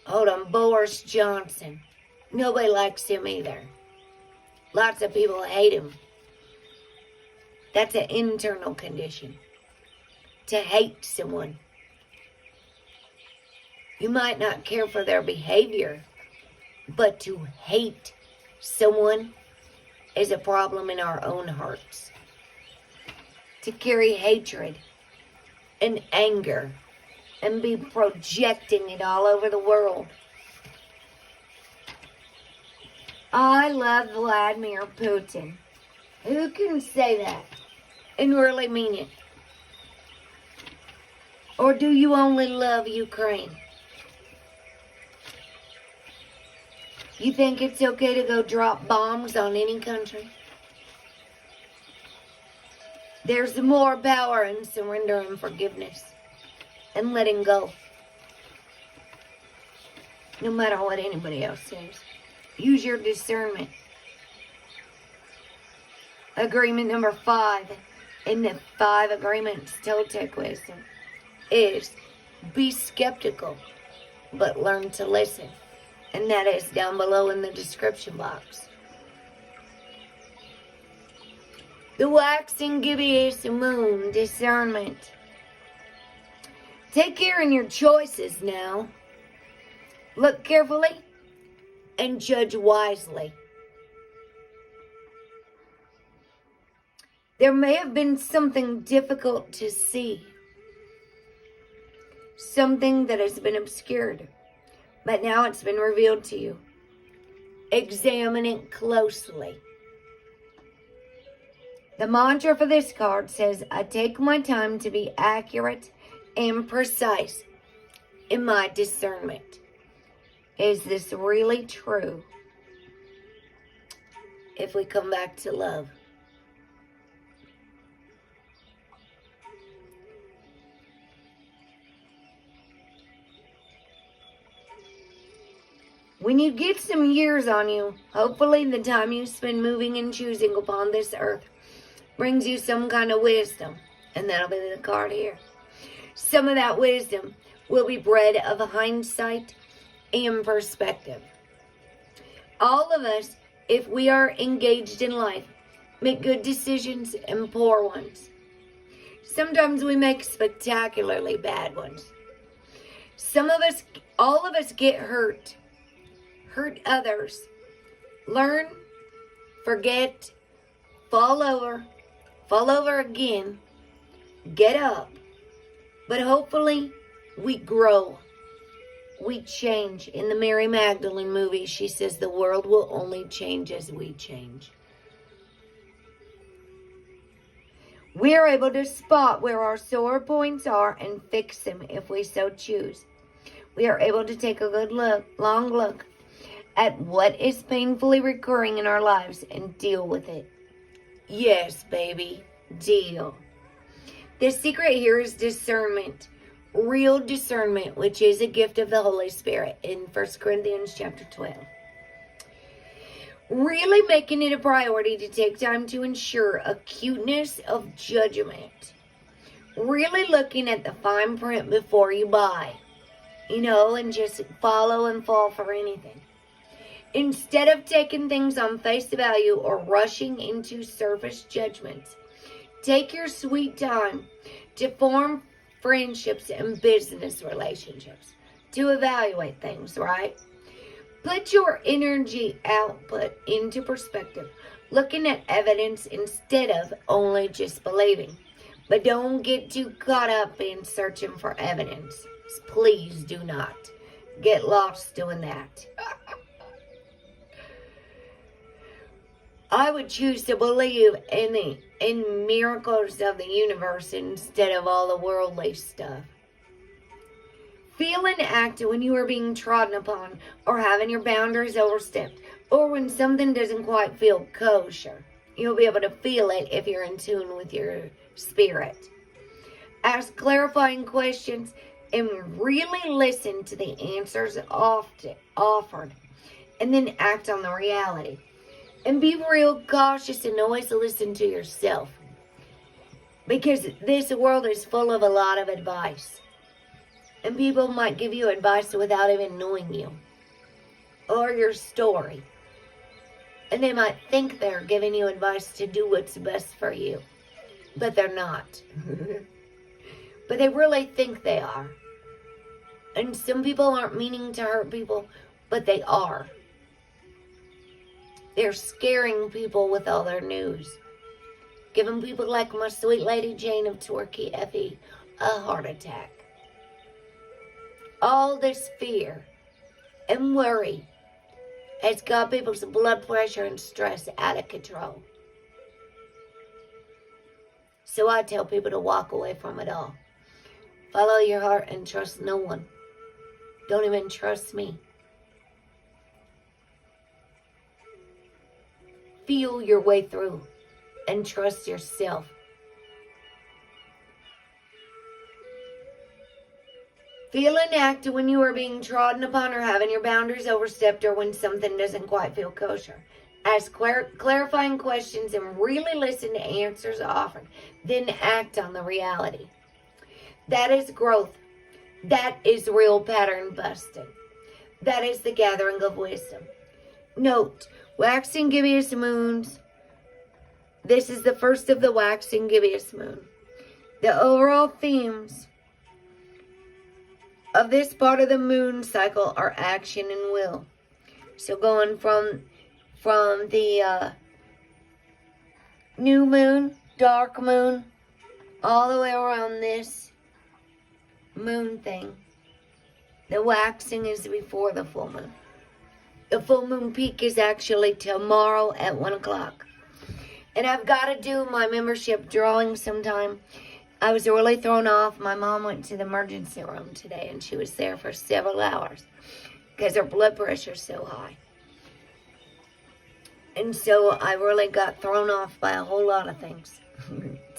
Hold on, Boris Johnson. Nobody likes him either. Lots of people hate him. That's an internal condition. To hate someone. You might not care for their behavior, but to hate someone is a problem in our own hearts. To carry hatred and anger and be projecting it all over the world. I love Vladimir Putin. Who can say that and really mean it? Or do you only love Ukraine? You think it's okay to go drop bombs on any country? There's more power in surrender and forgiveness and letting go. No matter what anybody else says. Use your discernment. Agreement number 5. in the 5 agreements Toltec wisdom is be skeptical, but learn to listen. And that is down below in the description box. The waxing gibbous moon, discernment. Take care in your choices now. Look carefully and judge wisely. There may have been something difficult to see. Something that has been obscured. But now it's been revealed to you. Examine it closely. The mantra for this card says, I take my time to be accurate and precise in my discernment. Is this really true? If we come back to love. When you get some years on you, hopefully the time you spend moving and choosing upon this earth brings you some kind of wisdom. And that'll be the card here. Some of that wisdom will be bred of hindsight and perspective. All of us, if we are engaged in life, make good decisions and poor ones. Sometimes we make spectacularly bad ones. All of us get hurt others, learn, forget, fall over again, get up. But hopefully we grow, we change. In the Mary Magdalene movie, she says the world will only change as we change. We are able to spot where our sore points are and fix them if we so choose. We are able to take a good look, long look, at what is painfully recurring in our lives and deal with it. Yes, baby, deal. The secret here is discernment, real discernment, which is a gift of the Holy Spirit in 1 Corinthians chapter 12. Really making it a priority to take time to ensure acuteness of judgment. Really looking at the fine print before you buy, and just follow and fall for anything. Instead of taking things on face value or rushing into surface judgments, take your sweet time to form friendships and business relationships, to evaluate things, right? Put your energy output into perspective, looking at evidence instead of only just believing. But don't get too caught up in searching for evidence. Please do not get lost doing that. I would choose to believe in miracles of the universe instead of all the worldly stuff. Feel and act when you are being trodden upon or having your boundaries overstepped, or when something doesn't quite feel kosher. You'll be able to feel it if you're in tune with your spirit. Ask clarifying questions and really listen to the answers offered, and then act on the reality. And be real cautious and always listen to yourself. Because this world is full of a lot of advice. And people might give you advice without even knowing you. Or your story. And they might think they're giving you advice to do what's best for you. But they're not. But they really think they are. And some people aren't meaning to hurt people, but they are. They're scaring people with all their news. Giving people like my sweet lady Jane of Torquay, FE, a heart attack. All this fear and worry has got people's blood pressure and stress out of control. So I tell people to walk away from it all. Follow your heart and trust no one. Don't even trust me. Feel your way through and trust yourself. Feel and act when you are being trodden upon or having your boundaries overstepped or when something doesn't quite feel kosher. Ask clarifying questions and really listen to answers offered. Then act on the reality. That is growth. That is real pattern busting. That is the gathering of wisdom. Note, waxing gibbous moons. This is the first of the waxing gibbous moon. The overall themes of this part of the moon cycle are action and will. So going from the new moon, dark moon, all the way around this moon thing. The waxing is before the full moon. The full moon peak is actually tomorrow at 1 o'clock. And I've got to do my membership drawing sometime. I was really thrown off. My mom went to the emergency room today, and she was there for several hours because her blood pressure is so high. And so I really got thrown off by a whole lot of things,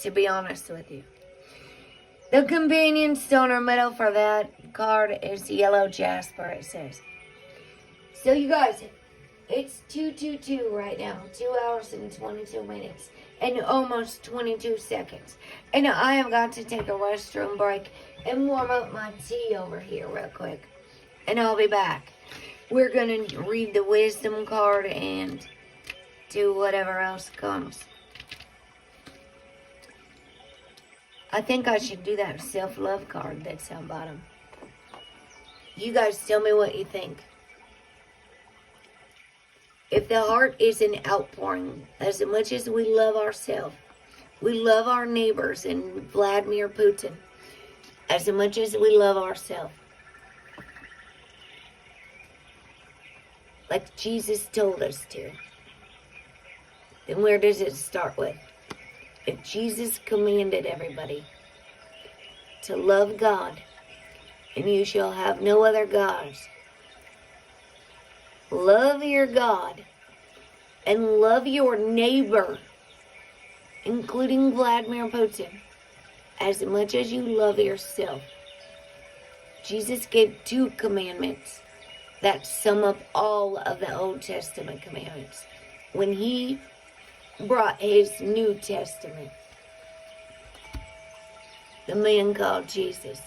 to be honest with you. The companion stone or metal for that card is yellow jasper, it says. So you guys, it's 2:22 right now, 2 hours and 22 minutes, and almost 22 seconds. And I have got to take a restroom break and warm up my tea over here real quick. And I'll be back. We're going to read the wisdom card and do whatever else comes. I think I should do that self-love card that's on bottom. You guys tell me what you think. If the heart is an outpouring, as much as we love ourselves, we love our neighbors and Vladimir Putin, as much as we love ourselves. Like Jesus told us to. Then where does it start with? If Jesus commanded everybody to love God, and you shall have no other gods, love your God and love your neighbor, including Vladimir Putin, as much as you love yourself. Jesus gave 2 commandments that sum up all of the Old Testament commandments when he brought his New Testament. The man called Jesus.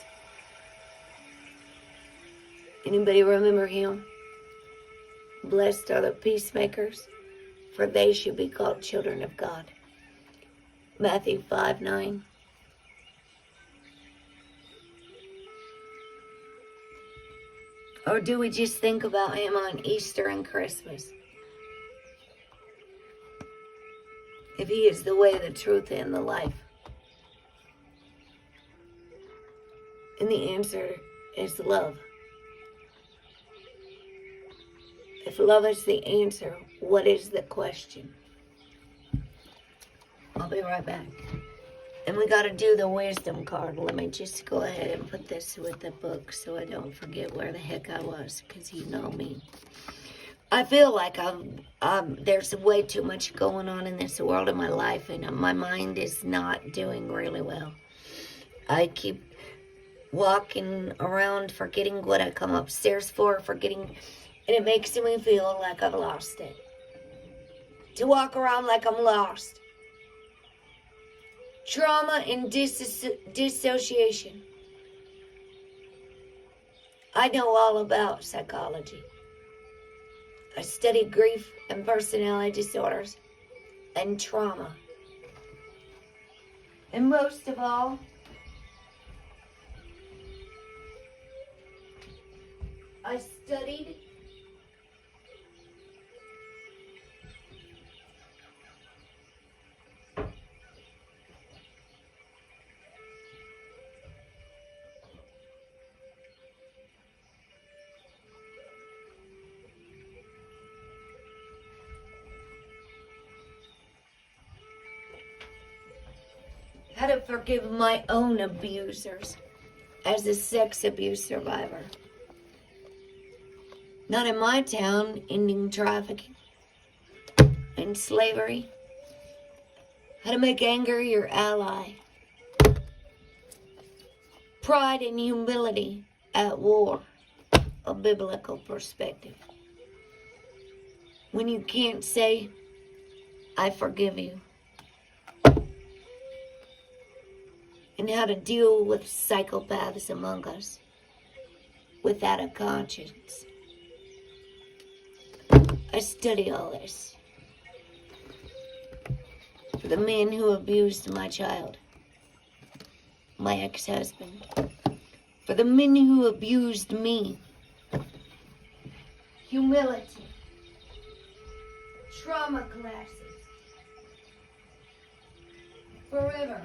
Anybody remember him? Blessed are the peacemakers, for they shall be called children of God. Matthew 5:9. Or do we just think about him on Easter and Christmas? If he is the way, the truth, and the life. And the answer is love. If love is the answer, what is the question? I'll be right back. And we got to do the wisdom card. Let me just go ahead and put this with the book so I don't forget where the heck I was, because you know me. I feel like there's way too much going on in this world in my life, and my mind is not doing really well. I keep walking around forgetting what I come upstairs for, and it makes me feel like I've lost it. To walk around like I'm lost. Trauma and dissociation. I know all about psychology. I studied grief and personality disorders and trauma. And most of all, I studied how to forgive my own abusers as a sex abuse survivor. Not in my town, ending trafficking and slavery. How to make anger your ally. Pride and humility at war, a biblical perspective. when you can't say, I forgive you. And how to deal with psychopaths among us without a conscience. I study all this. For the man who abused my child, my ex-husband. For the men who abused me. Humility. Trauma classes. Forever.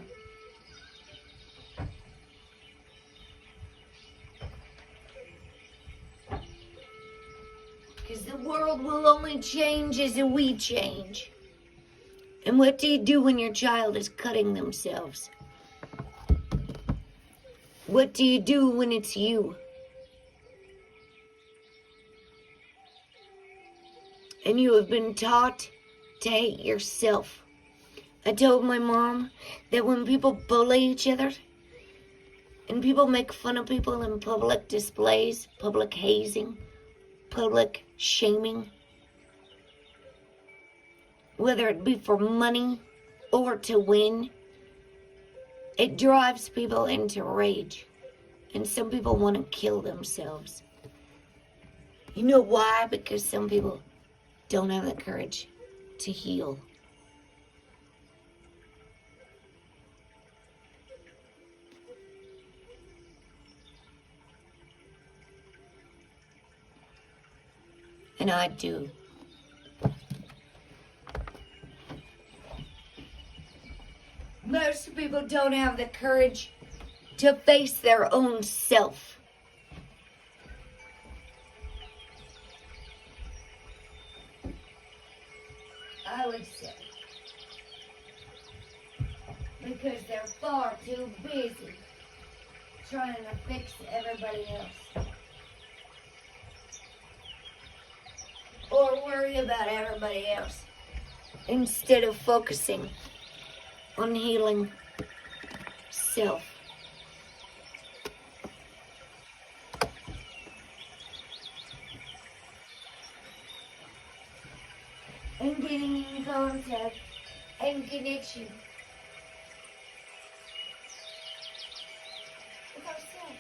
Because the world will only change as we change. And what do you do when your child is cutting themselves? What do you do when it's you? And you have been taught to hate yourself. I told my mom that when people bully each other, and people make fun of people in public displays, public hazing, public shaming, whether it be for money or to win, it drives people into rage. And some people want to kill themselves. You know why? Because some people don't have the courage to heal. And I do. Most people don't have the courage to face their own self. I would say. Because they're far too busy trying to fix everybody else. Or worry about everybody else. Instead of focusing on healing self. And getting in contact and connection with ourselves.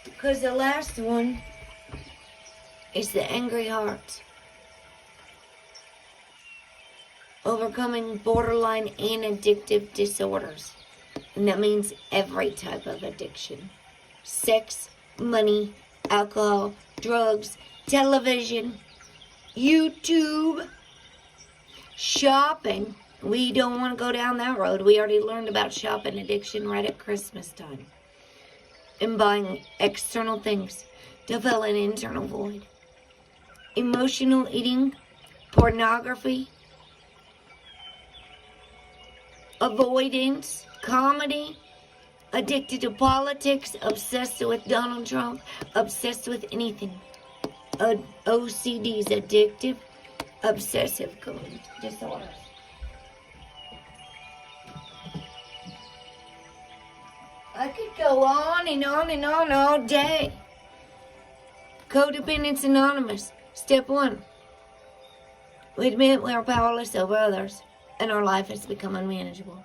Because the last one is the angry heart. Overcoming borderline and addictive disorders. And that means every type of addiction. Sex, money, alcohol, drugs, television, YouTube, shopping. We don't want to go down that road. We already learned about shopping addiction right at Christmas time. And buying external things to fill an internal void. Emotional eating, pornography, avoidance, comedy, addicted to politics, obsessed with Donald Trump, obsessed with anything. OCD's addictive, obsessive disorders. I could go on and on and on all day. Codependence Anonymous. Step 1. We admit we are powerless over others, and our life has become unmanageable.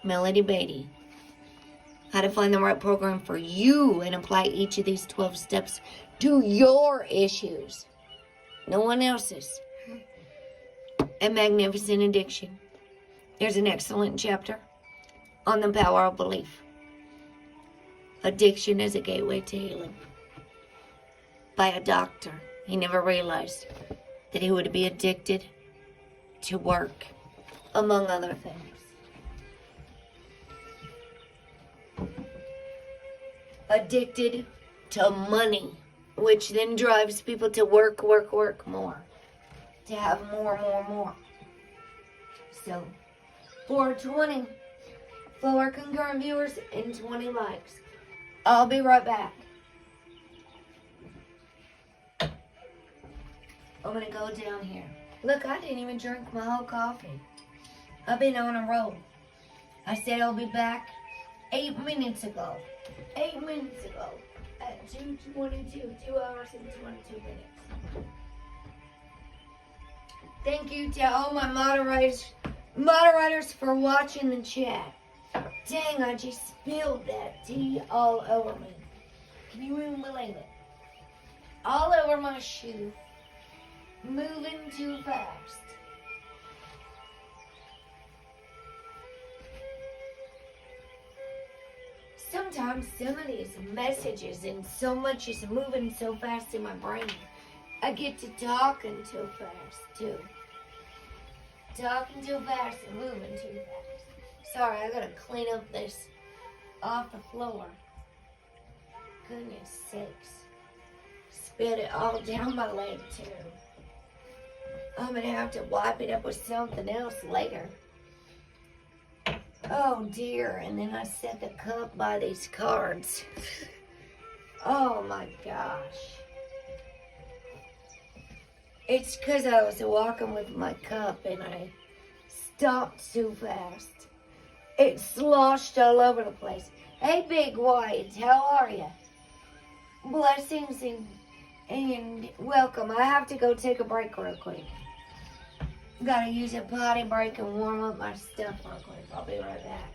Melody Beatty. How to find the right program for you and apply each of these 12 steps to your issues. No one else's. A Magnificent Addiction. There's an excellent chapter on the power of belief. Addiction is a gateway to healing. By a doctor. He never realized that he would be addicted to work, among other things. Addicted to money, which then drives people to work more. To have more. So, 420 concurrent viewers and 20 likes. I'll be right back. I'm gonna go down here. Look, I didn't even drink my whole coffee. I've been on a roll. I said I'll be back 8 minutes ago. 8 minutes ago. 2:22, 2 hours and 22 minutes. Thank you to all my moderators for watching the chat. Dang, I just spilled that tea all over me. Can you even believe it? All over my shoe. Moving too fast. Sometimes some of these messages and so much is moving so fast in my brain. I get to talking too fast, too. Talking too fast and moving too fast. Sorry, I gotta clean up this off the floor. Goodness sakes. Spit it all down my leg, too. I'm gonna have to wipe it up with something else later. Oh dear, and then I set the cup by these cards. Oh my gosh. It's because I was walking with my cup and I stopped too fast. It sloshed all over the place. Hey, Big White, how are you? Blessings and welcome. I have to go take a break real quick. Gotta use a potty break and warm up my stuff real quick. I'll be right back.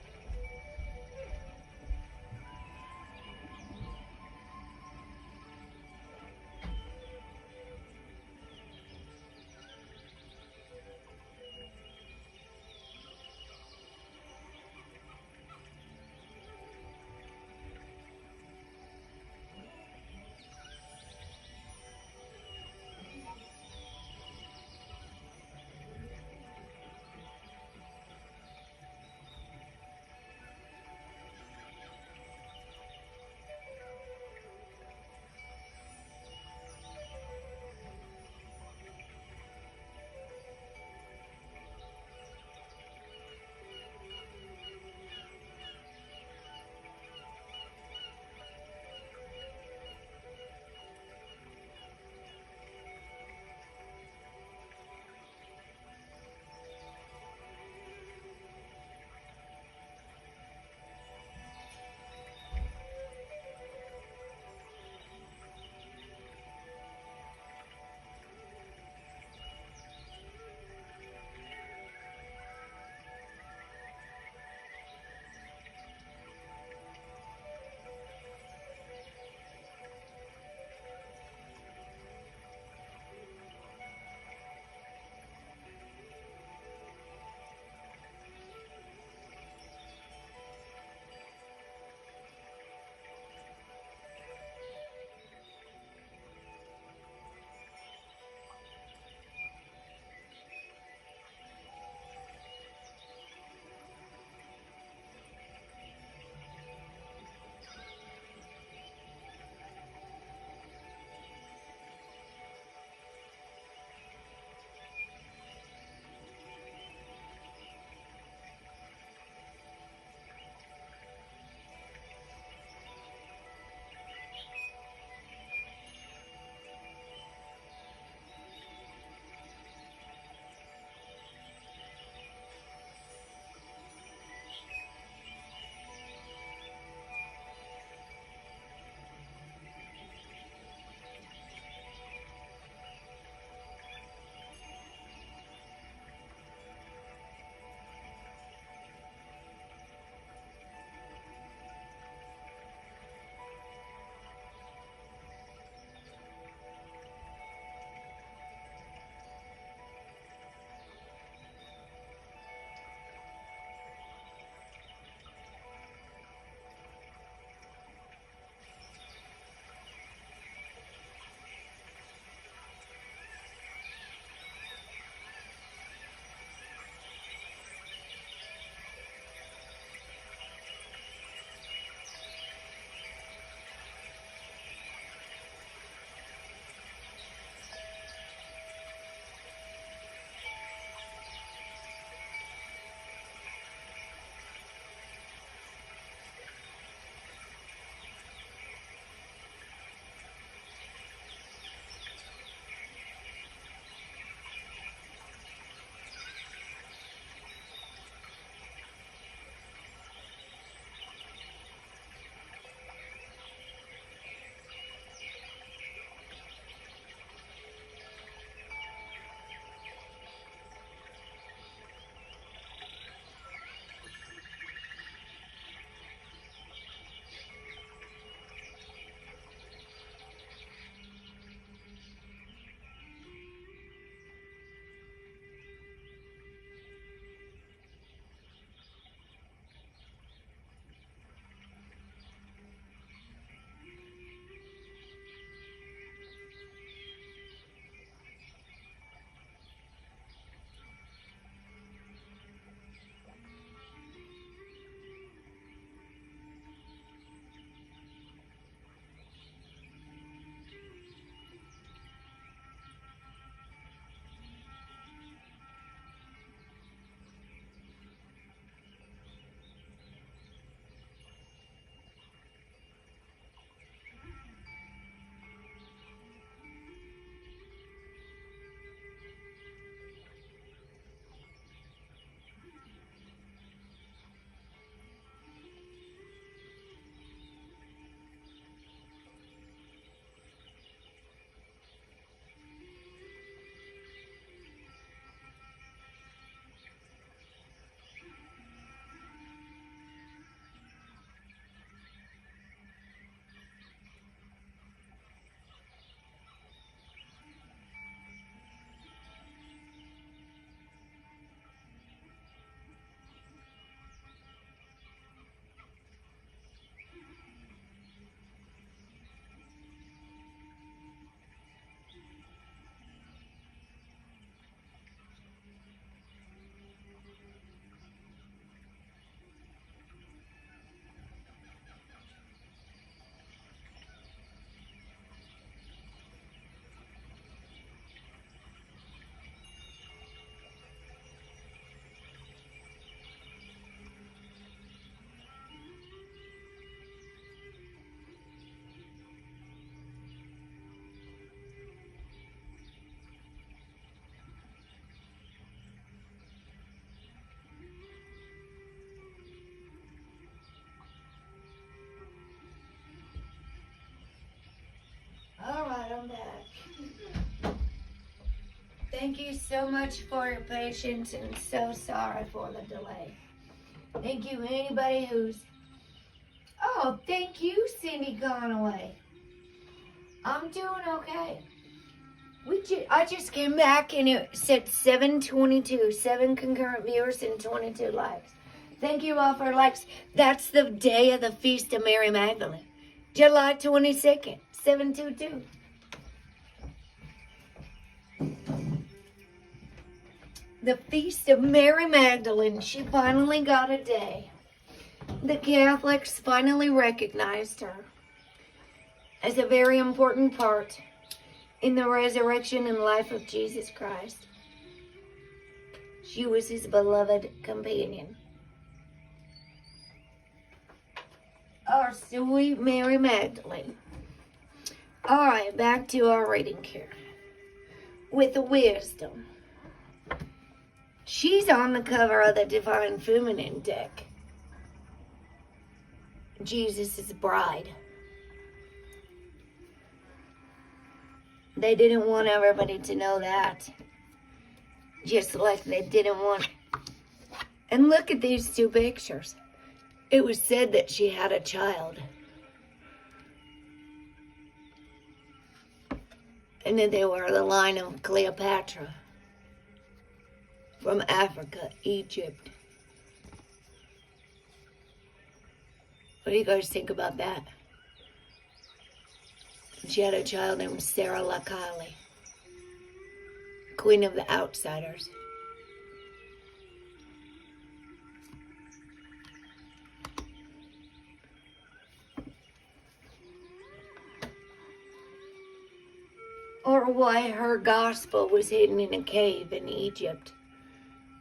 Thank you so much for your patience and so sorry for the delay. Thank you, anybody who's... Oh, thank you, Cindy Conaway. I'm doing okay. I just came back and it said 722, 7 concurrent viewers and 22 likes. Thank you all for likes. That's the day of the Feast of Mary Magdalene. July 22nd, 722. The Feast of Mary Magdalene. She finally got a day. The Catholics finally recognized her as a very important part in the resurrection and life of Jesus Christ. She was his beloved companion. Our sweet Mary Magdalene. Alright, back to our reading here. With wisdom. She's on the cover of the Divine Feminine deck. Jesus' bride. They didn't want everybody to know that. Just like they didn't want... And look at these two pictures. It was said that she had a child. And then they were the line of Cleopatra. From Africa, Egypt. What do you guys think about that? She had a child named Sarah Lakali, Queen of the Outsiders. Or why her gospel was hidden in a cave in Egypt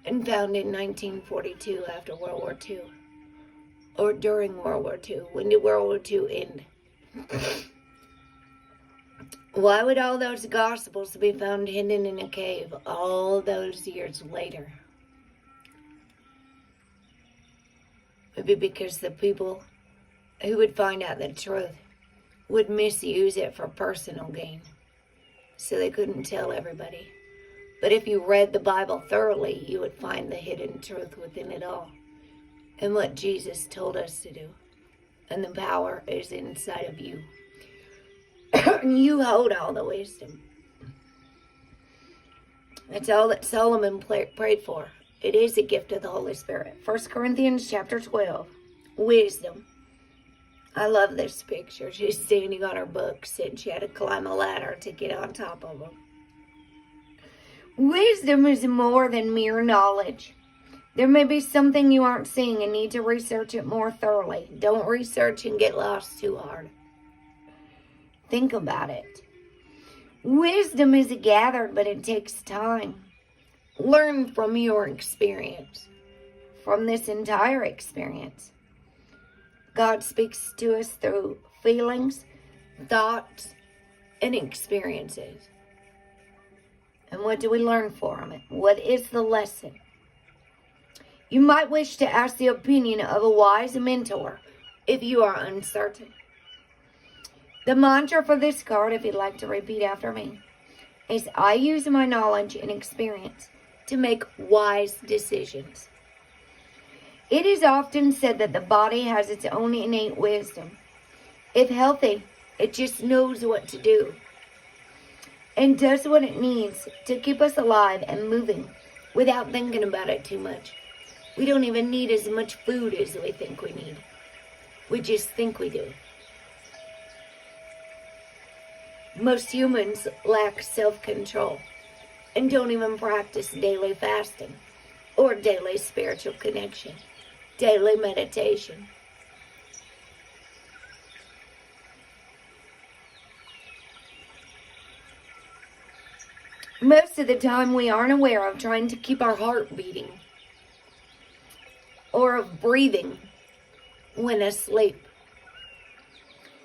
and found in 1942 after World War II. Or during World War II. When did World War II end? Why would all those gospels be found hidden in a cave all those years later? Maybe because the people who would find out the truth would misuse it for personal gain. So they couldn't tell everybody. But if you read the Bible thoroughly, you would find the hidden truth within it all. And what Jesus told us to do. And the power is inside of you. You hold all the wisdom. That's all that Solomon prayed for. It is a gift of the Holy Spirit. 1 Corinthians chapter 12. Wisdom. I love this picture. She's standing on her books and she had to climb a ladder to get on top of them. Wisdom is more than mere knowledge. There may be something you aren't seeing and need to research it more thoroughly. Don't research and get lost too hard. Think about it. Wisdom is gathered, but it takes time. Learn from your experience, from this entire experience. God speaks to us through feelings, thoughts, and experiences. And what do we learn from it? What is the lesson? You might wish to ask the opinion of a wise mentor if you are uncertain. The mantra for this card, if you'd like to repeat after me, is I use my knowledge and experience to make wise decisions. It is often said that the body has its own innate wisdom. If healthy, it just knows what to do and does what it needs to keep us alive and moving without thinking about it too much. We don't even need as much food as we think we need. We just think we do. Most humans lack self-control and don't even practice daily fasting or daily spiritual connection, daily meditation. Most of the time we aren't aware of trying to keep our heart beating or of breathing when asleep.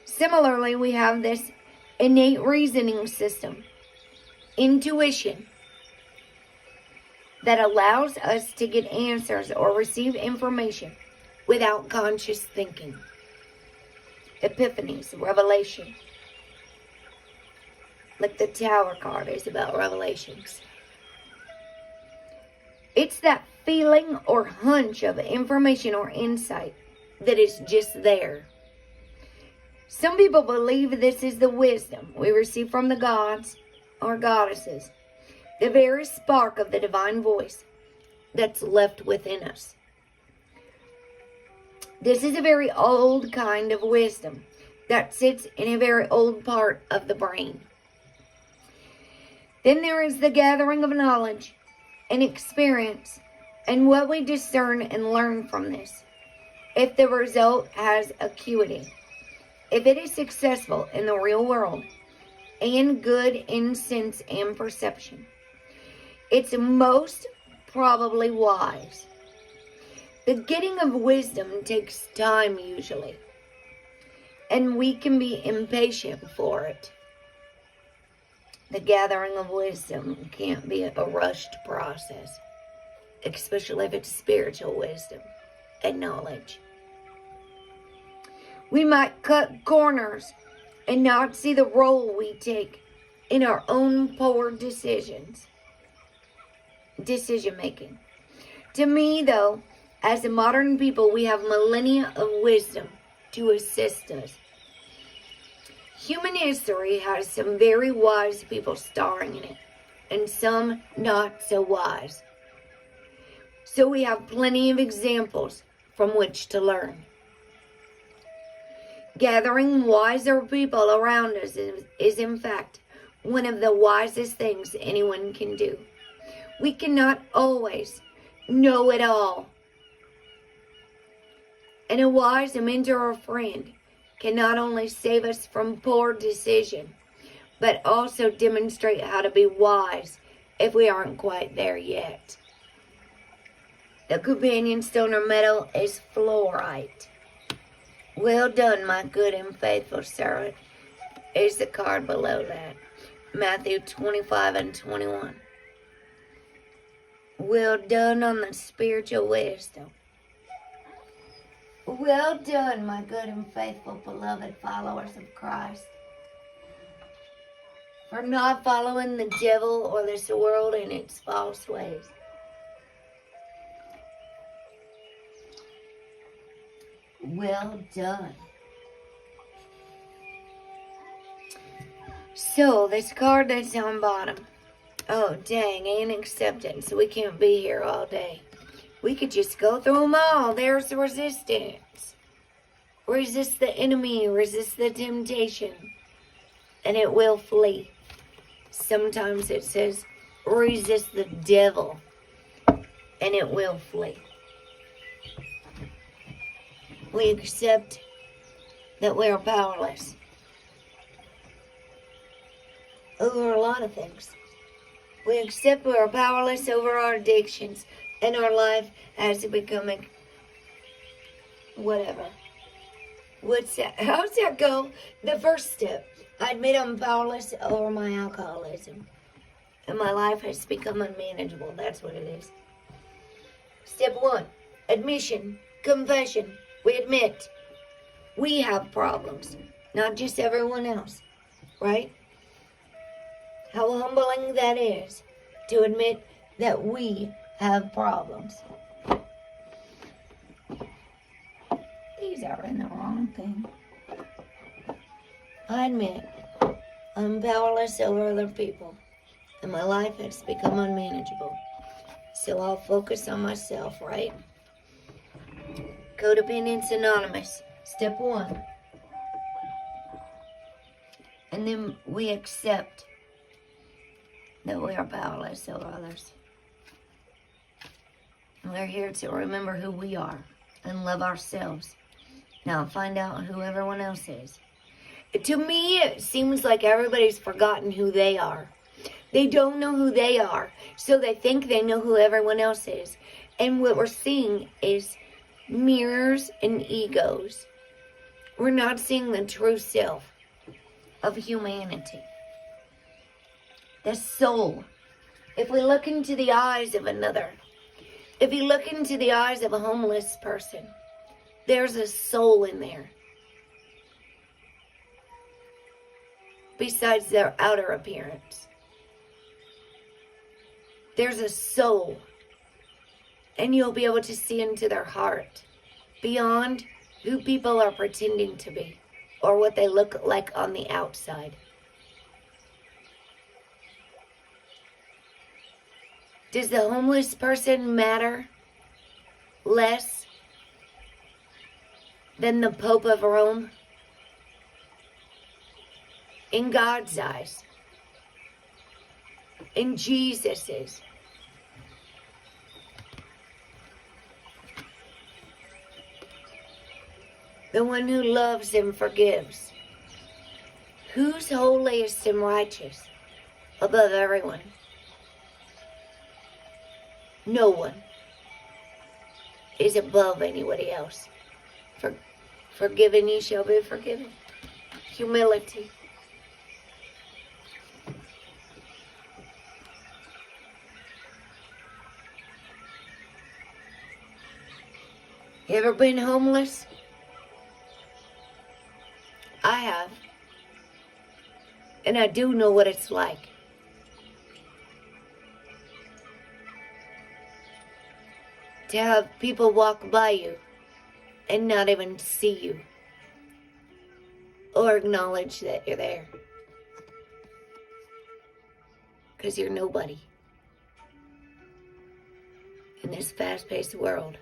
Similarly, we have this innate reasoning system, intuition, that allows us to get answers or receive information without conscious thinking. Epiphanies, revelation. Like the Tower card is about revelations. It's that feeling or hunch of information or insight that is just there. Some people believe this is the wisdom we receive from the gods or goddesses, the very spark of the divine voice that's left within us. This is a very old kind of wisdom that sits in a very old part of the brain. Then there is the gathering of knowledge and experience and what we discern and learn from this, if the result has acuity, if it is successful in the real world, and good in sense and perception. It's most probably wise. The getting of wisdom takes time usually, and we can be impatient for it. The gathering of wisdom can't be a rushed process, especially if it's spiritual wisdom and knowledge. We might cut corners and not see the role we take in our own poor decision making. To me, though, as a modern people, we have millennia of wisdom to assist us. Human history has some very wise people starring in it, and some not so wise. So we have plenty of examples from which to learn. Gathering wiser people around us is in fact one of the wisest things anyone can do. We cannot always know it all. And a wise mentor or friend can not only save us from poor decision, but also demonstrate how to be wise if we aren't quite there yet. The companion stone or metal is fluorite. Well done, my good and faithful servant, is the card below that. Matthew 25 and 21. Well done on the spiritual wisdom. Well done, my good and faithful beloved followers of Christ, for not following the devil or this world in its false ways. Well done. So, this card that's on bottom. Oh, dang, and acceptance. We can't be here all day. We could just go through them all. There's resistance. Resist the enemy. Resist the temptation. And it will flee. Sometimes it says, resist the devil. And it will flee. We accept that we are powerless over a lot of things. We accept we are powerless over our addictions, and our life has become whatever. What's that? How's that go? The first step. I admit I'm powerless over my alcoholism, and my life has become unmanageable. That's what it is. Step 1. Admission. Confession. We admit we have problems, not just everyone else, right? How humbling that is to admit that we have problems. These are in the wrong thing. I admit I'm powerless over other people, and my life has become unmanageable. So I'll focus on myself, right? Codependence Anonymous, step 1. And then we accept that we are powerless over others. And we're here to remember who we are and love ourselves. Now find out who everyone else is. To me, it seems like everybody's forgotten who they are. They don't know who they are, so they think they know who everyone else is. And what we're seeing is mirrors and egos. We're not seeing the true self of humanity. The soul. If we look into the eyes of another, if you look into the eyes of a homeless person, there's a soul in there. Besides their outer appearance. There's a soul And you'll be able to see into their heart beyond who people are pretending to be or what they look like on the outside. Does the homeless person matter less than the Pope of Rome? In God's eyes. In Jesus's. The one who loves and forgives. Who's holiest and righteous above everyone? No one is above anybody else. Forgiven ye shall be forgiven. Humility. You ever been homeless? I have. And I do know what it's like. To have people walk by you and not even see you or acknowledge that you're there. Because you're nobody in this fast-paced world.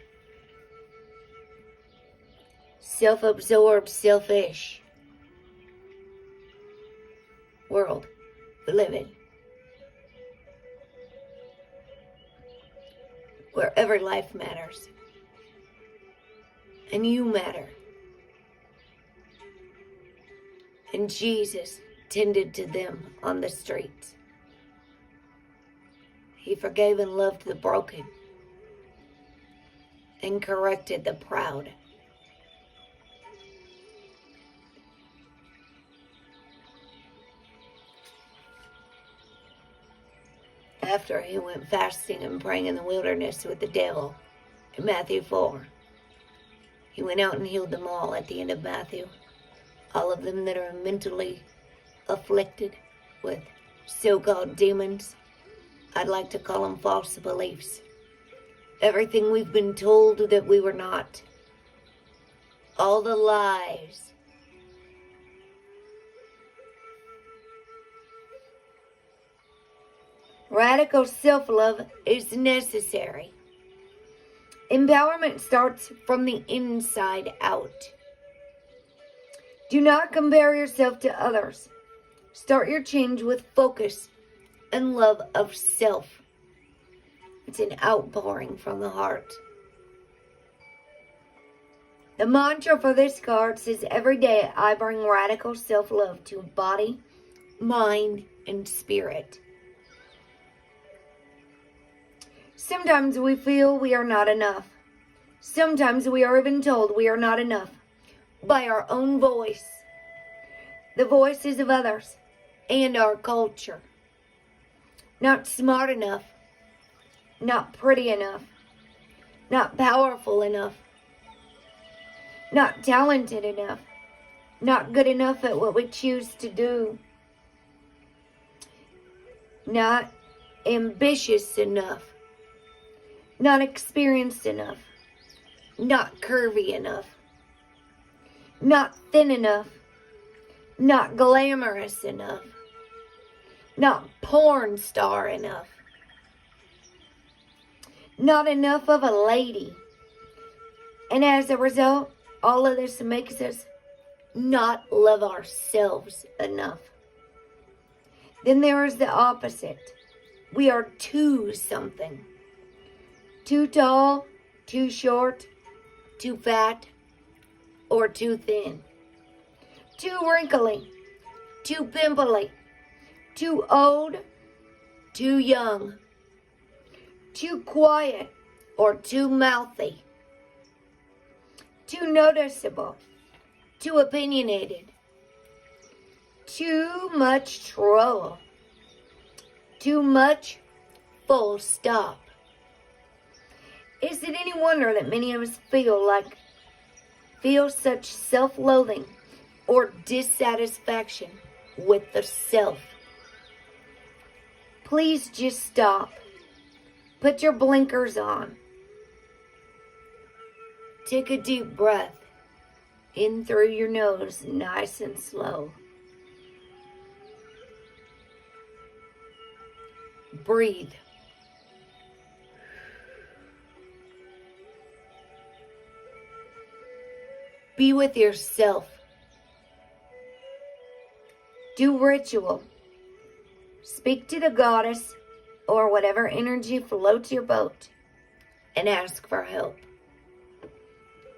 Self-absorbed, selfish world we live in. Where every life matters. And you matter. And Jesus tended to them on the streets. He forgave and loved the broken. And corrected the proud. After he went fasting and praying in the wilderness with the devil in Matthew 4. He went out and healed them all at the end of Matthew. All of them that are mentally afflicted with so-called demons. I'd like to call them false beliefs. Everything we've been told that we were not. All the lies. Radical self-love is necessary. Empowerment starts from the inside out. Do not compare yourself to others. Start your change with focus and love of self. It's an outpouring from the heart. The mantra for this card says, every day I bring radical self-love to body, mind, and spirit. Sometimes we feel we are not enough. Sometimes we are even told we are not enough by our own voice, the voices of others, and our culture. Not smart enough, not pretty enough, not powerful enough, not talented enough, not good enough at what we choose to do, not ambitious enough, not experienced enough, not curvy enough, not thin enough, not glamorous enough, not porn star enough, not enough of a lady. And as a result, all of this makes us not love ourselves enough. Then there is the opposite. We are too something. Too tall, too short, too fat, or too thin. Too wrinkly, too pimply, too old, too young, too quiet, or too mouthy. Too noticeable, too opinionated, too much trouble, too much, full stop. Is it any wonder that many of us feel such self-loathing or dissatisfaction with the self? Please just stop. Put your blinkers on Take a deep breath in through your nose, nice and slow. Breathe. Be with yourself. Do ritual. Speak to the goddess or whatever energy floats your boat and ask for help.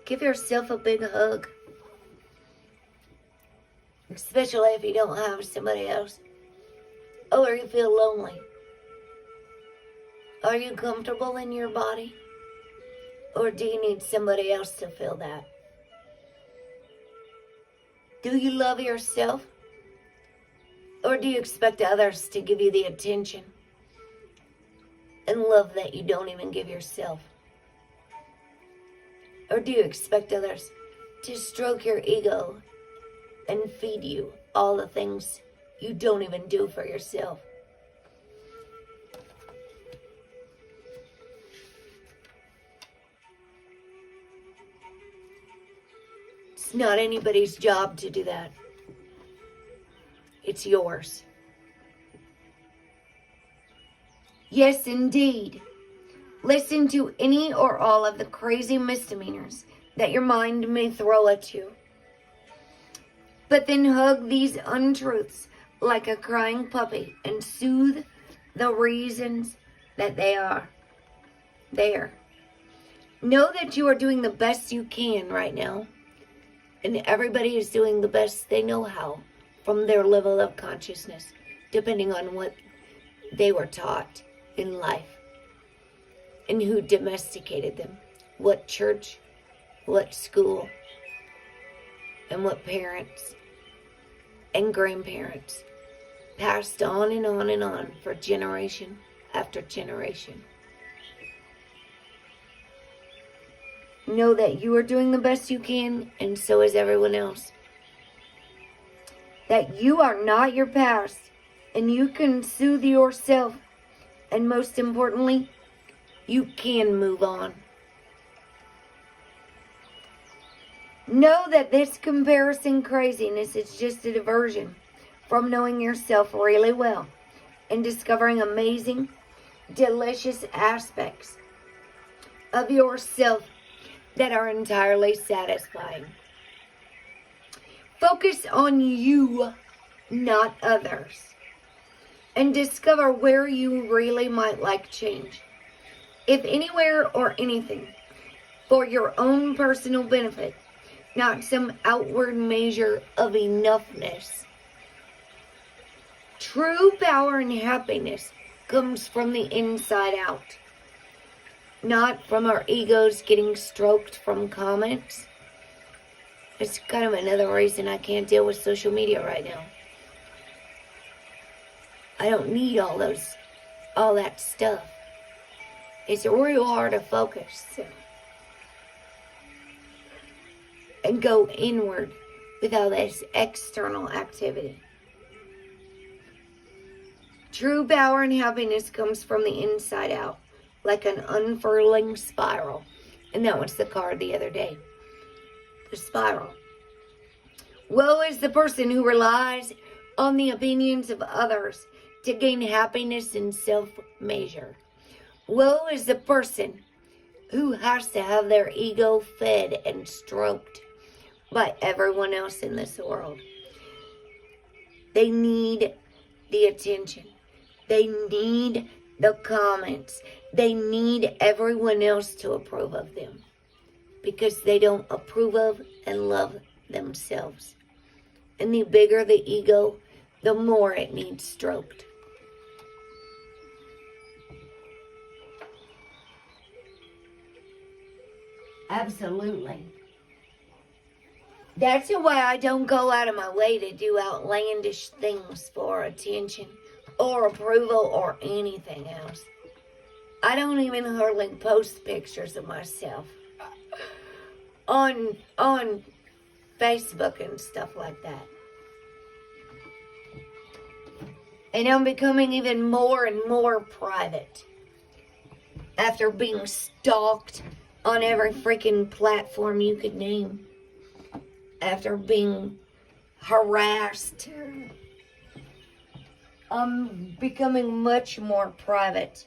Give yourself a big hug. Especially if you don't have somebody else. Or you feel lonely. Are you comfortable in your body? Or do you need somebody else to feel that? Do you love yourself? Or do you expect others to give you the attention and love that you don't even give yourself? Or do you expect others to stroke your ego and feed you all the things you don't even do for yourself? It's not anybody's job to do that. It's yours. Yes, indeed. Listen to any or all of the crazy misdemeanors that your mind may throw at you. But then hug these untruths like a crying puppy and soothe the reasons that they are there. Know that you are doing the best you can right now. And everybody is doing the best they know how from their level of consciousness, depending on what they were taught in life and who domesticated them, what church, what school, and what parents and grandparents passed on and on and on for generation after generation. Know that you are doing the best you can, and so is everyone else. That you are not your past, and you can soothe yourself, and most importantly, you can move on. Know that this comparison craziness is just a diversion from knowing yourself really well and discovering amazing, delicious aspects of yourself that are entirely satisfying. Focus on you, not others, and discover where you really might like change, if anywhere or anything, for your own personal benefit, not some outward measure of enoughness. True power and happiness comes from the inside out. Not from our egos getting stroked from comments. It's kind of another reason I can't deal with social media right now. I don't need all that stuff. It's real hard to focus and go inward with all this external activity. True power and happiness comes from the inside out, like an unfurling spiral. And that was the card the other day. The spiral. Woe is the person who relies on the opinions of others to gain happiness in self-measure. Woe is the person who has to have their ego fed and stroked by everyone else in this world. They need the attention. They need the comments. They need everyone else to approve of them because they don't approve of and love themselves. And the bigger the ego, the more it needs stroked. Absolutely. That's why I don't go out of my way to do outlandish things for attention or approval or anything else. I don't even hardly post pictures of myself on Facebook and stuff like that. And I'm becoming even more and more private after being stalked on every freaking platform you could name after being harassed. I'm becoming much more private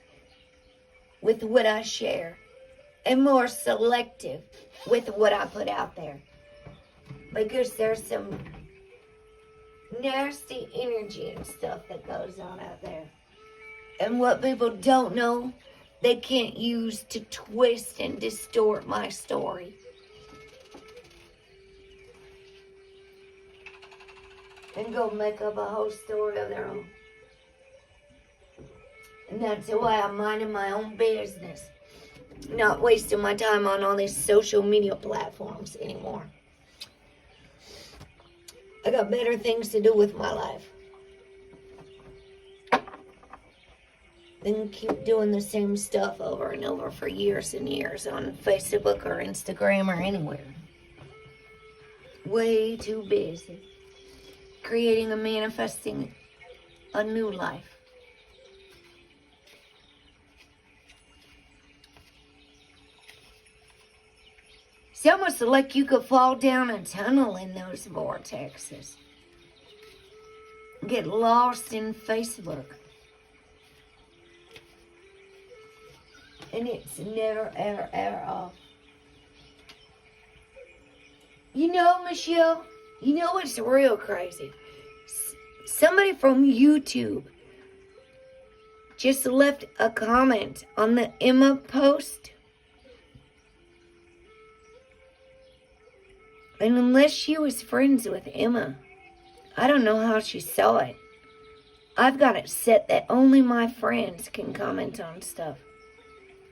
with what I share and more selective with what I put out there, because there's some nasty energy and stuff that goes on out there. And what people don't know, they can't use to twist and distort my story. And go make up a whole story of their own. And that's why I'm minding my own business. Not wasting my time on all these social media platforms anymore. I got better things to do with my life than keep doing the same stuff over and over for years and years on Facebook or Instagram or anywhere. Way too busy creating and manifesting a new life. It's almost like you could fall down a tunnel in those vortexes. Get lost in Facebook. And it's never, ever, ever off. You know, Michelle, you know what's real crazy? Somebody from YouTube just left a comment on the Emma post. And unless she was friends with Emma, I don't know how she saw it. I've got it set that only my friends can comment on stuff.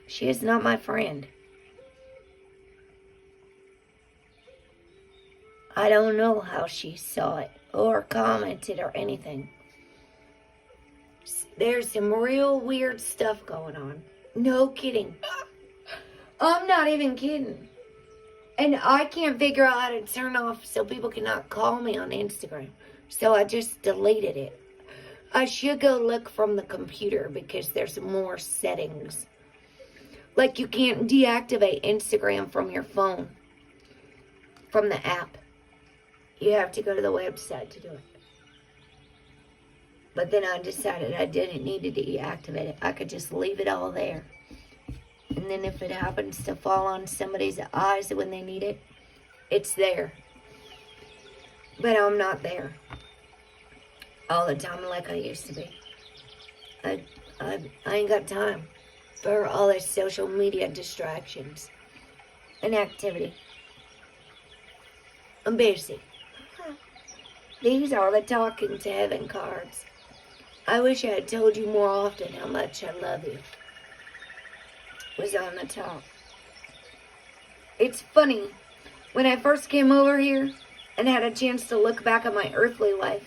She is not my friend. I don't know how she saw it or commented or anything. There's some real weird stuff going on. No kidding. I'm not even kidding. And I can't figure out how to turn off so people cannot call me on Instagram. So I just deleted it. I should go look from the computer because there's more settings. Like you can't deactivate Instagram from your phone, from the app. You have to go to the website to do it. But then I decided I didn't need to deactivate it. I could just leave it all there. And then if it happens to fall on somebody's eyes when they need it, it's there. But I'm not there all the time like I used to be. I ain't got time for all this social media distractions and activity. I'm busy. These are the talking to heaven cards. I wish I had told you more often how much I love you. Was on the top. It's funny, when I first came over here and had a chance to look back at my earthly life,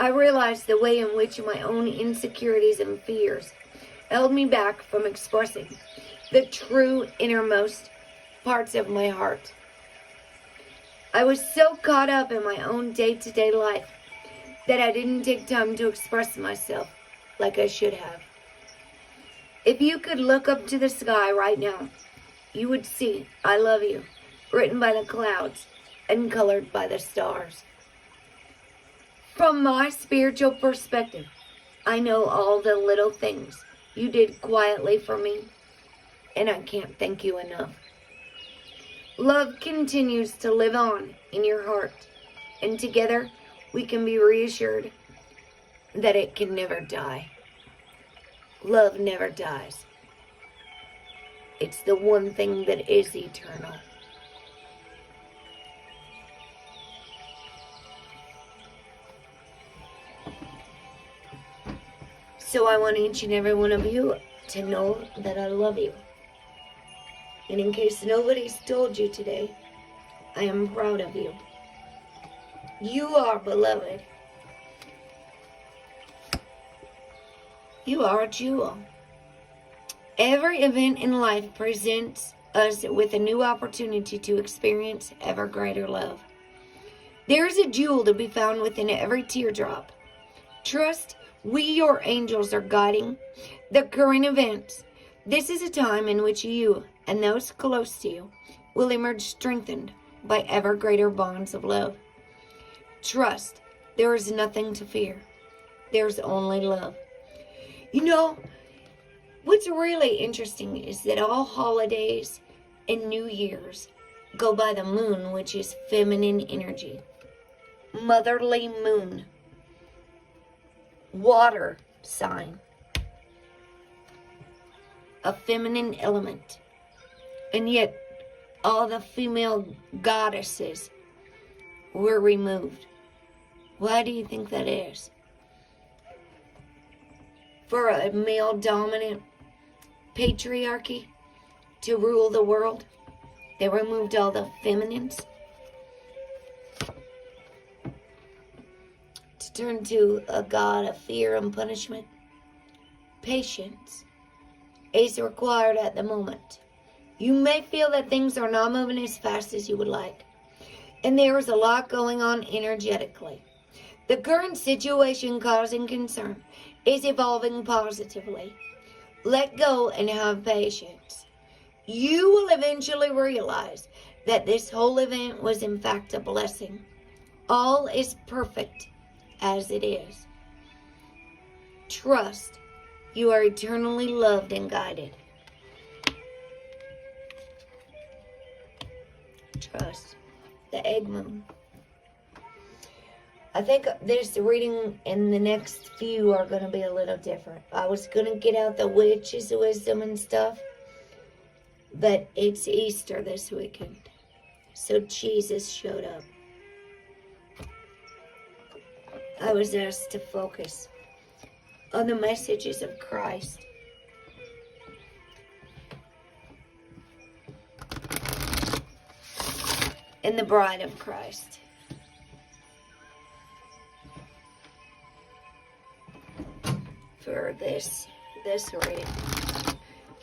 I realized the way in which my own insecurities and fears held me back from expressing the true innermost parts of my heart. I was so caught up in my own day-to-day life that I didn't take time to express myself like I should have. If you could look up to the sky right now, you would see I love you, written by the clouds and colored by the stars. From my spiritual perspective, I know all the little things you did quietly for me, and I can't thank you enough. Love continues to live on in your heart, and together we can be reassured that it can never die. Love never dies. It's the one thing that is eternal. So I want each and every one of you to know that I love you. And in case nobody's told you today, I am proud of you. You are beloved. You are a jewel. Every event in life presents us with a new opportunity to experience ever greater love. There is a jewel to be found within every teardrop. Trust we, your angels, are guiding the current events This is a time in which you and those close to you will emerge strengthened by ever greater bonds of love. Trust, there is nothing to fear. There's only love. You know, what's really interesting is that all holidays and New Year's go by the moon, which is feminine energy. Motherly moon. Water sign. A feminine element. And yet, all the female goddesses were removed. Why do you think that is? For a male-dominant patriarchy to rule the world, they removed all the feminines to turn to a god of fear and punishment. Patience is required at the moment. You may feel that things are not moving as fast as you would like, and there is a lot going on energetically. The current situation causing concern is evolving positively. Let go and have patience. You will eventually realize that this whole event was in fact a blessing. All is perfect as it is. Trust, you are eternally loved and guided. Trust. The egg moon. I think this reading and the next few are going to be a little different. I was going to get out the witch's wisdom and stuff, but it's Easter this weekend, so Jesus showed up. I was asked to focus on the messages of Christ. And the bride of Christ. For this reading.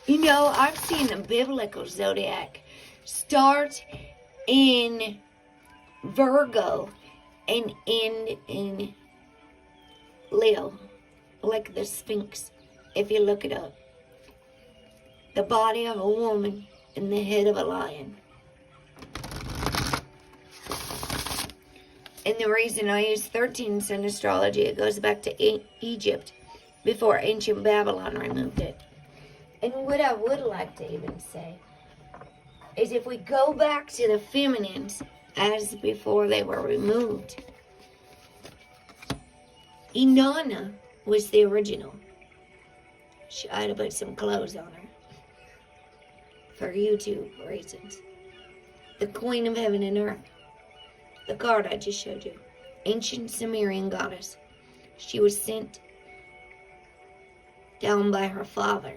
You know, I'm seeing the biblical zodiac start in Virgo and end in Leo, like the Sphinx, if you look it up. The body of a woman and the head of a lion. And the reason I use 13s in astrology, it goes back to Egypt before ancient Babylon removed it. And what I would like to even say is if we go back to the feminines as before they were removed, Inanna was the original. I had to put some clothes on her for YouTube reasons. The Queen of Heaven and Earth. The card I just showed you. Ancient Sumerian goddess. She was sent down by her father.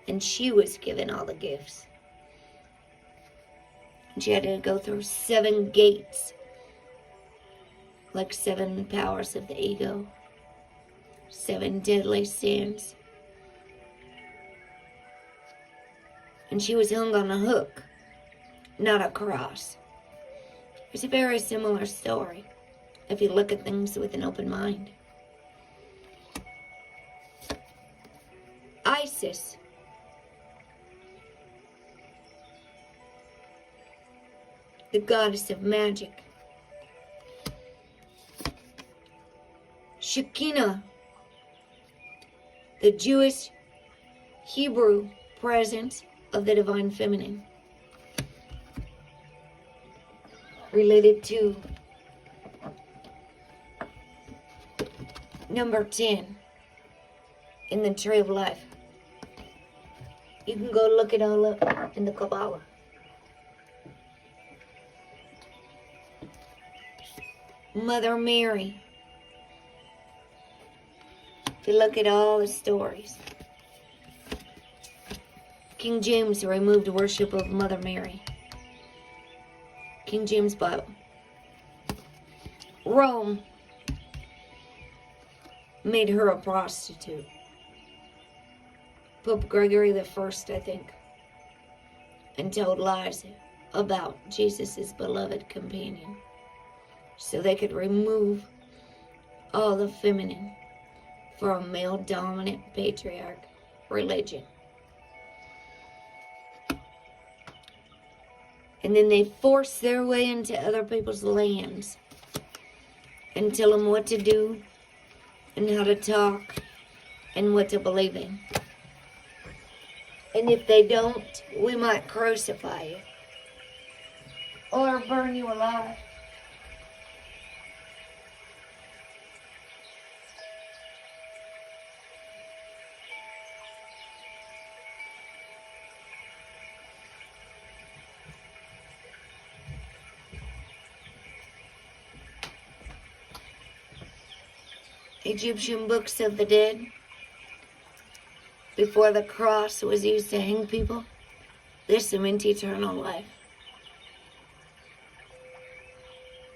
And she was given all the gifts. And she had to go through 7 gates. Like 7 powers of the ego. 7 deadly sins. And she was hung on a hook, not a cross. It's a very similar story, if you look at things with an open mind. Isis. The goddess of magic. Shekinah. The Jewish Hebrew presence of the divine feminine. Related to number 10 in the Tree of Life. You can go look it all up in the Kabbalah. Mother Mary. If you look at all the stories. King James removed worship of Mother Mary. King James Bible. Rome made her a prostitute. Pope Gregory the First, I think, and told lies about Jesus' beloved companion, so they could remove all the feminine for a male-dominant patriarch religion. And then they force their way into other people's lands and tell them what to do and how to talk and what to believe in. And if they don't, we might crucify you or burn you alive. Egyptian books of the dead, before the cross was used to hang people, this meant eternal life.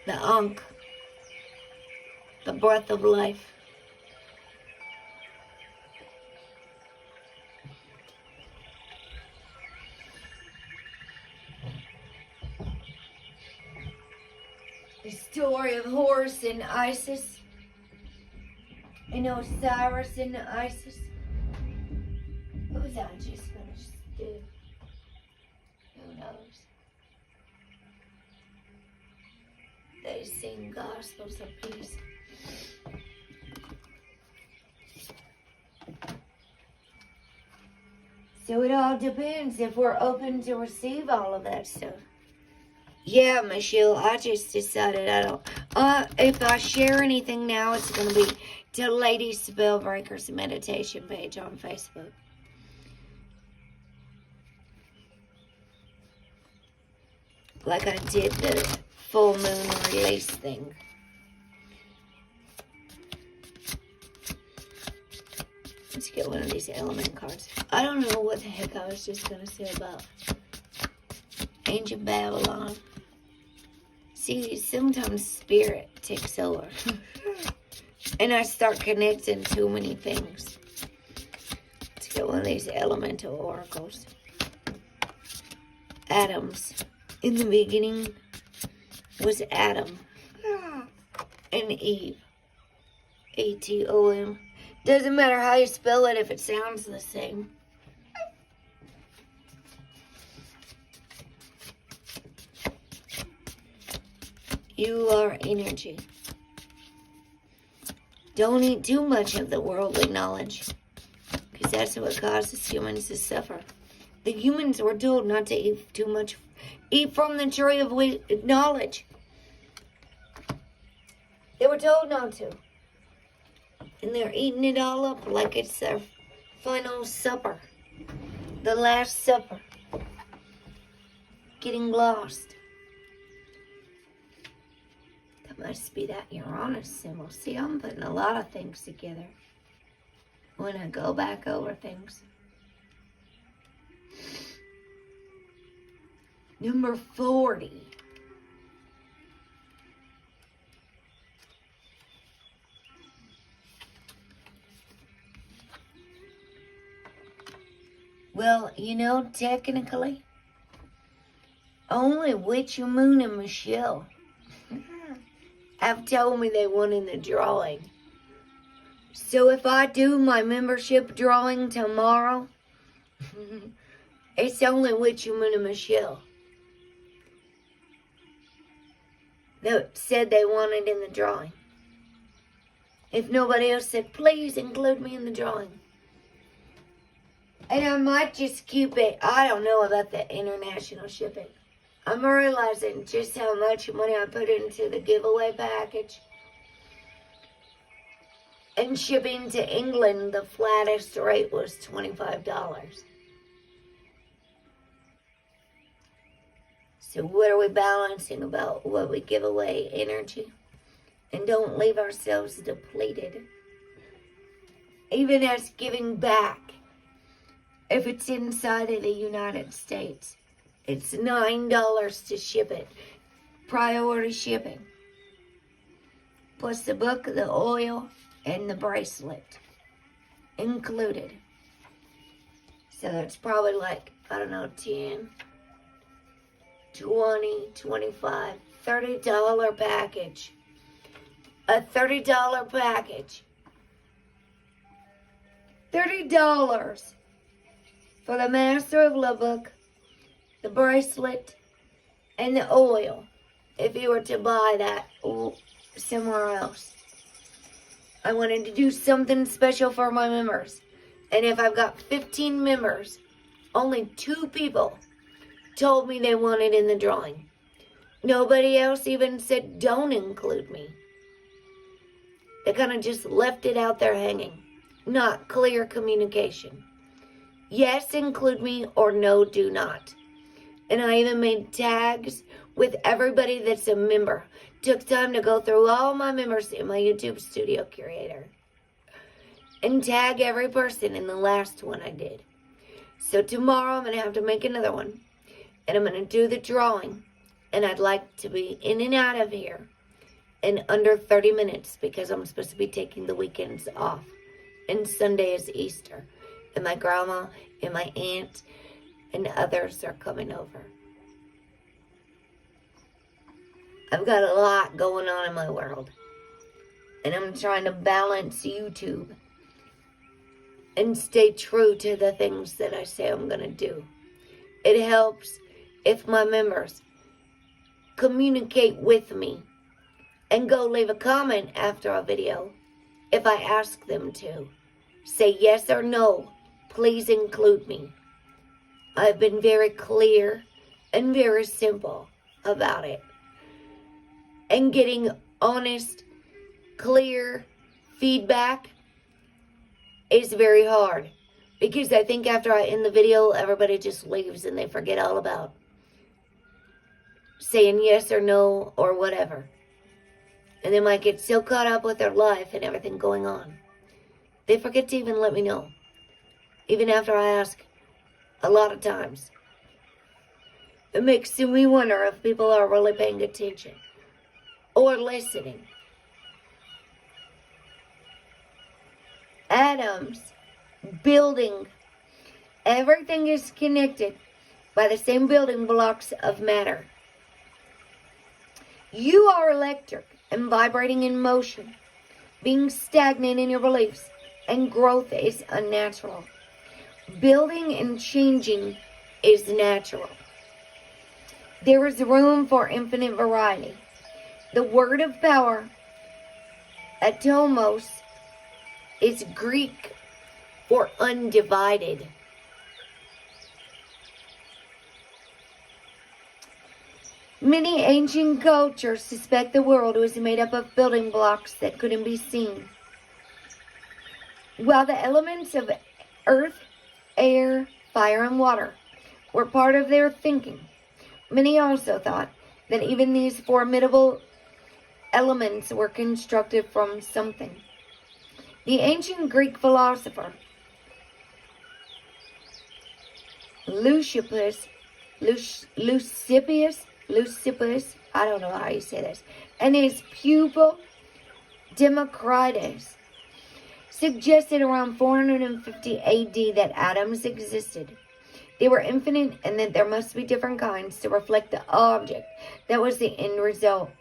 The Ankh, the breath of life. The story of Horus and Isis, and Osiris and Isis. What was I just going to do? Who knows? They sing gospels of peace. So it all depends if we're open to receive all of that stuff. Yeah, Michelle, I just decided I don't. If I share anything now, it's going to be to Lady Spellbreaker's meditation page on Facebook. Like I did the full moon release thing. Let's get one of these element cards. I don't know what the heck I was just going to say about ancient Babylon. See, sometimes spirit takes over. And I start connecting too many things. Let's get one of these elemental oracles. Atoms. In the beginning was Adam and Eve. A-T-O-M. Doesn't matter how you spell it if it sounds the same. You are energy. Don't eat too much of the worldly knowledge, because that's what causes humans to suffer. The humans were told not to eat too much. Eat from the tree of knowledge. They were told not to. And they're eating it all up like it's their final supper. The Last Supper. Getting lost. That must be that Uranus symbol. See, I'm putting a lot of things together when I go back over things. Number 40. Well, you know, technically, only Witch, Moon, and Michelle have told me they won in the drawing. So if I do my membership drawing tomorrow, it's only Witch, Moon, and Michelle that said they wanted in the drawing. If nobody else said, please include me in the drawing. And I might just keep it. I don't know about the international shipping. I'm realizing just how much money I put into the giveaway package. And shipping to England, the flattest rate was $25. So what are we balancing about what we give away? Energy. And don't leave ourselves depleted. Even as giving back. If it's inside of the United States, it's $9 to ship it. Priority shipping. Plus the book, the oil, and the bracelet. Included. So that's probably like, I don't know, 10, 20, 25, $30 package. A $30 package. $30 for the Master of Love book, the bracelet, and the oil, if you were to buy that somewhere else. I wanted to do something special for my members. And if I've got 15 members, only 2 people told me they wanted in the drawing. Nobody else even said don't include me. They kind of just left it out there hanging. Not clear communication. Yes, include me, or no, do not. And I even made tags with everybody that's a member. Took time to go through all my members in my YouTube studio curator. And tag every person in the last one I did. So tomorrow I'm going to have to make another one. And I'm going to do the drawing. And I'd like to be in and out of here in under 30 minutes because I'm supposed to be taking the weekends off. And Sunday is Easter. And my grandma and my aunt and others are coming over. I've got a lot going on in my world. And I'm trying to balance YouTube and stay true to the things that I say I'm going to do. It helps if my members communicate with me and go leave a comment after a video if I ask them to. Say yes or no, please include me. I've been very clear and very simple about it. And getting honest, clear feedback is very hard. Because I think after I end the video, everybody just leaves and they forget all about saying yes or no or whatever. And they might get so caught up with their life and everything going on, they forget to even let me know. Even after I ask a lot of times. It makes me wonder if people are really paying attention or listening. Atoms, building, everything is connected by the same building blocks of matter. You are electric and vibrating in motion. Being stagnant in your beliefs and growth is unnatural. Building and changing is natural. There is room for infinite variety. The word of power, atomos, is Greek for undivided. Many ancient cultures suspect the world was made up of building blocks that couldn't be seen. While the elements of earth, air, fire, and water were part of their thinking, many also thought that even these formidable elements were constructed from something. The ancient Greek philosopher Leucippus, I don't know how you say this, and his pupil Democritus suggested around 450 AD that atoms existed. They were infinite and that there must be different kinds to reflect the object that was the end result.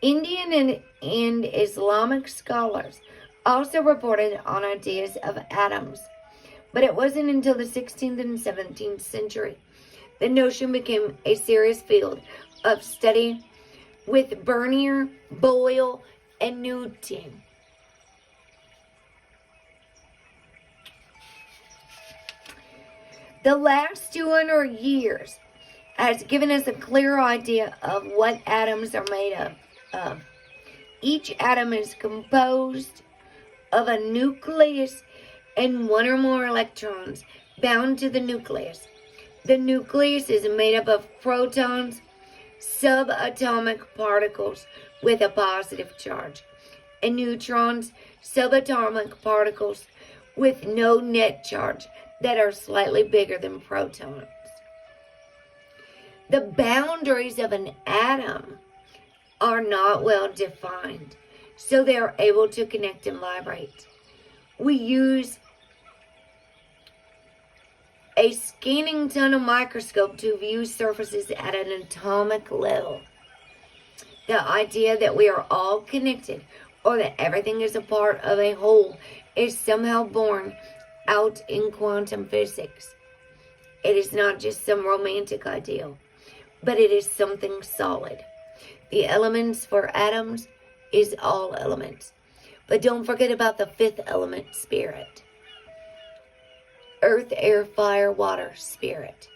Indian and Islamic scholars also reported on ideas of atoms, but it wasn't until the 16th and 17th century the notion became a serious field of study with Bernier, Boyle, and Newton. The last 200 years has given us a clear idea of what atoms are made of. Each atom is composed of a nucleus and one or more electrons bound to the nucleus. The nucleus is made up of protons, subatomic particles with a positive charge, and neutrons, subatomic particles with no net charge that are slightly bigger than protons. The boundaries of an atom are not well defined, so they are able to connect and vibrate. We use a scanning tunnel microscope to view surfaces at an atomic level. The idea that we are all connected or that everything is a part of a whole is somehow born out in quantum physics. It is not just some romantic ideal, but it is something solid. The elements for atoms is all elements. But don't forget about the fifth element, spirit. Earth, air, fire, water, spirit.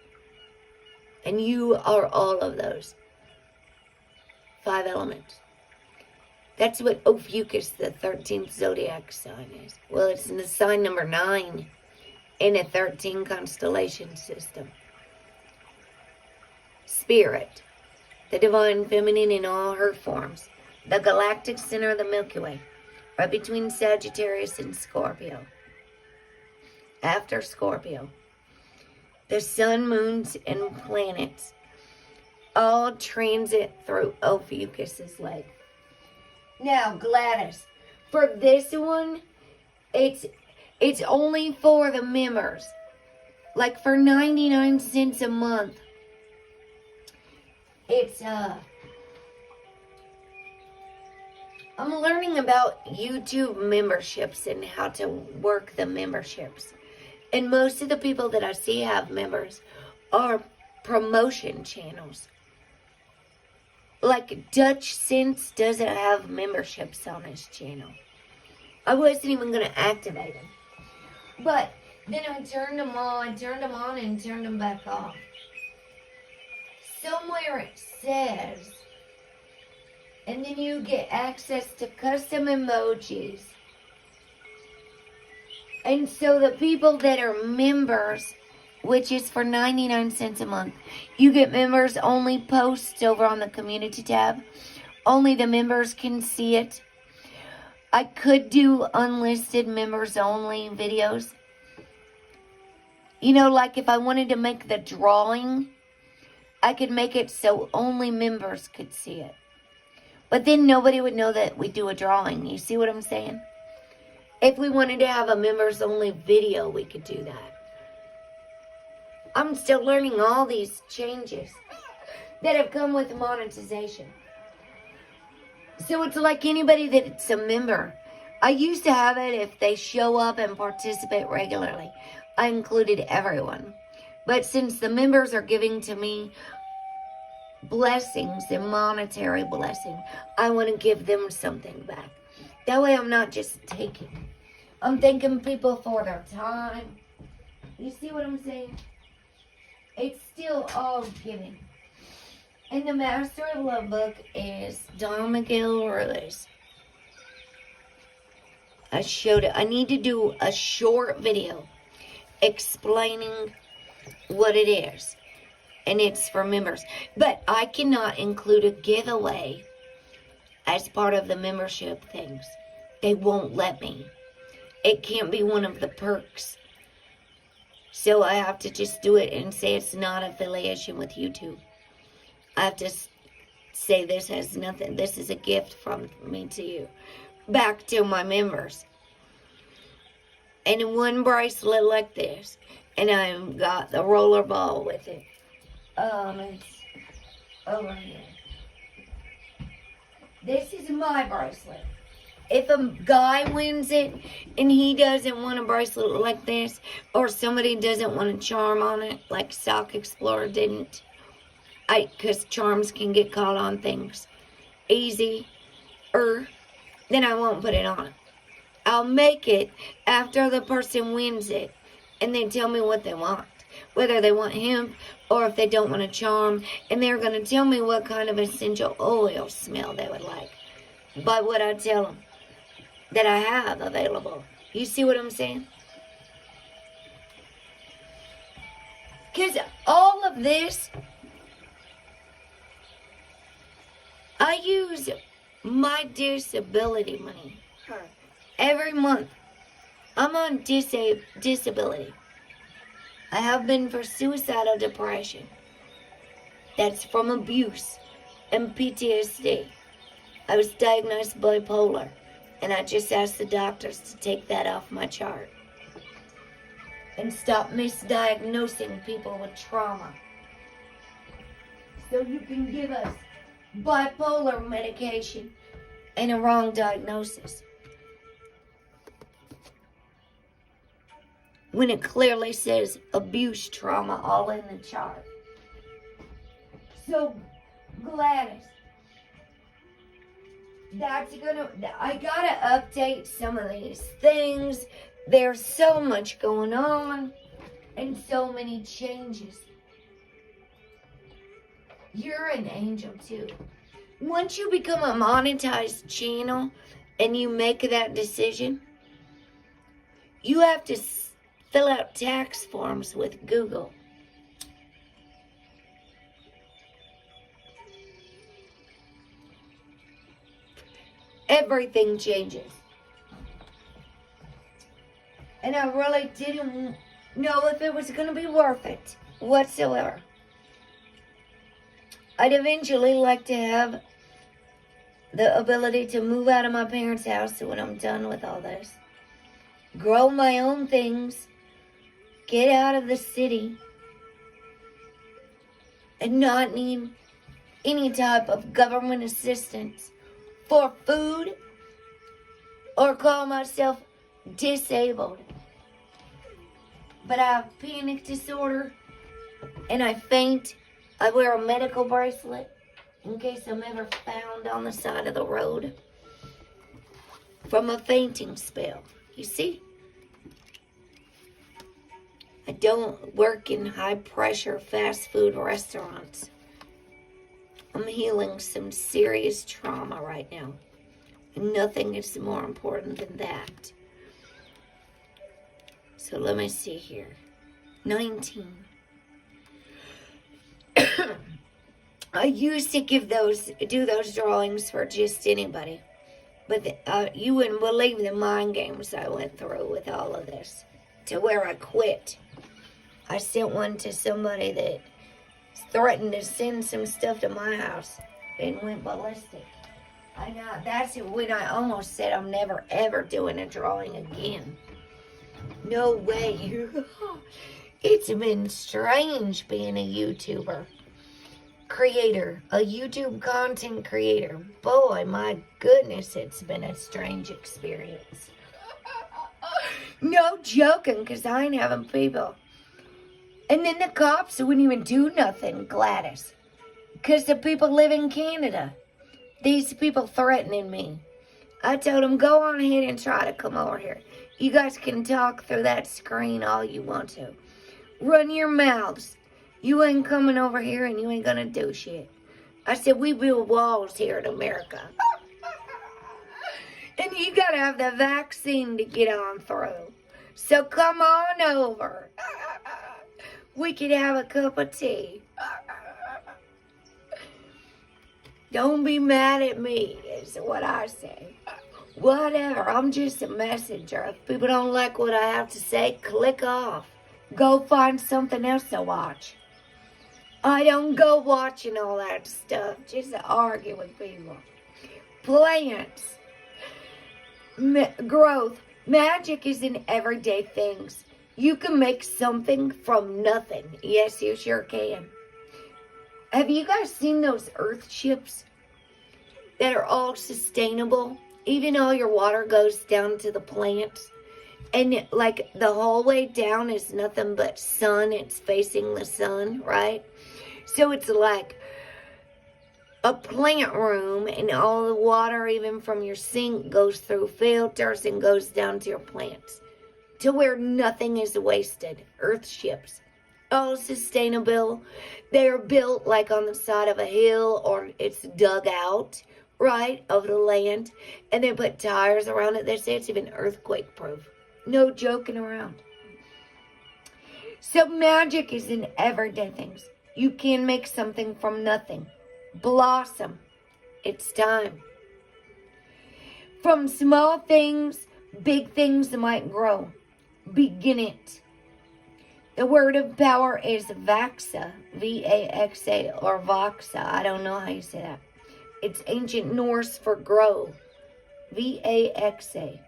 And you are all of those 5 elements. That's what Ophiuchus, the 13th zodiac sign, is. Well, it's in the sign number 9 in a 13 constellation system. Spirit, the divine feminine in all her forms, the galactic center of the Milky Way, right between Sagittarius and Scorpio. After Scorpio, the sun, moons, and planets all transit through Ophiuchus's leg. Now, Gladys, for this one, it's only for the members. Like for 99 cents a month. It's I'm learning about YouTube memberships and how to work the memberships. And most of the people that I see have members are promotion channels. Like Dutch Sense doesn't have memberships on his channel. I wasn't even going to activate them. But then I turned them on and turned them back off. Somewhere it says, and then you get access to custom emojis. And so the people that are members, which is for 99 cents a month, you get members only posts over on the community tab. Only the members can see it. I could do unlisted members only videos. You know, like if I wanted to make the drawing, I could make it so only members could see it. But then nobody would know that we do a drawing. You see what I'm saying? If we wanted to have a members only video, we could do that. I'm still learning all these changes that have come with monetization. So it's like anybody that's a member. I used to have it if they show up and participate regularly. I included everyone. But since the members are giving to me blessings and monetary blessing, I want to give them something back. That way I'm not just taking. I'm thanking people for their time. You see what I'm saying? It's still all giving. And the Master of Love book is Don Miguel Ruiz. I showed it. I need to do a short video explaining what it is. And it's for members. But I cannot include a giveaway as part of the membership things. They won't let me. It can't be one of the perks. So I have to just do it and say it's not affiliation with YouTube. I have to say this has nothing. This is a gift from me to you. Back to my members. And one bracelet like this. And I've got the roller ball with it. It's over here. This is my bracelet. If a guy wins it and he doesn't want a bracelet like this, or somebody doesn't want a charm on it, like Sock Explorer didn't, because charms can get caught on things easy, then I won't put it on. I'll make it after the person wins it, and they tell me what they want. Whether they want hemp or if they don't want a charm, and they're going to tell me what kind of essential oil smell they would like by what I tell them that I have available. You see what I'm saying? Because all of this, I use my disability money every month. I'm on disability. I have been for suicidal depression. That's from abuse and PTSD. I was diagnosed bipolar, and I just asked the doctors to take that off my chart and stop misdiagnosing people with trauma. So you can give us bipolar medication and a wrong diagnosis. when it clearly says abuse trauma all in the chart. So, Gladys, I gotta update some of these things. There's so much going on and so many changes. You're an angel too. Once you become a monetized channel and you make that decision, you have to fill out tax forms with Google. Everything changes. And I really didn't know if it was going to be worth it whatsoever. I'd eventually like to have the ability to move out of my parents' house when I'm done with all this. Grow my own things. Get out of the city. And not need any type of government assistance for food or call myself disabled. But I have panic disorder and I faint. I wear a medical bracelet in case I'm ever found on the side of the road from a fainting spell. You see? I don't work in high pressure fast food restaurants. I'm healing some serious trauma right now. And nothing is more important than that. So let me see here. 19. I used to do those drawings for just anybody. But you wouldn't believe the mind games I went through with all of this. To where I quit. I sent one to somebody that threatened to send some stuff to my house and went ballistic. I know, that's when I almost said I'm never ever doing a drawing again. No way. It's been strange being a YouTuber. Creator, a YouTube content creator. Boy, my goodness, it's been a strange experience. No joking, because I ain't having people. And then the cops wouldn't even do nothing, Gladys. Because the people live in Canada. These people threatening me. I told them, go on ahead and try to come over here. You guys can talk through that screen all you want to. Run your mouths. You ain't coming over here and you ain't gonna do shit. I said, we build walls here in America. And you gotta have the vaccine to get on through. So come on over. We could have a cup of tea. Don't be mad at me, is what I say. Whatever, I'm just a messenger. If people don't like what I have to say, click off. Go find something else to watch. I don't go watching all that stuff just to argue with people. Plants. Growth. Magic is in everyday things. You can make something from nothing. Yes, you sure can. Have you guys seen those earth ships that are all sustainable? Even all your water goes down to the plants. And like the whole way down is nothing but sun. It's facing the sun, right? So it's like a plant room, and all the water, even from your sink, goes through filters and goes down to your plants. To where nothing is wasted. Earth ships. All sustainable. They are built like on the side of a hill, or it's dug out, right, of the land. And they put tires around it. They say it's even earthquake proof. No joking around. So magic is in everyday things. You can make something from nothing. Blossom. It's time. From small things, big things might grow. Begin it. The word of power is Vaxa, V-A-X-A, or Voxa. I don't know how you say that. It's ancient Norse for grow, V-A-X-A.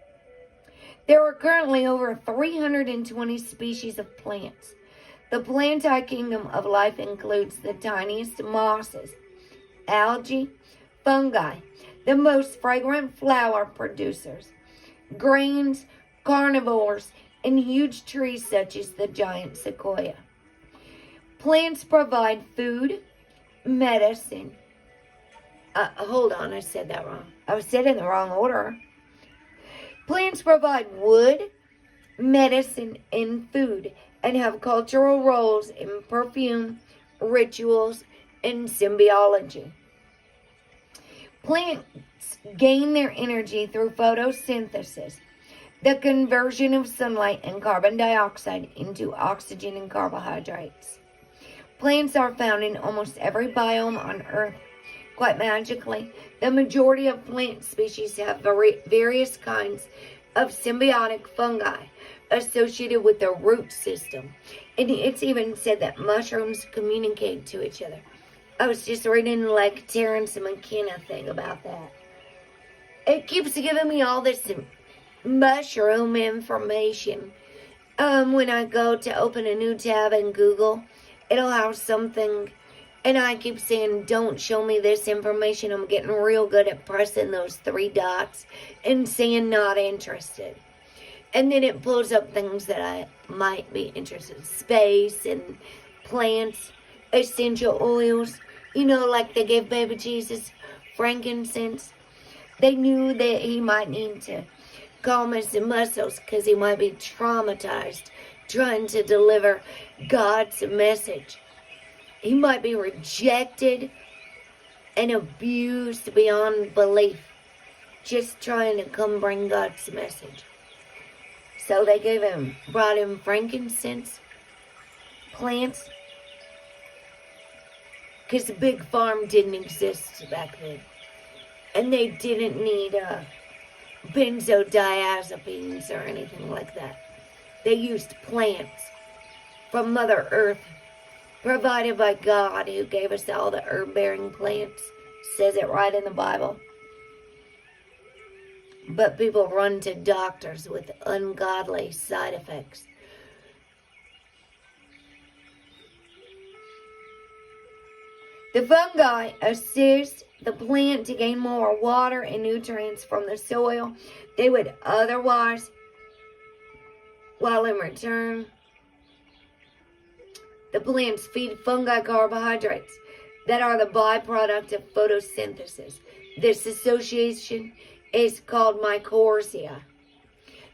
There are currently over 320 species of plants. The plantae kingdom of life includes the tiniest mosses, algae, fungi, the most fragrant flower producers, grains, carnivores, and huge trees such as the giant sequoia. Plants provide food, medicine. Hold on, I said that wrong. I said it in the wrong order. Plants provide wood, medicine, and food, and have cultural roles in perfume, rituals, and symbiology. Plants gain their energy through photosynthesis, the conversion of sunlight and carbon dioxide into oxygen and carbohydrates. Plants are found in almost every biome on Earth. Quite magically, the majority of plant species have various kinds of symbiotic fungi associated with the root system. And it's even said that mushrooms communicate to each other. I was just reading like Terrence McKenna thing about that. It keeps giving me all this mushroom information. When I go to open a new tab in Google, it'll have something, and I keep saying, don't show me this information. I'm getting real good at pressing those 3 dots and saying not interested. And then it pulls up things that I might be interested in. Space and plants, essential oils. You know, like they gave baby Jesus frankincense. They knew that he might need to calm his muscles because he might be traumatized trying to deliver God's message. He might be rejected and abused beyond belief, just trying to come bring God's message. So they brought him frankincense plants, because the big farm didn't exist back then. And they didn't need benzodiazepines or anything like that. They used plants from Mother Earth, provided by God, who gave us all the herb-bearing plants. Says it right in the Bible. But people run to doctors with ungodly side effects. The fungi assist the plant to gain more water and nutrients from the soil they would otherwise, while in return, the plants feed fungi carbohydrates that are the byproduct of photosynthesis. This association is called mycorrhiza.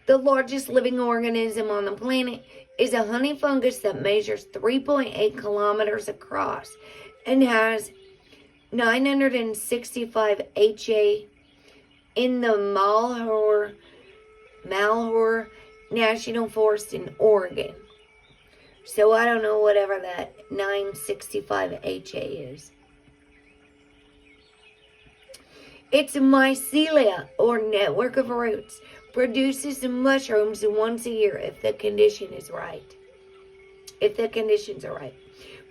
The largest living organism on the planet is a honey fungus that measures 3.8 kilometers across and has 965 HA in the Malheur National Forest in Oregon. So I don't know whatever that 965 HA is. Its mycelia, or network of roots, produces mushrooms once a year if the condition is right. If the conditions are right.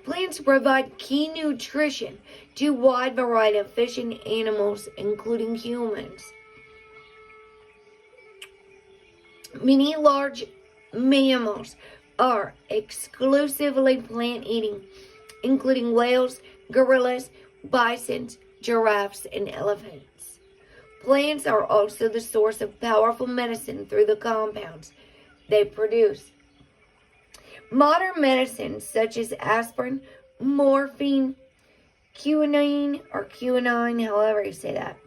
Plants provide key nutrition to a wide variety of fish and animals, including humans. Many large mammals are exclusively plant-eating, including whales, gorillas, bisons, giraffes, and elephants. Plants are also the source of powerful medicine through the compounds they produce. Modern medicines such as aspirin, morphine, quinine, however you say that,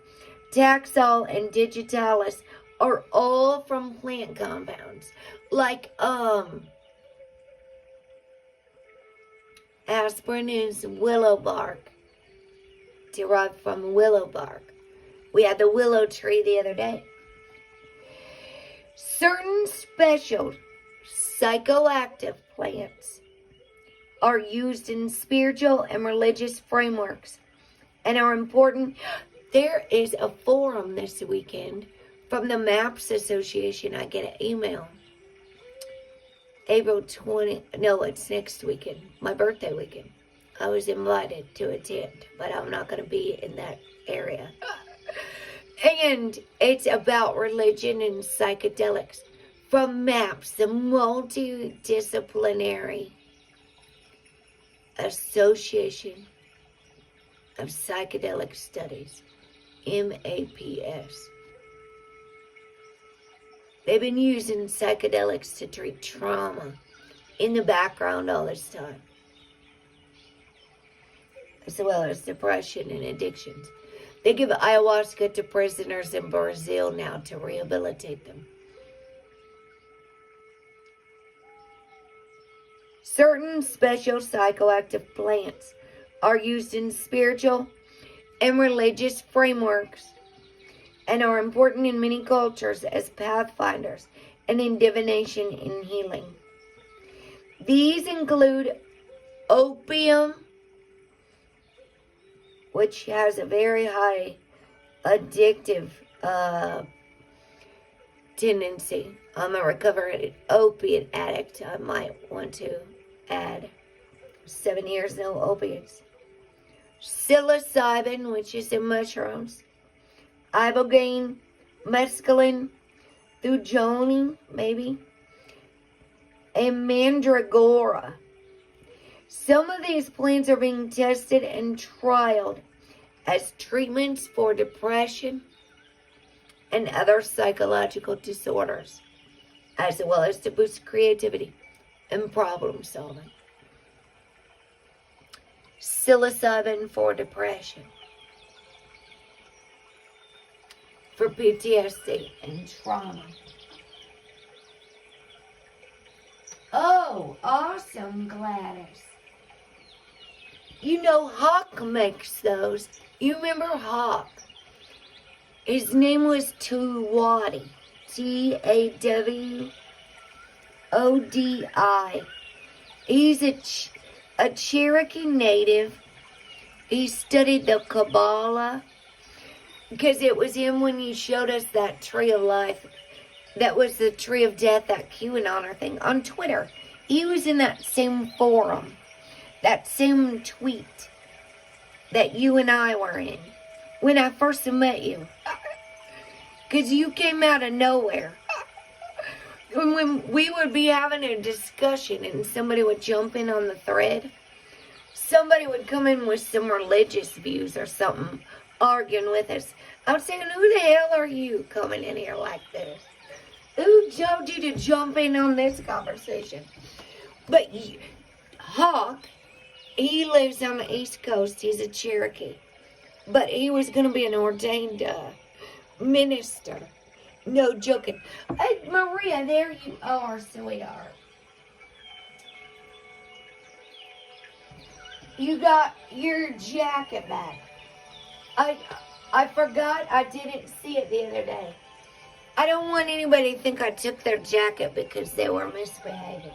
Taxol, and digitalis are all from plant compounds. Like, aspirin is willow bark, derived from willow bark. We had the willow tree the other day. Certain special psychoactive plants are used in spiritual and religious frameworks and are important. There is a forum this weekend from the MAPS Association. I get an email. April 20, no, it's next weekend, my birthday weekend. I was invited to attend, but I'm not going to be in that area. And it's about religion and psychedelics. From MAPS, the Multidisciplinary Association of Psychedelic Studies, MAPS. They've been using psychedelics to treat trauma in the background all this time, as well as depression and addictions. They give ayahuasca to prisoners in Brazil now to rehabilitate them. Certain special psychoactive plants are used in spiritual and religious frameworks and are important in many cultures as pathfinders and in divination and healing. These include opium, which has a very high addictive tendency. I'm a recovered opiate addict. I might want to add 7 years no opiates. Psilocybin, which is in mushrooms. Ibogaine, mescaline, thujoni, maybe, and mandragora. Some of these plants are being tested and trialed as treatments for depression and other psychological disorders, as well as to boost creativity and problem solving. Psilocybin for depression, for PTSD and trauma. Oh, awesome, Gladys. You know Hawk makes those. You remember Hawk? His name was Tawadi. Tawodi. He's a Cherokee native. He studied the Kabbalah. Because it was him when you showed us that tree of life. That was the tree of death, that QAnon thing on Twitter. He was in that same forum. That same tweet that you and I were in when I first met you. Because you came out of nowhere. When we would be having a discussion and somebody would jump in on the thread, somebody would come in with some religious views or something, arguing with us. I was saying, who the hell are you coming in here like this? Who told you to jump in on this conversation? But Hawk, he lives on the East Coast. He's a Cherokee. But he was going to be an ordained minister. No joking. Hey, Maria, there you are, sweetheart. You got your jacket back. I forgot I didn't see it the other day. I don't want anybody to think I took their jacket because they were misbehaving.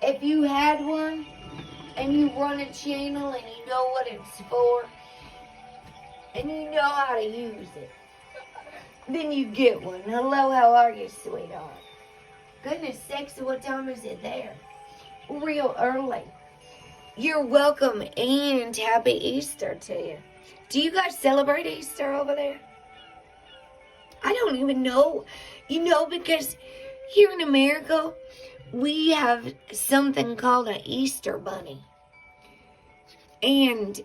If you had one, and you run a channel and you know what it's for, and you know how to use it, then you get one. Hello, how are you, sweetheart? Goodness sakes, what time is it there? Real early. You're welcome, and happy Easter to you. Do you guys celebrate Easter over there? I don't even know. You know, because here in America, we have something called an Easter bunny. And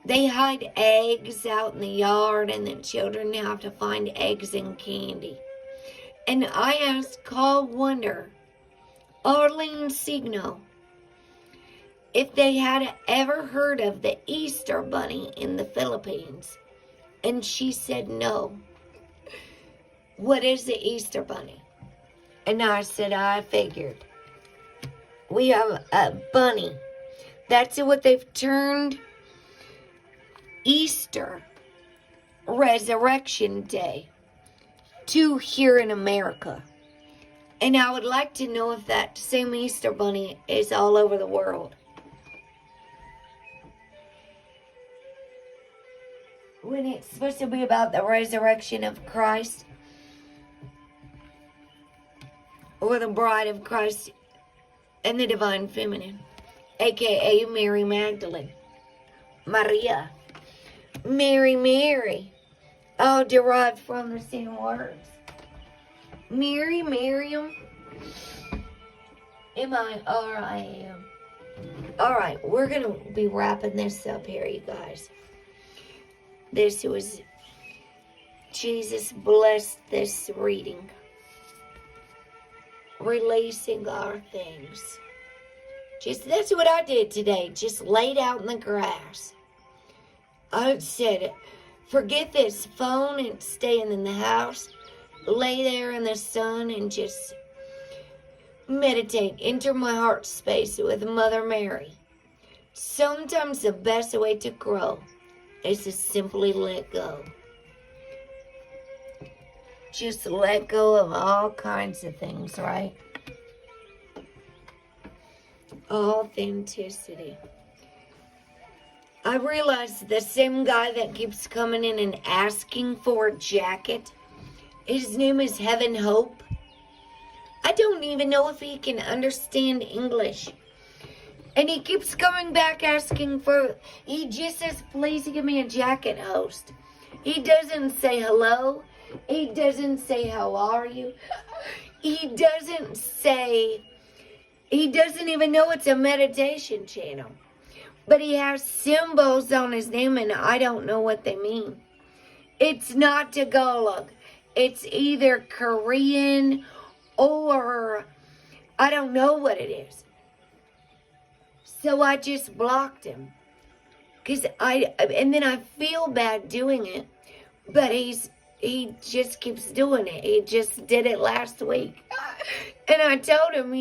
they hide eggs out in the yard, and the children have to find eggs and candy. And I asked Call Wonder, Arlene Signo, if they had ever heard of the Easter bunny in the Philippines. And she said no. What is the Easter bunny? And I said, I figured. We have a bunny. That's what they've turned Easter, Resurrection Day, to here in America. And I would like to know if that same Easter bunny is all over the world. When it's supposed to be about the resurrection of Christ, or the bride of Christ and the divine feminine, aka Mary Magdalene, Maria, Mary, all derived from the same words. Mary, Miriam, M-I-R-I-A-M. Alright, we're going to be wrapping this up here, you guys. This was, Jesus bless this reading. releasing our things. That's what I did today. Just laid out in the grass. I said, forget this phone and staying in the house. Lay there in the sun and just meditate. Enter my heart space with Mother Mary. Sometimes the best way to grow is to simply let go. Just let go of all kinds of things, right? Authenticity. I realized the same guy that keeps coming in and asking for a jacket, his name is Heaven Hope. I don't even know if he can understand English. And he keeps coming back asking for, he just says, please give me a jacket, host. He doesn't say hello. He doesn't say, how are you? He doesn't even know it's a meditation channel. But he has symbols on his name and I don't know what they mean. It's not Tagalog. It's either Korean or I don't know what it is. So I just blocked him. And then I feel bad doing it. But he just keeps doing it. He just did it last week. And I told him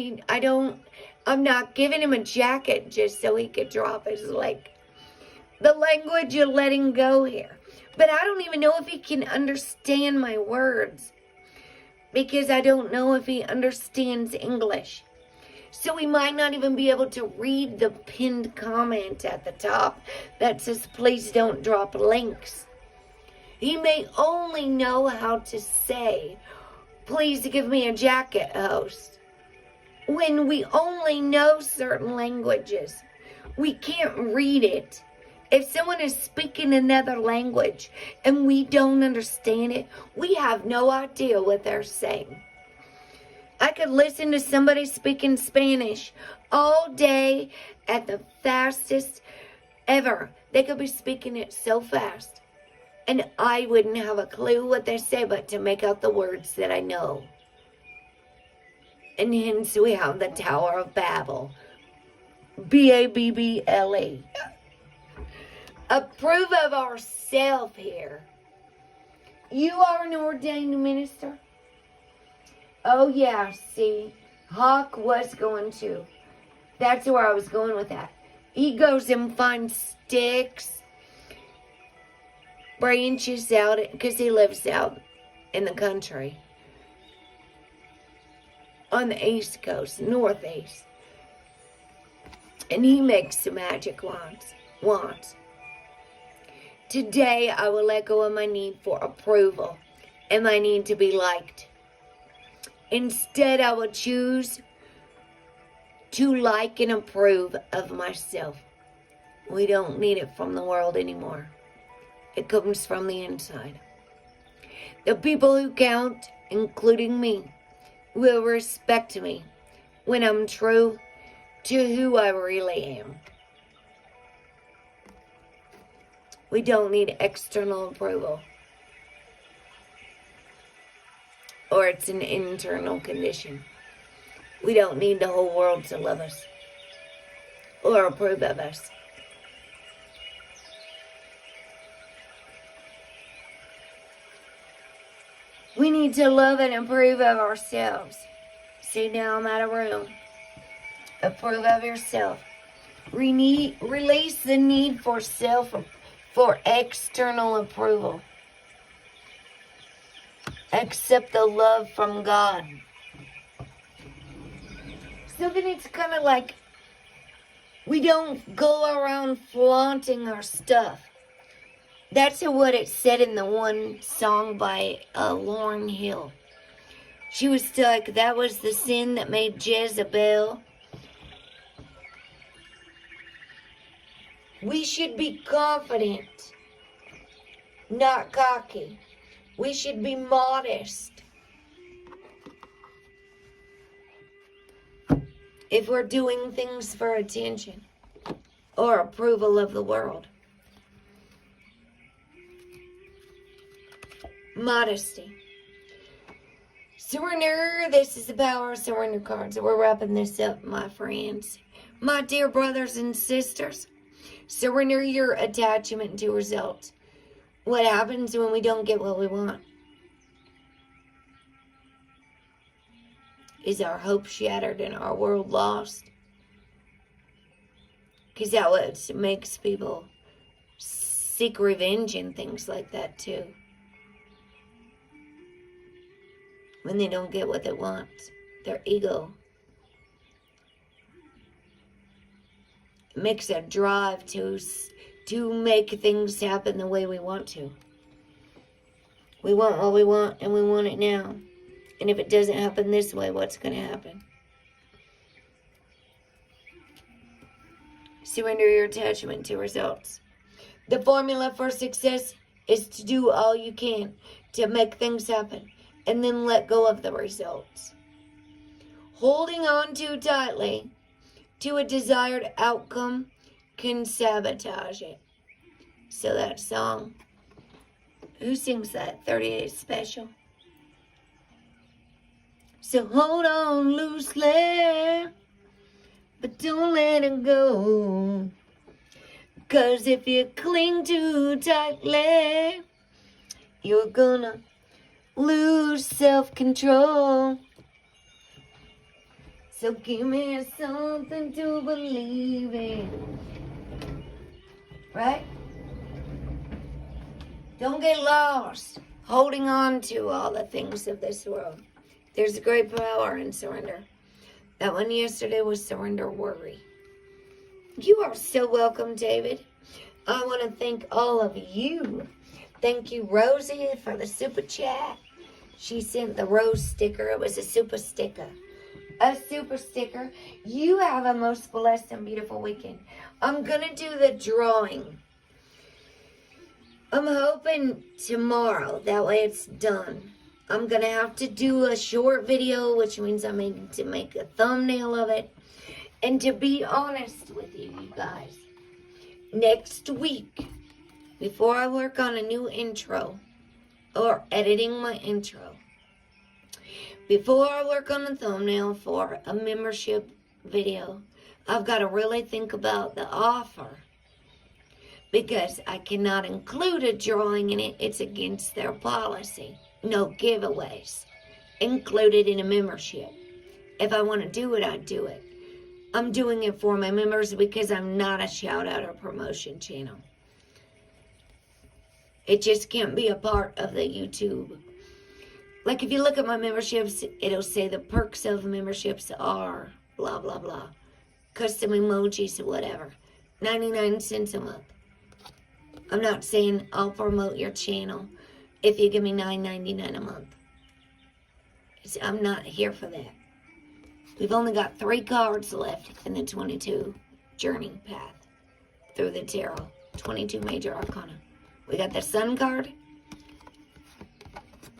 I'm not giving him a jacket just so he could drop his leg. The language you're letting go here. But I don't even know if he can understand my words. Because I don't know if he understands English. So he might not even be able to read the pinned comment at the top that says, please don't drop links. He may only know how to say, please give me a jacket, host. When we only know certain languages, we can't read it. If someone is speaking another language and we don't understand it, we have no idea what they're saying. I could listen to somebody speaking Spanish all day at the fastest ever. They could be speaking it so fast. And I wouldn't have a clue what they say but to make out the words that I know. And hence we have the Tower of Babel. B-A-B-B-L-E. Approve of ourselves here. You are an ordained minister. Oh yeah, see, Hawk was going to. That's where I was going with that. He goes and finds sticks, branches out, because he lives out in the country. On the East Coast, Northeast. And he makes some magic wands. Today, I will let go of my need for approval and my need to be liked. Instead, I will choose to like and approve of myself. We don't need it from the world anymore. It comes from the inside. The people who count, including me, will respect me when I'm true to who I really am. We don't need external approval. Or it's an internal condition. We don't need the whole world to love us or approve of us. We need to love and approve of ourselves. See, now I'm out of room. Approve of yourself. Release the need for external approval. Accept the love from God. So then it's kind of like we don't go around flaunting our stuff. That's what it said in the one song by Lauryn Hill. She was like, that was the sin that made Jezebel. We should be confident, not cocky. We should be modest. If we're doing things for attention or approval of the world. Modesty. Surrender. This is the power of surrender cards. We're wrapping this up, my friends. My dear brothers and sisters, surrender your attachment to results. What happens when we don't get what we want? Is our hope shattered and our world lost? Because that's what makes people seek revenge and things like that too. When they don't get what they want, their ego. It makes a drive to make things happen the way we want to. We want what we want, and we want it now. And if it doesn't happen this way, what's going to happen? Surrender your attachment to results. The formula for success is to do all you can to make things happen, and then let go of the results. Holding on too tightly to a desired outcome can sabotage it. So that song, who sings that? 38 Special. So hold on loosely, but don't let it go. 'Cause if you cling too tightly, you're gonna lose self-control. So give me something to believe in. Right? Don't get lost holding on to all the things of this world. There's a great power in surrender. That one yesterday was surrender worry. You are so welcome, David. I want to thank all of you. Thank you, Rosie, for the super chat. She sent the rose sticker. It was a super sticker. A super sticker. You have a most blessed and beautiful weekend. I'm going to do the drawing. I'm hoping tomorrow. That way it's done. I'm going to have to do a short video, which means I need to make a thumbnail of it. And to be honest with you, you guys, next week, before I work on a new intro, or editing my intro, before I work on a thumbnail for a membership video, I've got to really think about the offer. Because I cannot include a drawing in it. It's against their policy. No giveaways included in a membership. If I want to do it, I do it. I'm doing it for my members because I'm not a shout out or promotion channel. It just can't be a part of the YouTube. Like if you look at my memberships, it'll say the perks of memberships are blah, blah, blah. Custom emojis or whatever. 99 cents a month. I'm not saying I'll promote your channel if you give me $9.99 a month. I'm not here for that. We've only got 3 cards left in the 22 journey path through the tarot. 22 major arcana. We got the Sun card,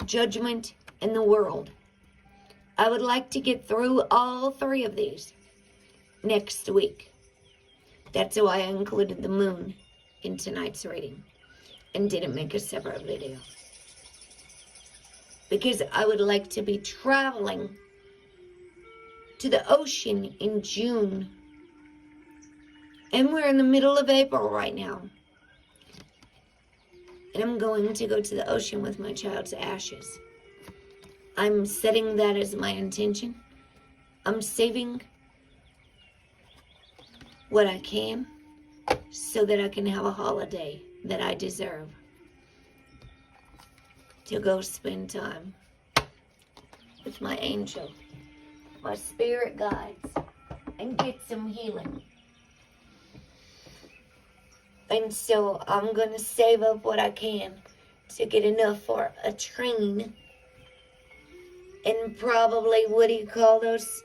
Judgment, and the World. I would like to get through all 3 of these next week. That's why I included the Moon in tonight's reading and didn't make a separate video. Because I would like to be traveling to the ocean in June. And we're in the middle of April right now. And I'm going to go to the ocean with my child's ashes. I'm setting that as my intention. I'm saving what I can so that I can have a holiday that I deserve. To go spend time with my angel, my spirit guides, and get some healing. And so I'm going to save up what I can to get enough for a train. And probably, what do you call those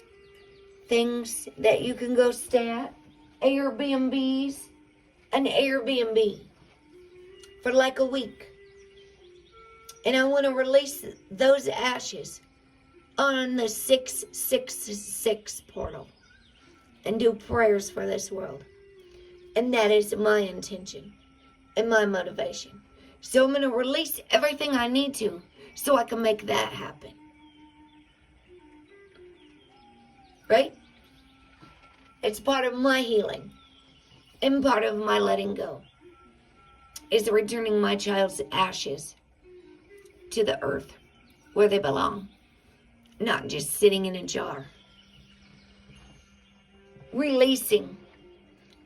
things that you can go stay at? Airbnbs. An Airbnb. For like a week. And I want to release those ashes on the 666 portal. And do prayers for this world. And that is my intention and my motivation. So I'm going to release everything I need to so I can make that happen. right? It's part of my healing and part of my letting go is returning my child's ashes to the earth where they belong, not just sitting in a jar. Releasing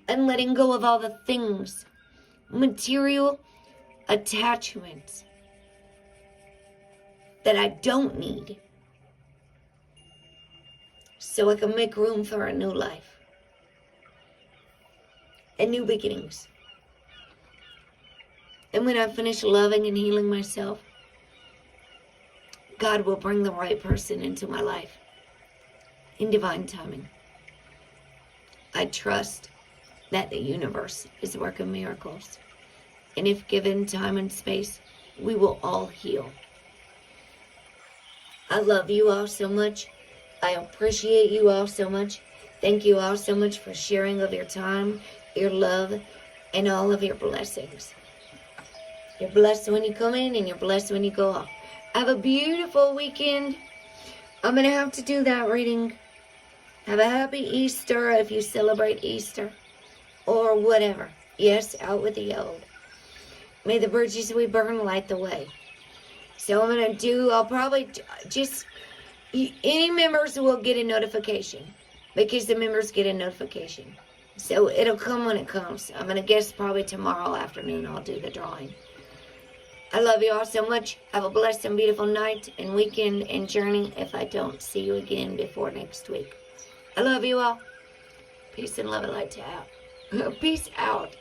and letting go of all the things, material attachments that I don't need, so I can make room for a new life and new beginnings. And when I finish loving and healing myself, God will bring the right person into my life in divine timing. I trust that the universe is working miracles. And if given time and space, we will all heal. I love you all so much. I appreciate you all so much. Thank you all so much for sharing of your time, your love, and all of your blessings. You're blessed when you come in and you're blessed when you go off. Have a beautiful weekend. I'm going to have to do that reading. Have a happy Easter if you celebrate Easter. Or whatever. Yes, out with the old. May the bridges we burn light the way. So I'm going to do, I'll probably just, any members will get a notification. Because the members get a notification. So it'll come when it comes. I'm going to guess probably tomorrow afternoon I'll do the drawing. I love you all so much. Have a blessed and beautiful night and weekend and journey if I don't see you again before next week. I love you all. Peace and love and light to out. Peace out.